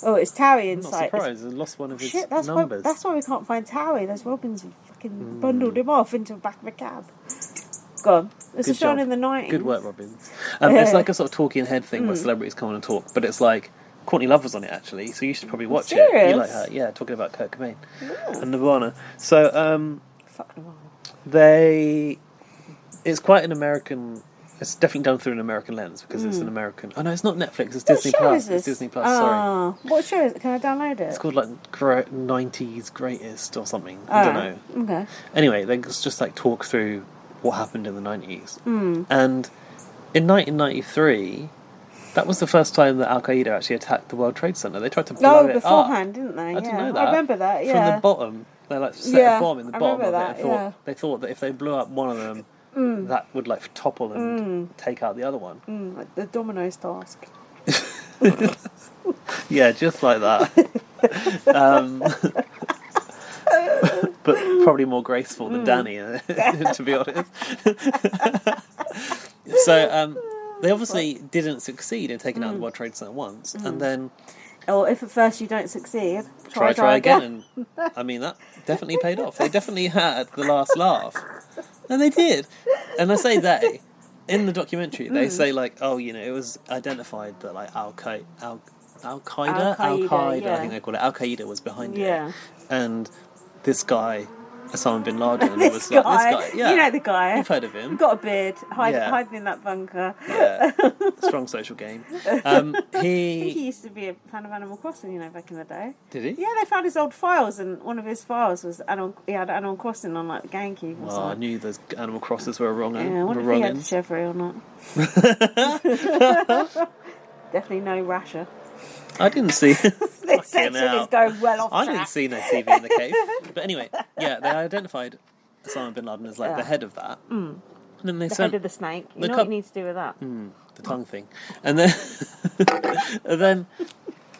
Oh, it's Towie I'm not inside. surprised. I lost one of his That's numbers. that's why we can't find Towie. Those Robins fucking bundled him off into the back of a cab. Go on. It's a show in the 90s. Good work, Robbins. It's like a sort of talking head thing where celebrities come on and talk, but it's like Courtney Love was on it actually, so you should probably watch it. You like her, yeah, talking about Kurt Cobain and Nirvana. So Fuck Nirvana. It's quite an American. It's definitely done through an American lens because it's an American. Oh no, it's not Netflix. It's Disney Plus. It's Disney Plus. Sorry. What show is it? Can I download it? It's called like 90s Greatest or something. I don't know. Okay. Anyway, they just like talk through what happened in the 90s. And in 1993, that was the first time that Al Qaeda actually attacked the World Trade Center. They tried to blow it up. Beforehand, didn't they? I didn't know that. I remember that. Yeah. From the bottom, they like set a bomb in the I bottom of remember it. that, They thought that if they blew up one of them, that would like topple and take out the other one. Like the Domino's task. Yeah, just like that. But probably more graceful than Danny, to be honest. So they obviously didn't succeed in taking out the World Trade Center once, and then Or if at first you don't succeed, try again. And I mean, that definitely paid off. They definitely had the last laugh, and they did. And I say they. In the documentary, they say like, oh, it was identified that like Al Qaeda, yeah. I think they call it Al Qaeda was behind Yeah. it, and this guy, Osama bin Laden, this was guy, like this guy. Yeah, you know the guy. You've heard of him. Got a beard, Yeah. hiding in that bunker. Yeah, strong social game. I think he used to be a fan of Animal Crossing, back in the day. Did he? Yeah, they found his old files, and one of his files was he had Animal Crossing on like the GameCube or Well, I something. knew those Animal Crossers were wrong. Yeah, I wonder if he had Chevrolet or not. Definitely no Rasher. I didn't see. This section is going well off I track. didn't see no TV in the cave. But anyway, yeah, they identified Osama bin Laden as like the head of that. And then they The sent head of the snake. You know what you need to do with that? the tongue thing, and then and then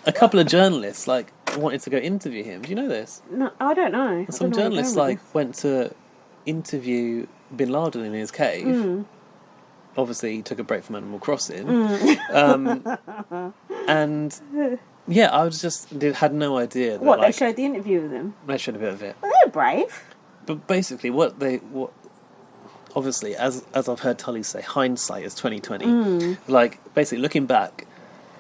a couple of journalists like wanted to go interview him. Do you know this? No, I don't know. Some journalists went to interview bin Laden in his cave. Obviously, he took a break from Animal Crossing, and yeah, I was had no idea. That, They showed the interview with him. They showed a bit of it. Well, they're brave. But basically, obviously, as I've heard Tully say, hindsight is 20/20. Like basically, looking back,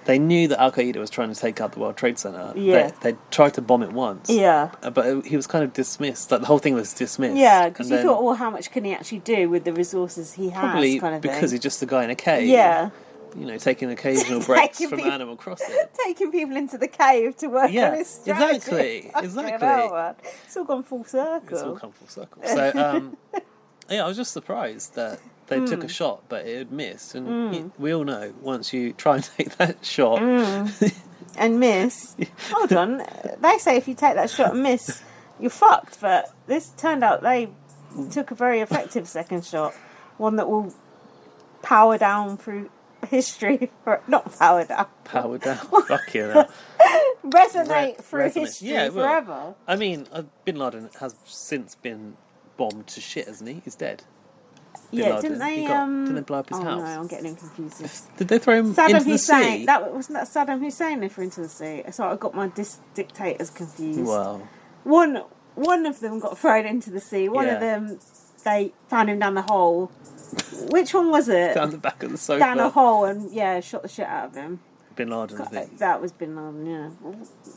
They knew that Al Qaeda was trying to take out the World Trade Center. Yeah. They tried to bomb it once. Yeah. But he was kind of dismissed. Like the whole thing was dismissed. Yeah, because you thought, well, how much can he actually do with the resources he has? Probably kind of because thing. he's just a guy in a cave. Yeah. You know, taking occasional breaks from Animal Crossing. Taking people into the cave to work on his strategy. Exactly. It's all gone full circle. It's all come full circle. So, I was just surprised that they took a shot, but it had missed. And we all know, once you try and take that shot... and miss. Hold on. They say if you take that shot and miss, you're fucked. But this turned out they took a very effective second shot. One that will power down through history. Not power down. Power down. Fuck you now. Resonate through history forever. I mean, Bin Laden has since been bombed to shit, hasn't he? He's dead. Didn't they blow up his house? No, I'm getting him confused. Did they throw him Saddam into the sea? Wasn't that Saddam Hussein they threw into the sea? So I got my dictators confused. Wow. One of them got thrown into the sea. One of them, they found him down the hole. Which one was it? Down the back of the sofa. Down a hole and shot the shit out of him. Bin Laden, I think. That was Bin Laden. Yeah.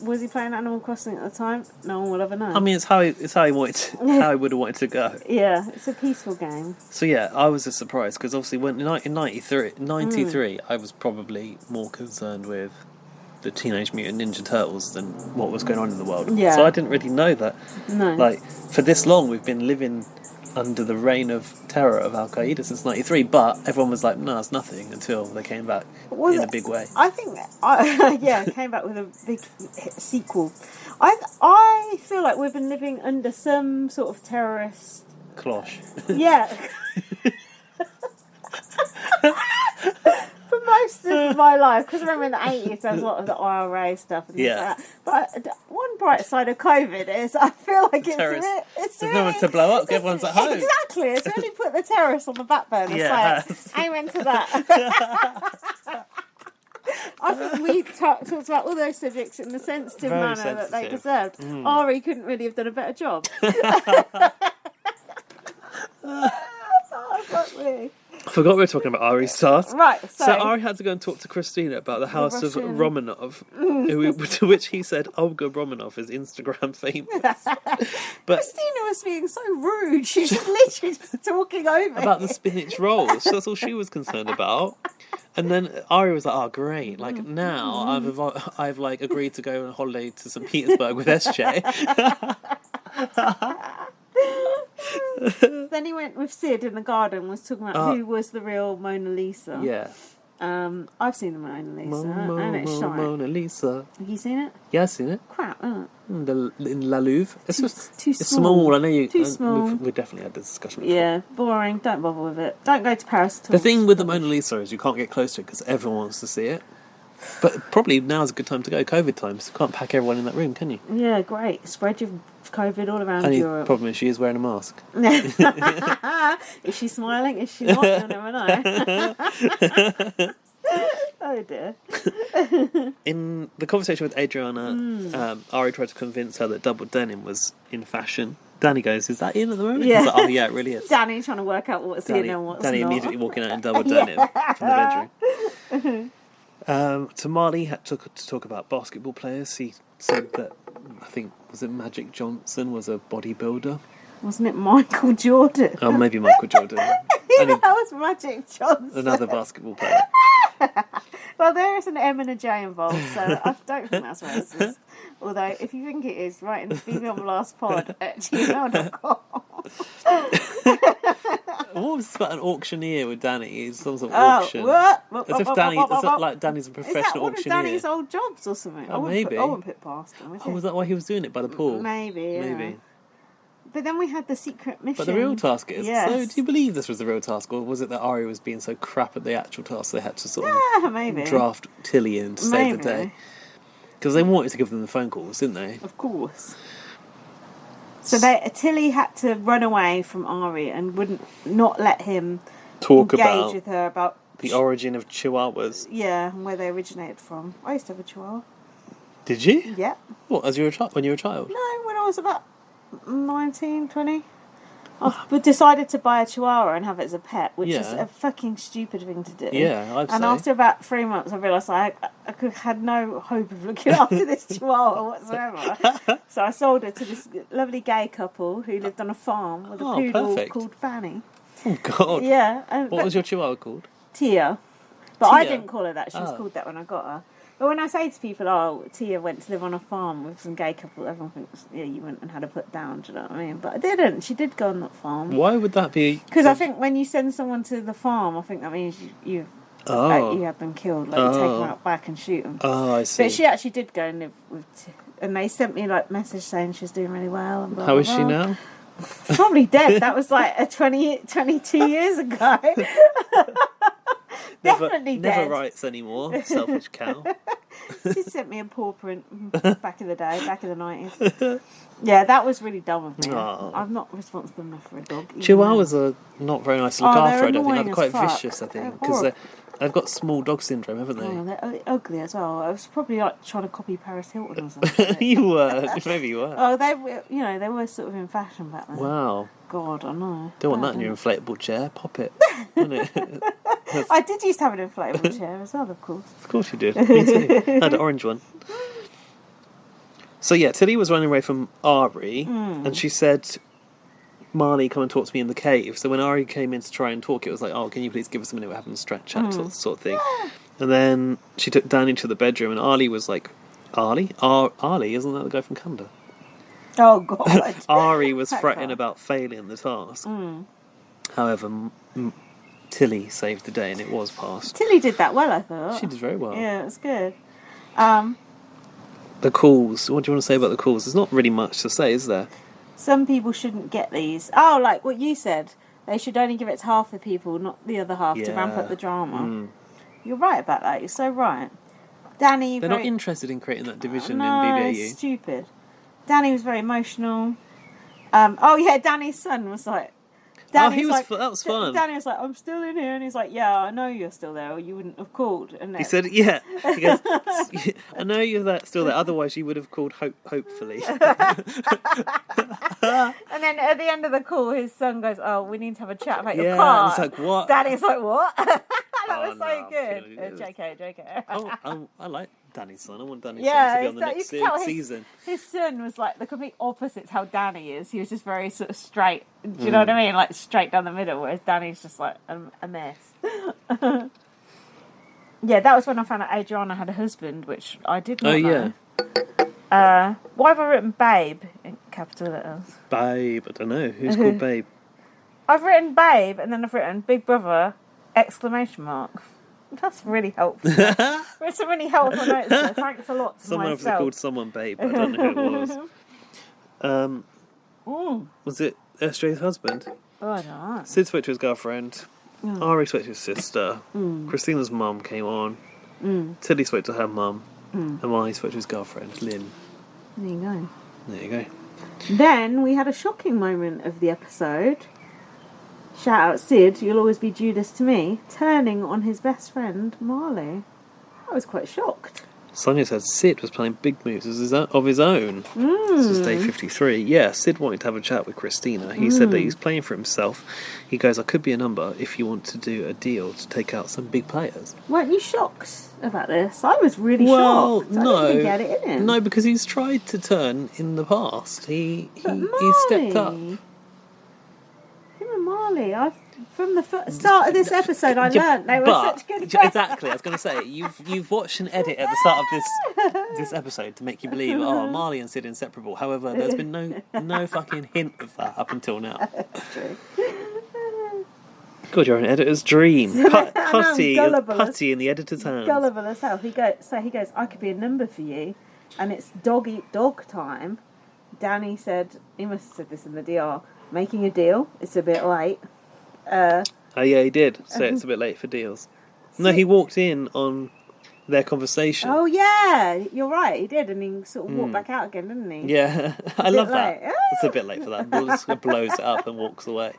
Was he playing Animal Crossing at the time? No one will ever know. I mean, it's how he wanted how he would have wanted to go. Yeah, it's a peaceful game. So yeah, I was just surprised because obviously when in 93, I was probably more concerned with the Teenage Mutant Ninja Turtles than what was going on in the world. Yeah. So I didn't really know that. No. Like for this long, we've been living under the reign of terror of Al Qaeda since 93, but everyone was like, no, it's nothing until they came back in a big way. I think, came back with a big sequel. I feel like we've been living under some sort of terrorist... Cloche. Yeah. For most of my life, because I remember in the 80s there was a lot of the IRA stuff and things like that. But one bright side of COVID is I feel like it's there's no one to blow up, everyone's at home. Exactly, it's really put the terrorists on the back burner. Yeah, so amen to that. I think we talked about all those subjects in the sensitive manner that they deserved. Ari couldn't really have done a better job. Fuck me. I forgot we were talking about Ari's task. Right, so Ari had to go and talk to Christina about the house of Romanov, to which he said Olga Romanov is Instagram famous. But Christina was being so rude. She was literally just talking over about the spinach rolls. That's all she was concerned about. And then Ari was like, "Oh, great! Like now, I've like agreed to go on holiday to St. Petersburg with SJ." Then he went with Sid in the garden, was talking about who was the real Mona Lisa. Yeah. I've seen the Mona Lisa, and it's shite. Mona Lisa. Have you seen it? Yeah, I've seen it. Crap, isn't it? In La Louvre. It's too it's small. I know you. Too small. We definitely had this discussion before. Yeah, boring. Don't bother with it. Don't go to Paris at all. The thing with the Mona Lisa is you can't get close to it because everyone wants to see it. But probably now's a good time to go. COVID times. You can't pack everyone in that room, can you? Yeah, great. Spread your COVID all around Only Europe. problem is she is wearing a mask. Is she smiling? Is she not? You'll never know. Oh dear. In the conversation with Adriana, Ari tried to convince her that double denim was in fashion. Danny goes, "Is that in at the moment?" Yeah. He's like, "Oh yeah, it really is." Danny trying to work out what's in and what's Danny not. immediately walking out in double denim from the bedroom. Tamale had to talk about basketball players. He said that, I think, was it Magic Johnson was a bodybuilder? Wasn't it Michael Jordan? Oh, maybe Michael Jordan. That was Magic Johnson. Another basketball player. Well, there is an M and a J involved, so I don't think that's racist. Although, if you think it is, write in the Female Blast Pod at gmail.com. What was about an auctioneer with Danny? Some sort of auction. What? As if Danny, it's not like Danny's a professional auctioneer. Is that one auctioneer. of Danny's old jobs or something? Oh, maybe. I wouldn't put past him. Was that why he was doing it by the pool? Maybe, yeah. Maybe. But then we had the secret mission. But the real task is, yes. So do you believe this was the real task, or was it that Ari was being so crap at the actual task they had to sort of maybe. draft Tilly in to save the day? Because they wanted to give them the phone calls, didn't they? Of course. So Tilly had to run away from Ari and wouldn't not let him engage with her about the origin of Chihuahuas. Yeah, and where they originated from. I used to have a Chihuahua. Did you? Yeah. What, when you were a child? No, when I was about 19, 20. But decided to buy a chihuahua and have it as a pet, which is Yeah. a fucking stupid thing to do. Yeah, I'd And say. after about 3 months, I realised I had no hope of looking after this chihuahua whatsoever. So I sold her to this lovely gay couple who lived on a farm with a poodle perfect. called Fanny. Oh, God. Yeah. What was your chihuahua called? Tia. But I Tia? didn't call her that. She was called that when I got her. But when I say to people, oh, Tia went to live on a farm with some gay couple, everyone thinks, yeah, you went and had her put down, do you know what I mean? But I didn't. She did go on that farm. Why would that be? Because I think when you send someone to the farm, I think that means you have them killed. Like, you take them out back and shoot them. Oh, I see. But she actually did go and live with... And they sent me, like, message saying she's doing really well. And blah, How blah, is she blah. now? Probably dead. That was, like, 22 years ago. Definitely dead. Never writes anymore. Selfish cow. She sent me a paw print back in the day, back in the 90s. Yeah, that was really dumb of me. Oh. I'm not responsible enough for a dog. Chihuahuas are not very nice to look after, they're I don't think. annoying They're quite as fuck. vicious, I think. They're Because they've got small dog syndrome, haven't they? Oh, they're ugly as well. I was probably like trying to copy Paris Hilton or something. You were. Maybe you were. Oh, they were sort of in fashion back then. Wow. God, I know. Don't want that in your inflatable chair. Pop it. Wouldn't it? I did used to have an inflatable chair as well, of course. Of course you did. Me too. I had an orange one. So yeah, Tilly was running away from Ari, and she said, Marley, come and talk to me in the cave. So when Ari came in to try and talk, it was like, oh, can you please give us a minute, we're having a chat sort of thing. And then she took Danny to the bedroom, and Arlie was like, Arlie, isn't that the guy from Kanda? Oh, God. Ari was fretting about failing the task. However, Tilly saved the day, and it was passed. Tilly did that well, I thought. She did very well. Yeah, it was good. The calls. What do you want to say about the calls? There's not really much to say, is there? Some people shouldn't get these. Oh, like what you said. They should only give it to half the people, not the other half, to ramp up the drama. You're right about that. You're so right. Danny... They're not interested in creating that division no, in BBAU. It's stupid. Danny was very emotional. Danny's son was like... that was fun. Danny was like, I'm still in here. And he's like, yeah, I know you're still there, or you wouldn't have called. And he said, yeah. He goes, I know you're still there, otherwise you would have called hopefully. And then at the end of the call, his son goes, oh, we need to have a chat about your car. He's like, what? Danny's like, what? That was so no, good. JK. I like Danny's son. I want Danny's Yeah, son to be on the next you can tell season. His son was like the complete opposite to how Danny is. He was just very sort of straight. Do you know what I mean? Like straight down the middle, whereas Danny's just like a mess. Yeah, that was when I found out Adriana had a husband, which I did not know. Yeah. Why have I written Babe in capital letters? Babe, I don't know. Who's called Babe? I've written Babe, and then I've written Big Brother, ! That's really helpful. There's some really helpful notes there. Thanks a lot to Someone myself. obviously called someone Babe, but I don't know who it was. Was it SJ's husband? Oh, I don't know. Sid spoke to his girlfriend. Ari spoke to his sister. Christina's mum came on. Tilly spoke to her mum. And Marley spoke to his girlfriend, Lynn. There you go. There you go. Then we had a shocking moment of the episode. Shout out Sid, you'll always be Judas to me, turning on his best friend, Marley. I was quite shocked. Sonia said Sid was playing big moves of his own. This is day 53. Yeah, Sid wanted to have a chat with Christina. He said that he's playing for himself. He goes, I could be a number if you want to do a deal to take out some big players. Weren't you shocked about this? I was really shocked. No, I didn't think he had it in him. No, because he's tried to turn in the past. He stepped up. Him and Marley, from the start of this episode, I learnt they were such good friends. Exactly, I was going to say, you've watched an edit at the start of this episode to make you believe, Marley and Sid are inseparable. However, there's been no fucking hint of that up until now. That's true. God, you're an editor's dream. Putty in the editor's hands. Gullible herself. He goes, I could be a number for you, and it's dog eat dog time. Danny said, he must have said this in the DR, making a deal, it's a bit late. Oh yeah, he did say it's a bit late for deals. No, he walked in on their conversation. Oh yeah, you're right, he did, and he sort of walked back out again, didn't he? Yeah, I love that. It's a bit late for that. Just blows it up and walks away.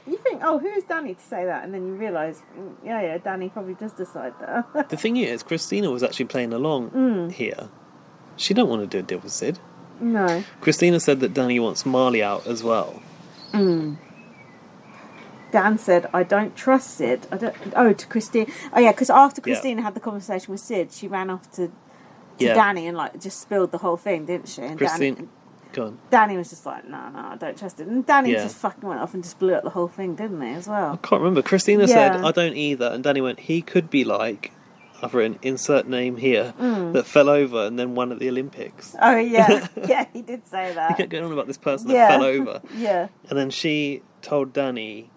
You think, who's Danny to say that? And then you realise, yeah, Danny probably does decide that. The thing is, Christina was actually playing along here. She don't want to do a deal with Sid. No. Christina said that Danny wants Marley out as well. Dan said, I don't trust Sid. To Christine. Oh, yeah, because after Christina had the conversation with Sid, she ran off to Danny and, like, just spilled the whole thing, didn't she? And Christine, go on. Danny was just like, no, I don't trust it. And Danny just fucking went off and just blew up the whole thing, didn't he, as well? I can't remember. Christina said, I don't either. And Danny went, he could be like, I've written insert name here, that fell over and then won at the Olympics. Oh, yeah. Yeah, he did say that. He kept going on about this person that fell over. Yeah. And then she told Danny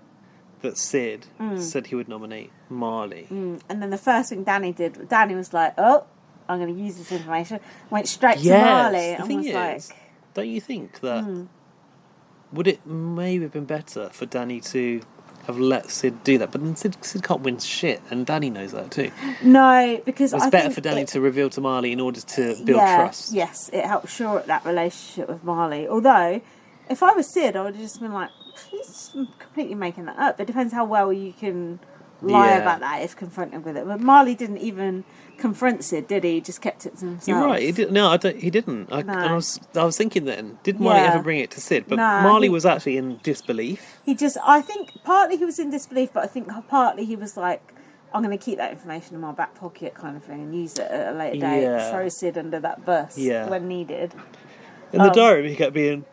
that Sid said he would nominate Marley. And then the first thing Danny did, Danny was like, oh, I'm going to use this information. Went straight to Marley and was like... Don't you think that... Would it maybe have been better for Danny to have let Sid do that? But then Sid can't win shit, and Danny knows that too. No, because it's better for Danny to reveal to Marley in order to build trust. Yes, it helps shore up that relationship with Marley. Although, if I was Sid, I would have just been like, he's completely making that up. It depends how well you can lie about that if confronted with it. But Marley didn't even confront Sid, did he? He just kept it to himself. You're right. He didn't. And I was thinking then, did Marley ever bring it to Sid? But Marley was actually in disbelief. I think partly he was in disbelief, but I think partly he was like, I'm going to keep that information in my back pocket kind of thing and use it at a later date, throw Sid under that bus when needed. In the diary, he kept being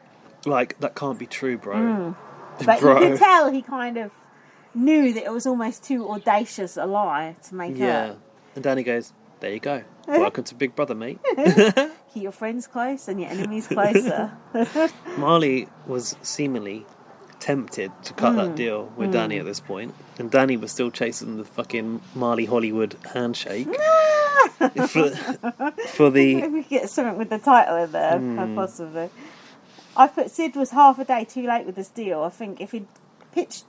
like, that can't be true, bro. But you could tell he kind of knew that it was almost too audacious a lie to make up. And Danny goes, there you go. Welcome to Big Brother, mate. Keep your friends close and your enemies closer. Marley was seemingly tempted to cut that deal with Danny at this point. And Danny was still chasing the fucking Marley Hollywood handshake. for the... Maybe we could get something with the title in there, possibly. I put Sid was half a day too late with this deal. I think if he'd pitched...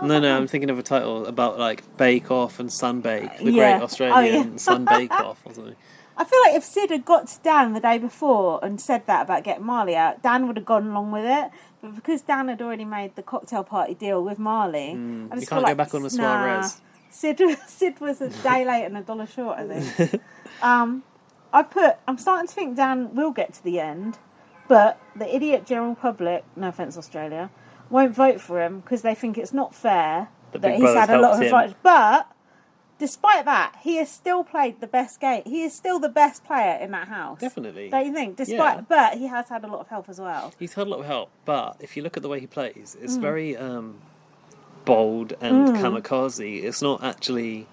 No, I'm thinking of a title about like Bake Off and Sunbake, the Great Australian Sunbake Off or something. I feel like if Sid had got to Dan the day before and said that about getting Marley out, Dan would have gone along with it. But because Dan had already made the cocktail party deal with Marley, I just you can't go back on the Suarez. Sid was a day late and $1 short, I think. I'm starting to think Dan will get to the end, but the idiot general public, no offence Australia, won't vote for him because they think it's not fair that he's had a lot of advantage. But despite that, he has still played the best game. He is still the best player in that house. Definitely. Don't you think? But he has had a lot of help as well. He's had a lot of help, but if you look at the way he plays, it's very bold and kamikaze. It's not actually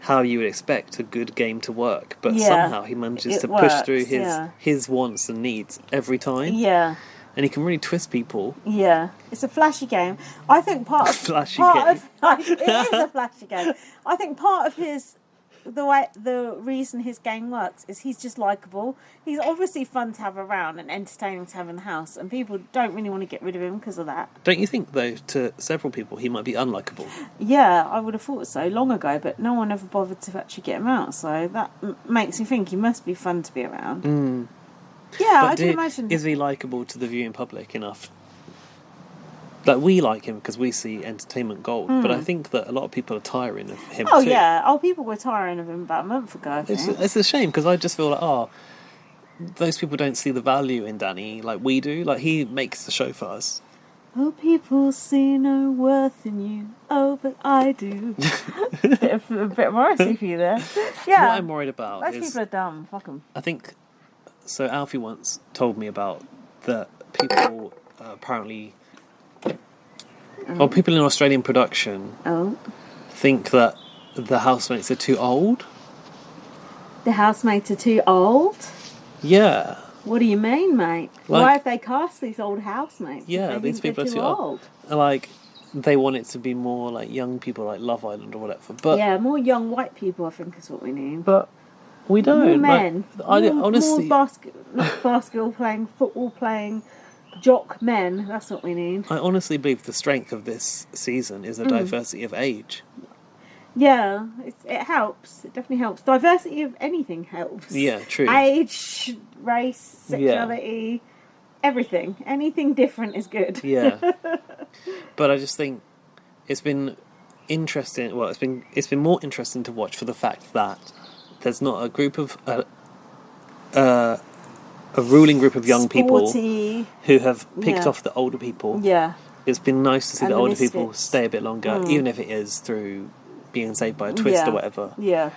how you would expect a good game to work, but somehow he manages to push through his wants and needs every time. Yeah. And he can really twist people. Yeah, it's a flashy game. I think it is a flashy game. I think part of the reason his game works is he's just likeable. He's obviously fun to have around and entertaining to have in the house, and people don't really want to get rid of him because of that. Don't you think, though, to several people he might be unlikable? Yeah, I would have thought so long ago, but no one ever bothered to actually get him out. So that makes me think he must be fun to be around. Yeah, I can imagine. Is he likeable to the viewing public enough? Like, we like him because we see entertainment gold, but I think that a lot of people are tiring of him too. Yeah. People were tiring of him about a month ago, I think. It's a shame because I just feel like, those people don't see the value in Danny like we do. Like, he makes the show for us. Oh, people see no worth in you. Oh, but I do. a bit of Morrissey for you there. Yeah. What I'm worried about is... Those people are dumb. Fuck them. I think... So Alfie once told me about that people apparently... Or people in Australian production think that the housemates are too old. The housemates are too old? Yeah. What do you mean, mate? Why have they cast these old housemates? Yeah, these people are too old. Like, they want it to be more like young people, like Love Island or whatever. But yeah, more young white people, I think, is what we need. But we don't. More men. Honestly, more basketball playing, football playing, jock men. That's what we need. I honestly believe the strength of this season is the diversity of age. Yeah, it helps. It definitely helps. Diversity of anything helps. Yeah, true. Age, race, sexuality, everything. Anything different is good. Yeah. But I just think it's been interesting. Well, it's been more interesting to watch for the fact that there's not a group of a ruling group of young people Sporty. who have picked Yeah. off the older people. Yeah. It's been nice to see And the the older people misfits. stay a bit longer, even if it is through being saved by a twist or whatever. Yeah.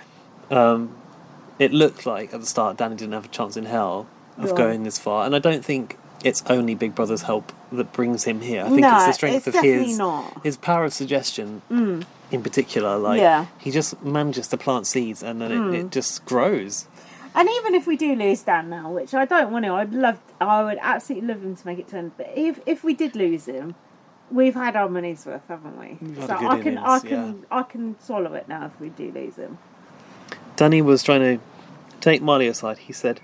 It looked like at the start Danny didn't have a chance in hell of Yeah. going this far, and I don't think it's only Big Brother's help that brings him here. I think No, it's the strength it's of definitely not. his power of suggestion in particular. Like Yeah. he just manages to plant seeds, and then it just grows. And even if we do lose Dan now, which I don't want to, I would absolutely love him to make it to end. But if we did lose him, we've had our money's worth, haven't we? We've So had a good innings, I can swallow it now if we do lose him. Danny was trying to take Marley aside. He said,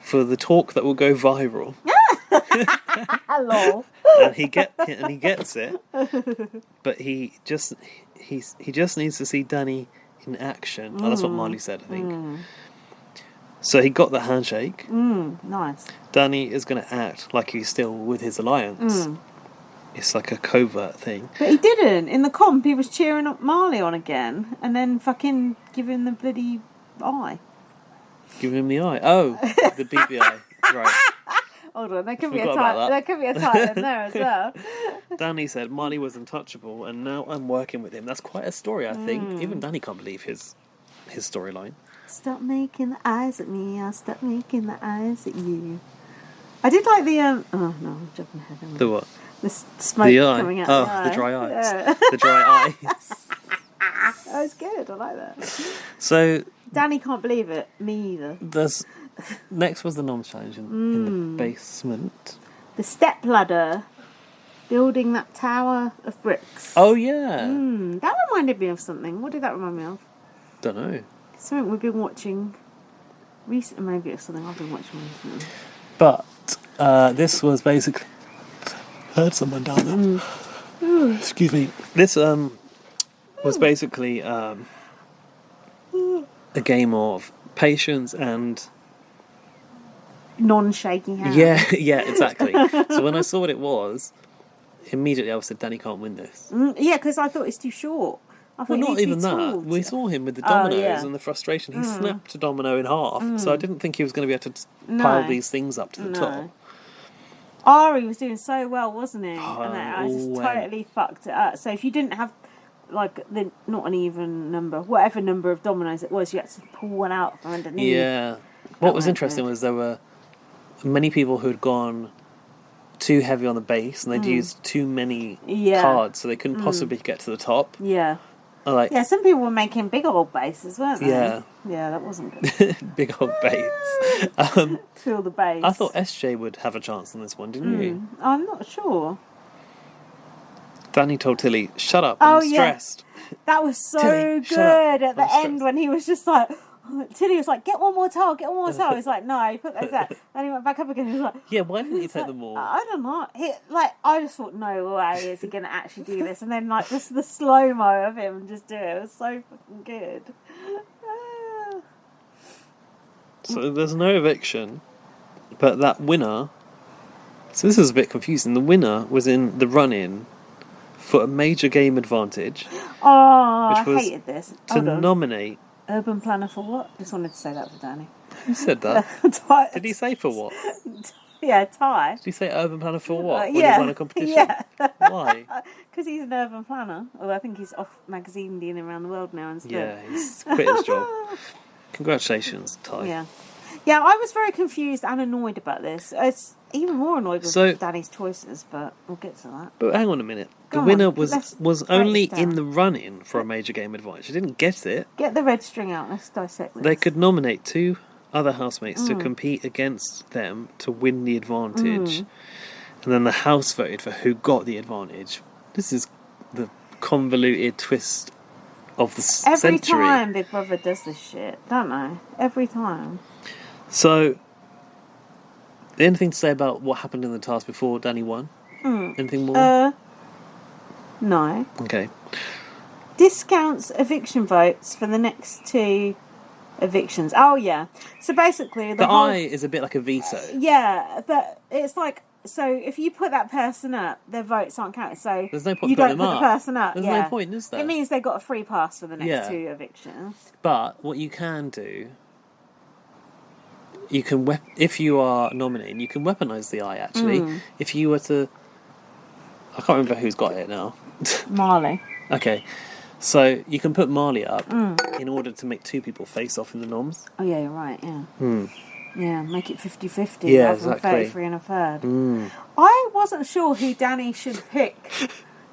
"For the talk that will go viral," Hello. and he gets it. But he just needs to see Danny in action. Oh, that's what Marley said, I think. So he got the handshake. Nice. Danny is going to act like he's still with his alliance. It's like a covert thing. But he didn't. In the comp, he was cheering up Marley on again, and then fucking giving the bloody eye. Give him the eye. Oh, the BBI. Right. Hold on, there could be a Forgot about that. there could be a title in there as well. Danny said Marley was untouchable, and now I'm working with him. That's quite a story, I think. Even Danny can't believe his storyline. Stop making the eyes at me. I'll stop making the eyes at you. I did like the oh no, I'm jumping ahead. The what? The smoke The eye. coming out. Oh, the dry eyes. The dry eyes. That was good. I like that. So Danny can't believe it. Me either. next was the nom challenge in the basement. The step ladder, building that tower of bricks. Oh yeah. That reminded me of something. What did that remind me of? Don't know. Something we've been watching recently. Maybe it's something I've been watching recently. But this was basically. Heard someone down there. Excuse me. This was basically a game of patience and Non-shaking hands. yeah, exactly. So when I saw what it was, immediately I said, Danny can't win this. Yeah, because I thought it's too short. I thought Well, it not needs to be even that. tall. We saw him with the dominoes yeah. and the frustration. He snapped a domino in half, so I didn't think he was going to be able to pile these things up to the top. Ari was doing so well, wasn't he? Oh, and I just all totally fucked it up. So if you didn't have, like, not an even number, whatever number of dominoes it was, you had to pull one out from underneath. Yeah. What was went interesting good. was there were many people who had gone too heavy on the base and they'd used too many cards, so they couldn't possibly get to the top. Yeah. Like, Yeah, some people were making big old bases, weren't they? Yeah. Yeah, that wasn't good. big old base. Feel the base. I thought SJ would have a chance on this one, didn't you? I'm not sure. Danny told Tilly, "Shut up, Oh, I'm yeah. stressed." That was so Tilly, shut good up. at the I'm end stressed. when he was just like, Tilly was like, get one more tile. He's like, no, put those out. Then he went back up again. He was like, Yeah, why didn't you take them all? I don't know. I just thought, no way is he going to actually do this. And then, like, just the slow-mo of him just do it. It was so fucking good. So there's no eviction, but that winner... So this is a bit confusing. The winner was in the run-in for a major game advantage Oh, Which was I hated this. to Hold on. nominate... Urban planner for what? Just wanted to say that for Danny. Who said that? Ty- Did he say for what? Yeah, Ty. Did he say urban planner for what? When yeah. he won a competition? Yeah. Why? Because he's an urban planner. Although I think he's off magazine dealing around the world now instead. Yeah, he's quit his job. Congratulations, Ty. Yeah. Yeah, I was very confused and annoyed about this. It's even more annoyed with So- Danny's choices, but we'll get to that. But hang on a minute. The Go on, winner let's was break only this down. in the run-in for a major game advantage. She didn't get it. Get the red string out. Let's dissect this. They could nominate two other housemates to compete against them to win the advantage. And then the house voted for who got the advantage. This is the convoluted twist of the Every century. time Big Brother does this shit, don't they? Every time. So, anything to say about what happened in the task before Danny won? Anything more? No. Okay. Discounts eviction votes for the next 2 evictions. Oh, yeah. So basically... The whole... eye is a bit like a veto. Yeah, but it's like... So if you put that person up, their votes aren't counted. So There's no point you putting don't them put the up. person up. There's yeah. no point, is there? It means they got a free pass for the next Yeah. 2 evictions. But what you can do you can if you are nominating, you can weaponize the eye. Actually, if you were to, I can't remember who's got it now. Marley. Okay, so you can put Marley up in order to make two people face off in the noms. Oh yeah, you're right. Yeah. Yeah, make it 50-50 Yeah, rather exactly. than 33 and a third. I wasn't sure who Danny should pick.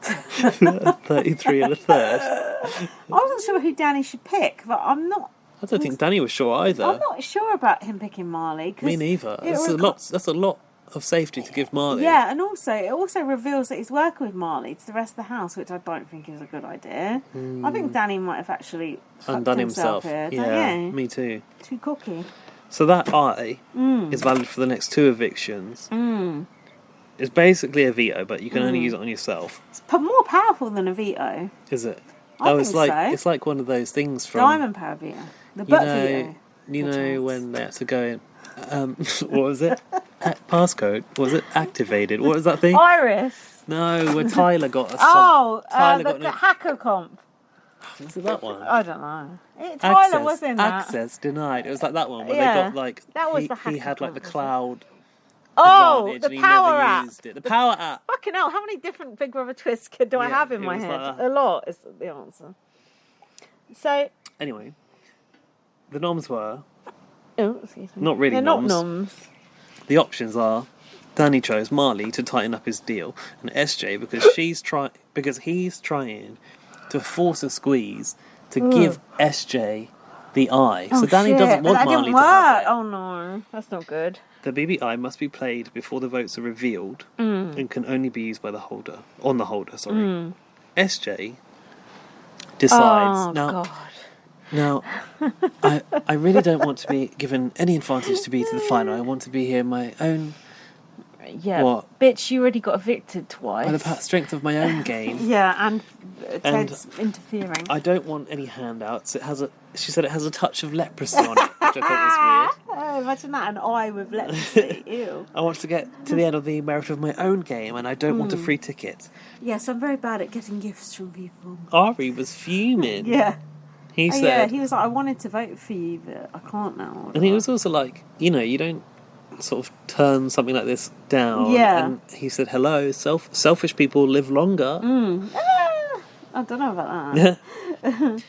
33 and a third. I wasn't sure who Danny should pick, but I'm not. I don't think Danny was sure either. I'm not sure about him picking Marley. Me neither. That's a lot of safety to give Marley. Yeah, and it also reveals that he's working with Marley to the rest of the house, which I don't think is a good idea. I think Danny might have actually undone himself. Here, yeah, don't you? Me too. Too cocky. So that eye is valid for the next 2 evictions. It's basically a veto, but you can only use it on yourself. It's more powerful than a veto. Is it? I think it's like one of those things from Diamond Power veto. The butt veto. You know when they had to go in. What was it? Passcode? What was it? Activated. What was that thing? Iris. No, where Tyler got a the hacker comp. Was it that one? I don't know. Tyler was in that. Access denied. It was like that one where they got like that was he had like the cloud. The power app. Used it. The power app. Fucking hell! How many different Big Brother twists do I have in my head? Like a lot is the answer. So anyway, the noms were. Oh, excuse me. Not really. They're noms. not noms. The options are. Danny chose Marley to tighten up his deal, and SJ because he's trying to force a squeeze to give SJ the eye. So Danny doesn't want Marley to have it. Oh no, that's not good. The BBI must be played before the votes are revealed and can only be used by the holder. SJ decides. God. Now, I really don't want to be given any advantage to be to the final. I want to be here my own. Yeah, what? Bitch, you already got evicted twice. By the strength of my own game. Yeah, and Ted's interfering. I don't want any handouts. She said it has a touch of leprosy on it, which I thought was weird. Oh, imagine that, an eye with leprosy. Ew. I want to get to the end of the merit of my own game, and I don't want a free ticket. Yes, I'm very bad at getting gifts from people. Ari was fuming. Yeah. He said... Yeah, he was like, I wanted to vote for you, but I can't now. And he was also like, you don't sort of turn something like this down. Yeah. And he said, hello, selfish people live longer. I don't know about that.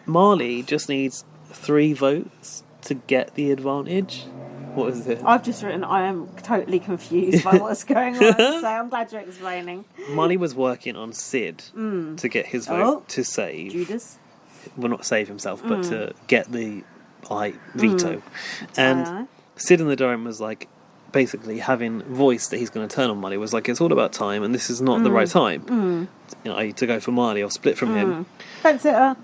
Marley just needs 3 votes to get the advantage. What is it? I've just written, I am totally confused by what's going on, so I'm glad you're explaining. Marley was working on Sid to get his vote to save. Judas? Well, not save himself, but to get the veto. And Sid in the Dome was like, basically having voiced that he's going to turn on Marley, was like, it's all about time, and this is not the right time. To go for Marley or split from him. Fence-sitter.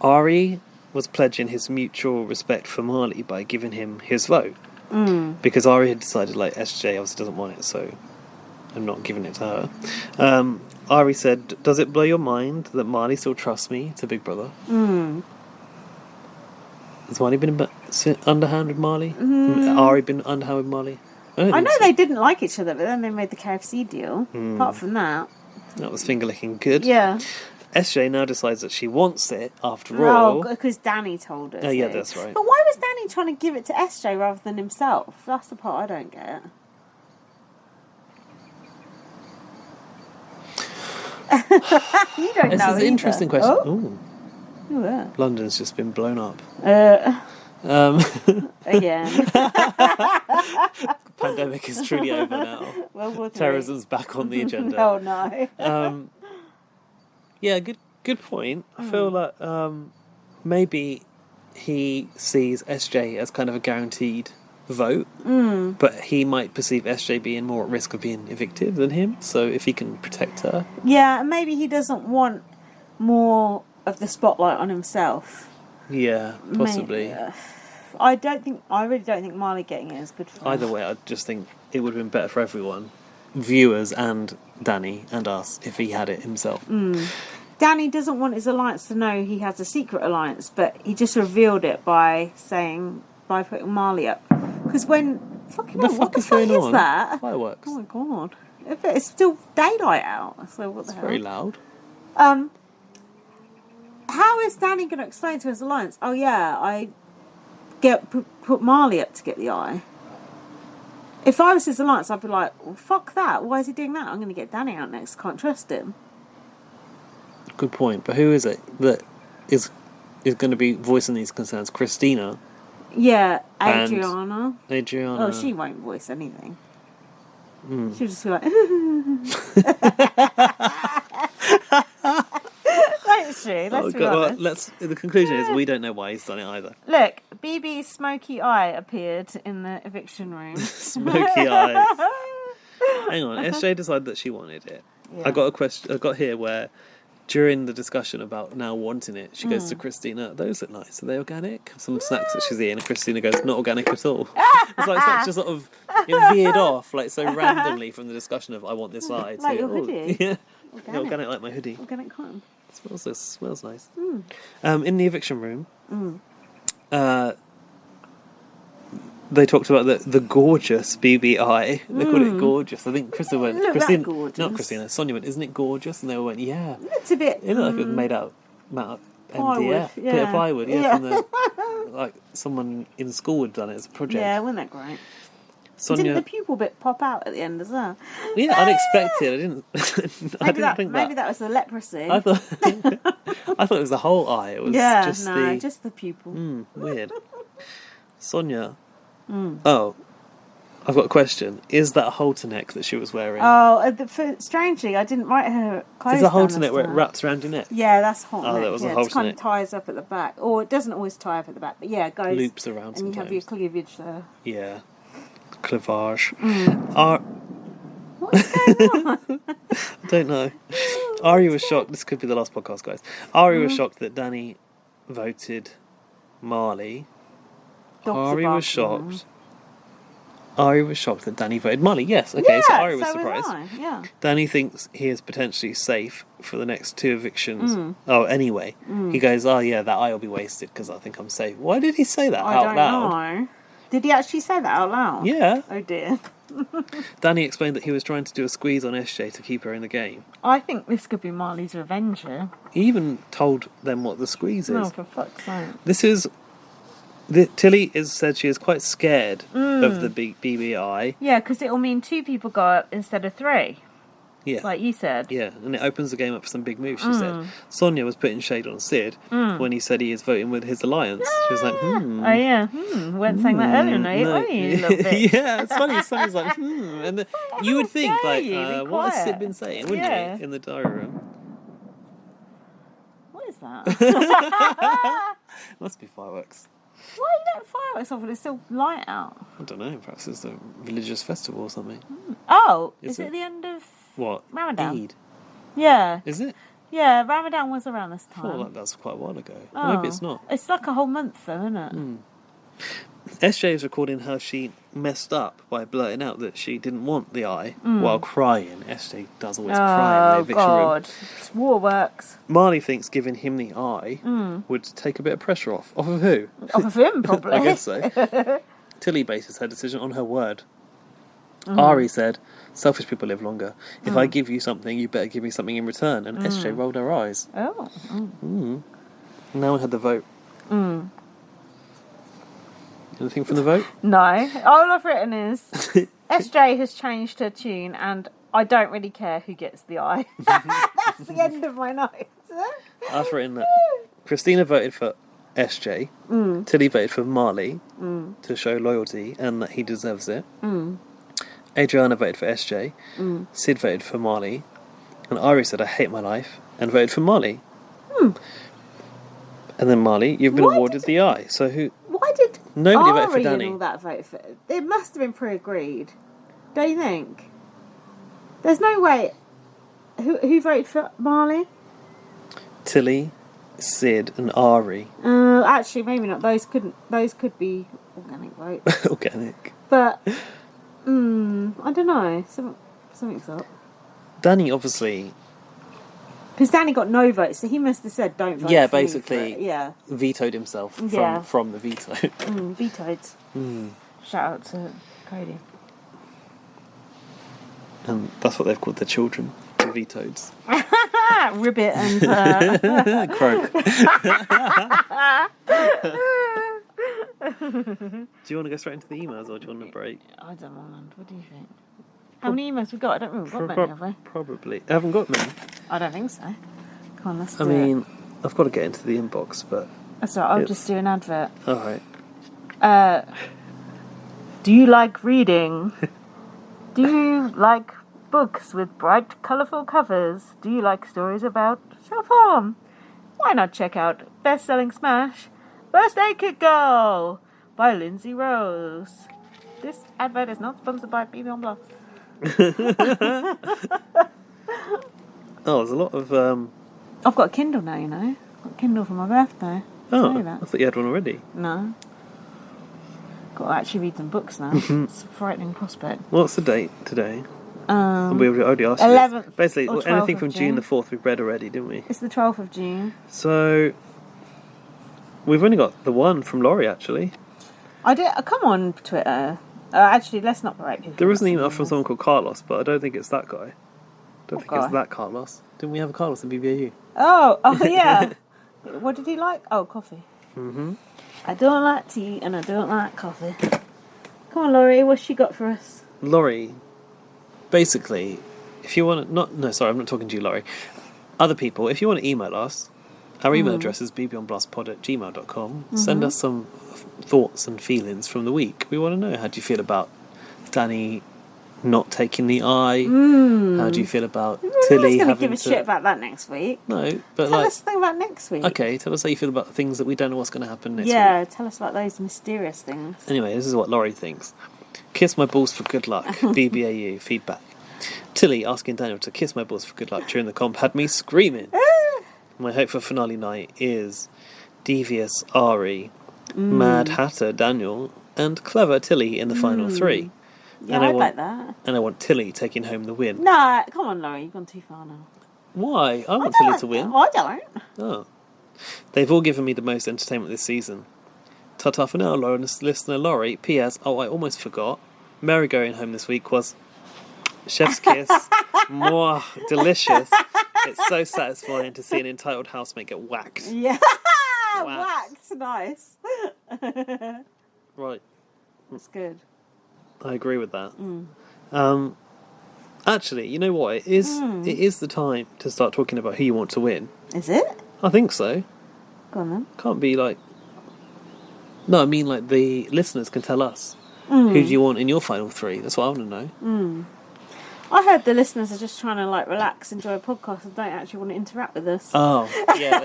Ari was pledging his mutual respect for Marley by giving him his vote. Because Ari had decided, like, SJ obviously doesn't want it, so I'm not giving it to her. Ari said, does it blow your mind that Marley still trusts me to Big Brother? Has Marley been underhand with Marley? Ari been underhand with Marley? I know they didn't like each other, but then they made the KFC deal. Apart from that. That was finger licking good. Yeah. SJ now decides that she wants it after all. Oh, because Danny told her. Oh, yeah, that's right. But why was Danny trying to give it to SJ rather than himself? That's the part I don't get. You don't know. This is an interesting question. Oh. Ooh, yeah. London's just been blown up. Again. Pandemic is truly over now. World War III. Terrorism's back on the agenda. Oh no. Yeah, good point. I feel like maybe he sees SJ as kind of a guaranteed vote, but he might perceive SJ being more at risk of being evicted than him. So if he can protect her, yeah, maybe he doesn't want more of the spotlight on himself. Yeah, possibly. I really don't think Marley getting it is good for Either way, I just think it would have been better for everyone, viewers and Danny and us, if he had it himself. Danny doesn't want his alliance to know he has a secret alliance, but he just revealed it by putting Marley up. Because when what the fuck is that? Fireworks. Oh my god! It's still daylight out. So what the hell? Very loud. How is Danny going to explain to his alliance? Oh yeah, put Marley up to get the eye. If I was his alliance, I'd be like, well, fuck that. Why is he doing that? I'm going to get Danny out next. Can't trust him. Good point. But who is it that is going to be voicing these concerns? Christina? Yeah, Adriana. Adriana. Oh, she won't voice anything. She'll just be like... Won't she? Let's be honest. The conclusion is we don't know why he's done it either. Look, BB's smoky eye appeared in the eviction room. Smoky eyes. Hang on, SJ decided that she wanted it. Yeah. I got a question. I got here where during the discussion about now wanting it, she goes to Christina, "Those look nice. Are they organic?" Some snacks that she's eating, and Christina goes, "Not organic at all." It's like such a sort of veered off, like so randomly from the discussion of "I want this eye" to like your hoodie. Yeah, organic like my hoodie. Organic cotton. Smells nice. In the eviction room, they talked about the gorgeous BBI. They called it gorgeous. I think Sonia went, "Isn't it gorgeous?" And they all went, "Yeah." It's a bit. It looked like it was made out of MDF, bit of plywood. From like someone in school had done it as a project. Yeah, wasn't that great? Sonia, didn't the pupil bit pop out at the end as well? Yeah, unexpected. I didn't think that. Maybe that was the leprosy. I thought it was the whole eye. It was just the pupil. Weird. Sonia. Oh, I've got a question. Is that a halter neck that she was wearing? Oh, strangely, I didn't write her clothes. Is a halter neck where it wraps around your neck? Yeah, that's halter neck. Oh, that was a halter neck. It kind of ties up at the back, or it doesn't always tie up at the back, but yeah, it goes loops around. And sometimes. you have your cleavage there. Yeah. Cleavage. What's going on? I don't know. Ari was shocked. This could be the last podcast, guys. Ari was shocked that Danny voted Marley. Ari was shocked that Danny voted Marley. Yes, okay, so Ari was surprised. Yeah. Danny thinks he is potentially safe for the next 2 evictions. Oh, anyway. He goes, "Oh yeah, that eye will be wasted because I think I'm safe." Why did he say that out loud? I don't know. Did he actually say that out loud? Yeah. Oh dear. Danny explained that he was trying to do a squeeze on SJ to keep her in the game. I think this could be Marley's revenge here. He even told them what the squeeze is. Oh, for fuck's sake. This is... Tilly said she is quite scared of the BBI. Yeah, because it'll mean 2 people go up instead of 3. Yeah. Like you said. Yeah, and it opens the game up for some big moves, she said. Sonia was putting shade on Sid when he said he is voting with his alliance. She was like, Oh, yeah. We weren't saying that earlier, no. Oh, you little bitch. Yeah, it's funny. Sonia's like, And you would think, like, what has Sid been saying, wouldn't you, in the diary room? What is that? Must be fireworks. Why are you letting fireworks off when it's still light out? I don't know. Perhaps it's a religious festival or something. Oh, is it the end of what? Ramadan? Eid. Yeah. Is it? Yeah, Ramadan was around this time. I feel like that's quite a while ago. Or maybe it's not. It's like a whole month though, isn't it? SJ is recording how she messed up by blurting out that she didn't want the eye while crying. SJ does always cry in the eviction room. It's waterworks. Marley thinks giving him the eye would take a bit of pressure off. Off of who? Off of him, probably. I guess so. Tilly bases her decision on her word. Ari said, "Selfish people live longer. If I give you something, you better give me something in return." And SJ rolled her eyes. Oh. Now we had the vote. Anything from the vote? No. All I've written is SJ has changed her tune and I don't really care who gets the eye. That's the end of my notes. I've written that Christina voted for SJ, Tilly voted for Marley to show loyalty and that he deserves it. Adriana voted for SJ, Sid voted for Marley, and Ari said, "I hate my life," and voted for Marley. And then Marley, you've been awarded the eye. So who... Why did nobody Ari voted for Danny? And all that vote for... It must have been pre-agreed. Don't you think? There's no way... Who voted for Marley? Tilly, Sid and Ari. Actually, maybe not. Those could be organic votes. Organic. But, I don't know. Something's up. Danny obviously... Because Danny got no votes, so he must have said don't vote. Yeah, for me basically, for it. vetoed himself from the veto. Vetoed. Shout out to Cody. And that's what they've called their children, the vetoeds. Ribbit and Croak. Do you want to go straight into the emails, or do you want a break? I don't mind. What do you think? How many emails we got? I don't remember. We've got many, have we? Probably. I haven't got many. I don't think so. Come on, let's do I mean, I've got to get into the inbox, but... That's all right, I'll just do an advert. Alright. Do you like reading? Do you like books with bright, colourful covers? Do you like stories about self-harm? Why not check out best-selling smash First Aid Kit Girl by Lindsay Rose. This advert is not sponsored by BB on Bluff. Oh, there's a lot of... I've got a Kindle now, you know. I've got a Kindle for my birthday. Oh, Say that. I thought you had one already. No. Got to actually read some books now. It's a frightening prospect. What's the date today? We already asked 11th you this. Basically, or 12th anything of from June the 4th we've read already, didn't we? It's the 12th of June. So, we've only got the one from Laurie, actually. Come on, Twitter. Actually, let's not berate people. There was an email from someone called Carlos, but I don't think it's that guy. I don't think guy? it's that Carlos. Didn't we have a Carlos in BBAU? Oh, yeah. What did he like? Oh, coffee. Mm-hmm. I don't like tea and I don't like coffee. Come on, Laurie, what's she got for us? Laurie, basically, if you want to... No, sorry, I'm not talking to you, Laurie. Other people, if you want to email us, our email address is bbonblastpod@gmail.com. Send us some thoughts and feelings from the week. We want to know, how do you feel about Danny not taking the eye? How do you feel about Tilly We're having give a shit about that next week. No, but Tell us something about next week. Okay, tell us how you feel about the things that we don't know what's going to happen next week. Yeah, tell us about those mysterious things. Anyway, this is what Laurie thinks. Kiss my balls for good luck. BBAU feedback. Tilly asking Daniel to kiss my balls for good luck during the comp had me screaming. My hope for finale night is devious Ari, Mad Hatter Daniel, and clever Tilly in the final three. Yeah, and I'd like that. And I want Tilly taking home the win. No, come on, Laurie, you've gone too far now. Why? I want Tilly to win. I don't. Oh. They've all given me the most entertainment this season. Ta-ta for now, listener Laurie. P.S. Oh, I almost forgot. Mary going home this week was chef's kiss. Mwah, delicious. It's so satisfying to see an entitled housemate get whacked. Yeah. Whacked. Nice. Right. That's good. I agree with that. Actually, you know what? It is the time to start talking about who you want to win. Is it? I think so. Go on then. Can't be like... No, I mean like the listeners can tell us. Who do you want in your final three? That's what I want to know. I heard the listeners are just trying to like relax, enjoy a podcast, and don't actually want to interact with us. Oh, yeah,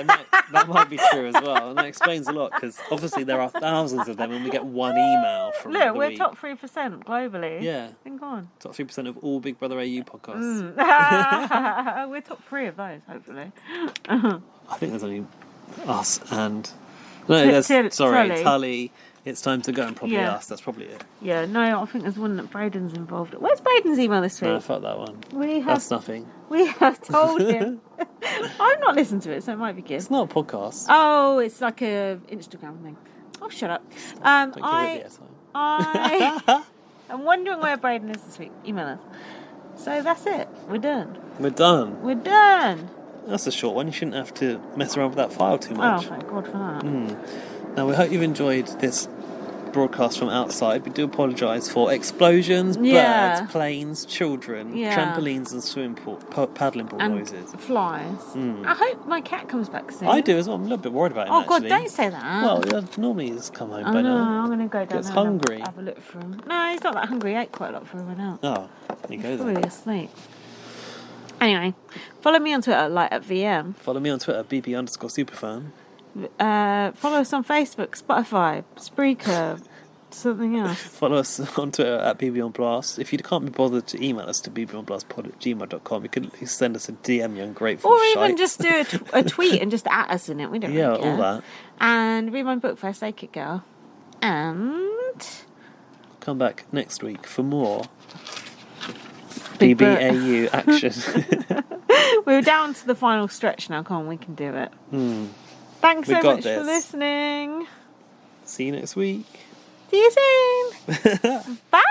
that might be true as well, and that explains a lot because obviously there are thousands of them, and we get one email from the Look, we're week. top 3% globally. Yeah, Think on. top 3% of all Big Brother AU podcasts. We're top 3 of those, hopefully. I think there's only us and there's Tully. It's time to go and probably us. That's probably it. Yeah, no, I think there's one that Braden's involved. Where's Braden's email this week? No, fuck that one. That's nothing. We have told him. I've not listened to it, so it might be good. It's not a podcast. Oh, it's like a Instagram thing. Oh, shut up. Don't give it the airtime. I'm wondering where Braden is this week. Email us. So that's it. We're done. We're done. We're done. That's a short one. You shouldn't have to mess around with that file too much. Oh, thank God for that. Now, we hope you've enjoyed this broadcast from outside. We do apologise for explosions, birds, planes, children, trampolines and swimming pool, paddling pool and noises. Flies. I hope my cat comes back soon. I do as well. I'm a little bit worried about him, Oh, actually. God, don't say that. Well, normally he's come home by no, now. I'm going to go down Gets there hungry. and have a look for him. No, he's not that hungry. He ate quite a lot before he went out. Oh, there you go He's then. probably asleep. Anyway, follow me on Twitter, like at VM. Follow me on Twitter, bb_superfan. Follow us on Facebook, Spotify, Spreaker, something else. Follow us on Twitter at bbonblast. If you can't be bothered to email us to bbonblastpod@gmail.com, you could at least send us a DM, you ungrateful Or shite. even just do a tweet and just at us in it. We don't really care. all that. And read my book, First Aid Kit Girl. And Come back next week for more Big BBAU action. we're down to the final stretch now. Come on, we can do it. Thanks so much for listening. See you next week. See you soon. Bye.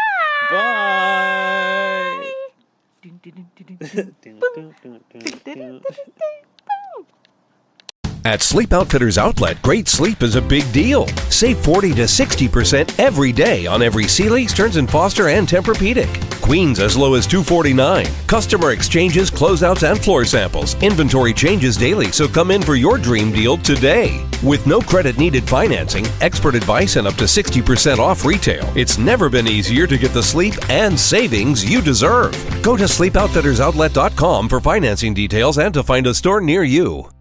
Bye. At Sleep Outfitters Outlet, great sleep is a big deal. Save 40 to 60% every day on every Sealy, Stearns & Foster, and Tempur-Pedic. Queens as low as $249. Customer exchanges, closeouts, and floor samples. Inventory changes daily, so come in for your dream deal today. With no credit needed financing, expert advice, and up to 60% off retail, it's never been easier to get the sleep and savings you deserve. Go to sleepoutfittersoutlet.com for financing details and to find a store near you.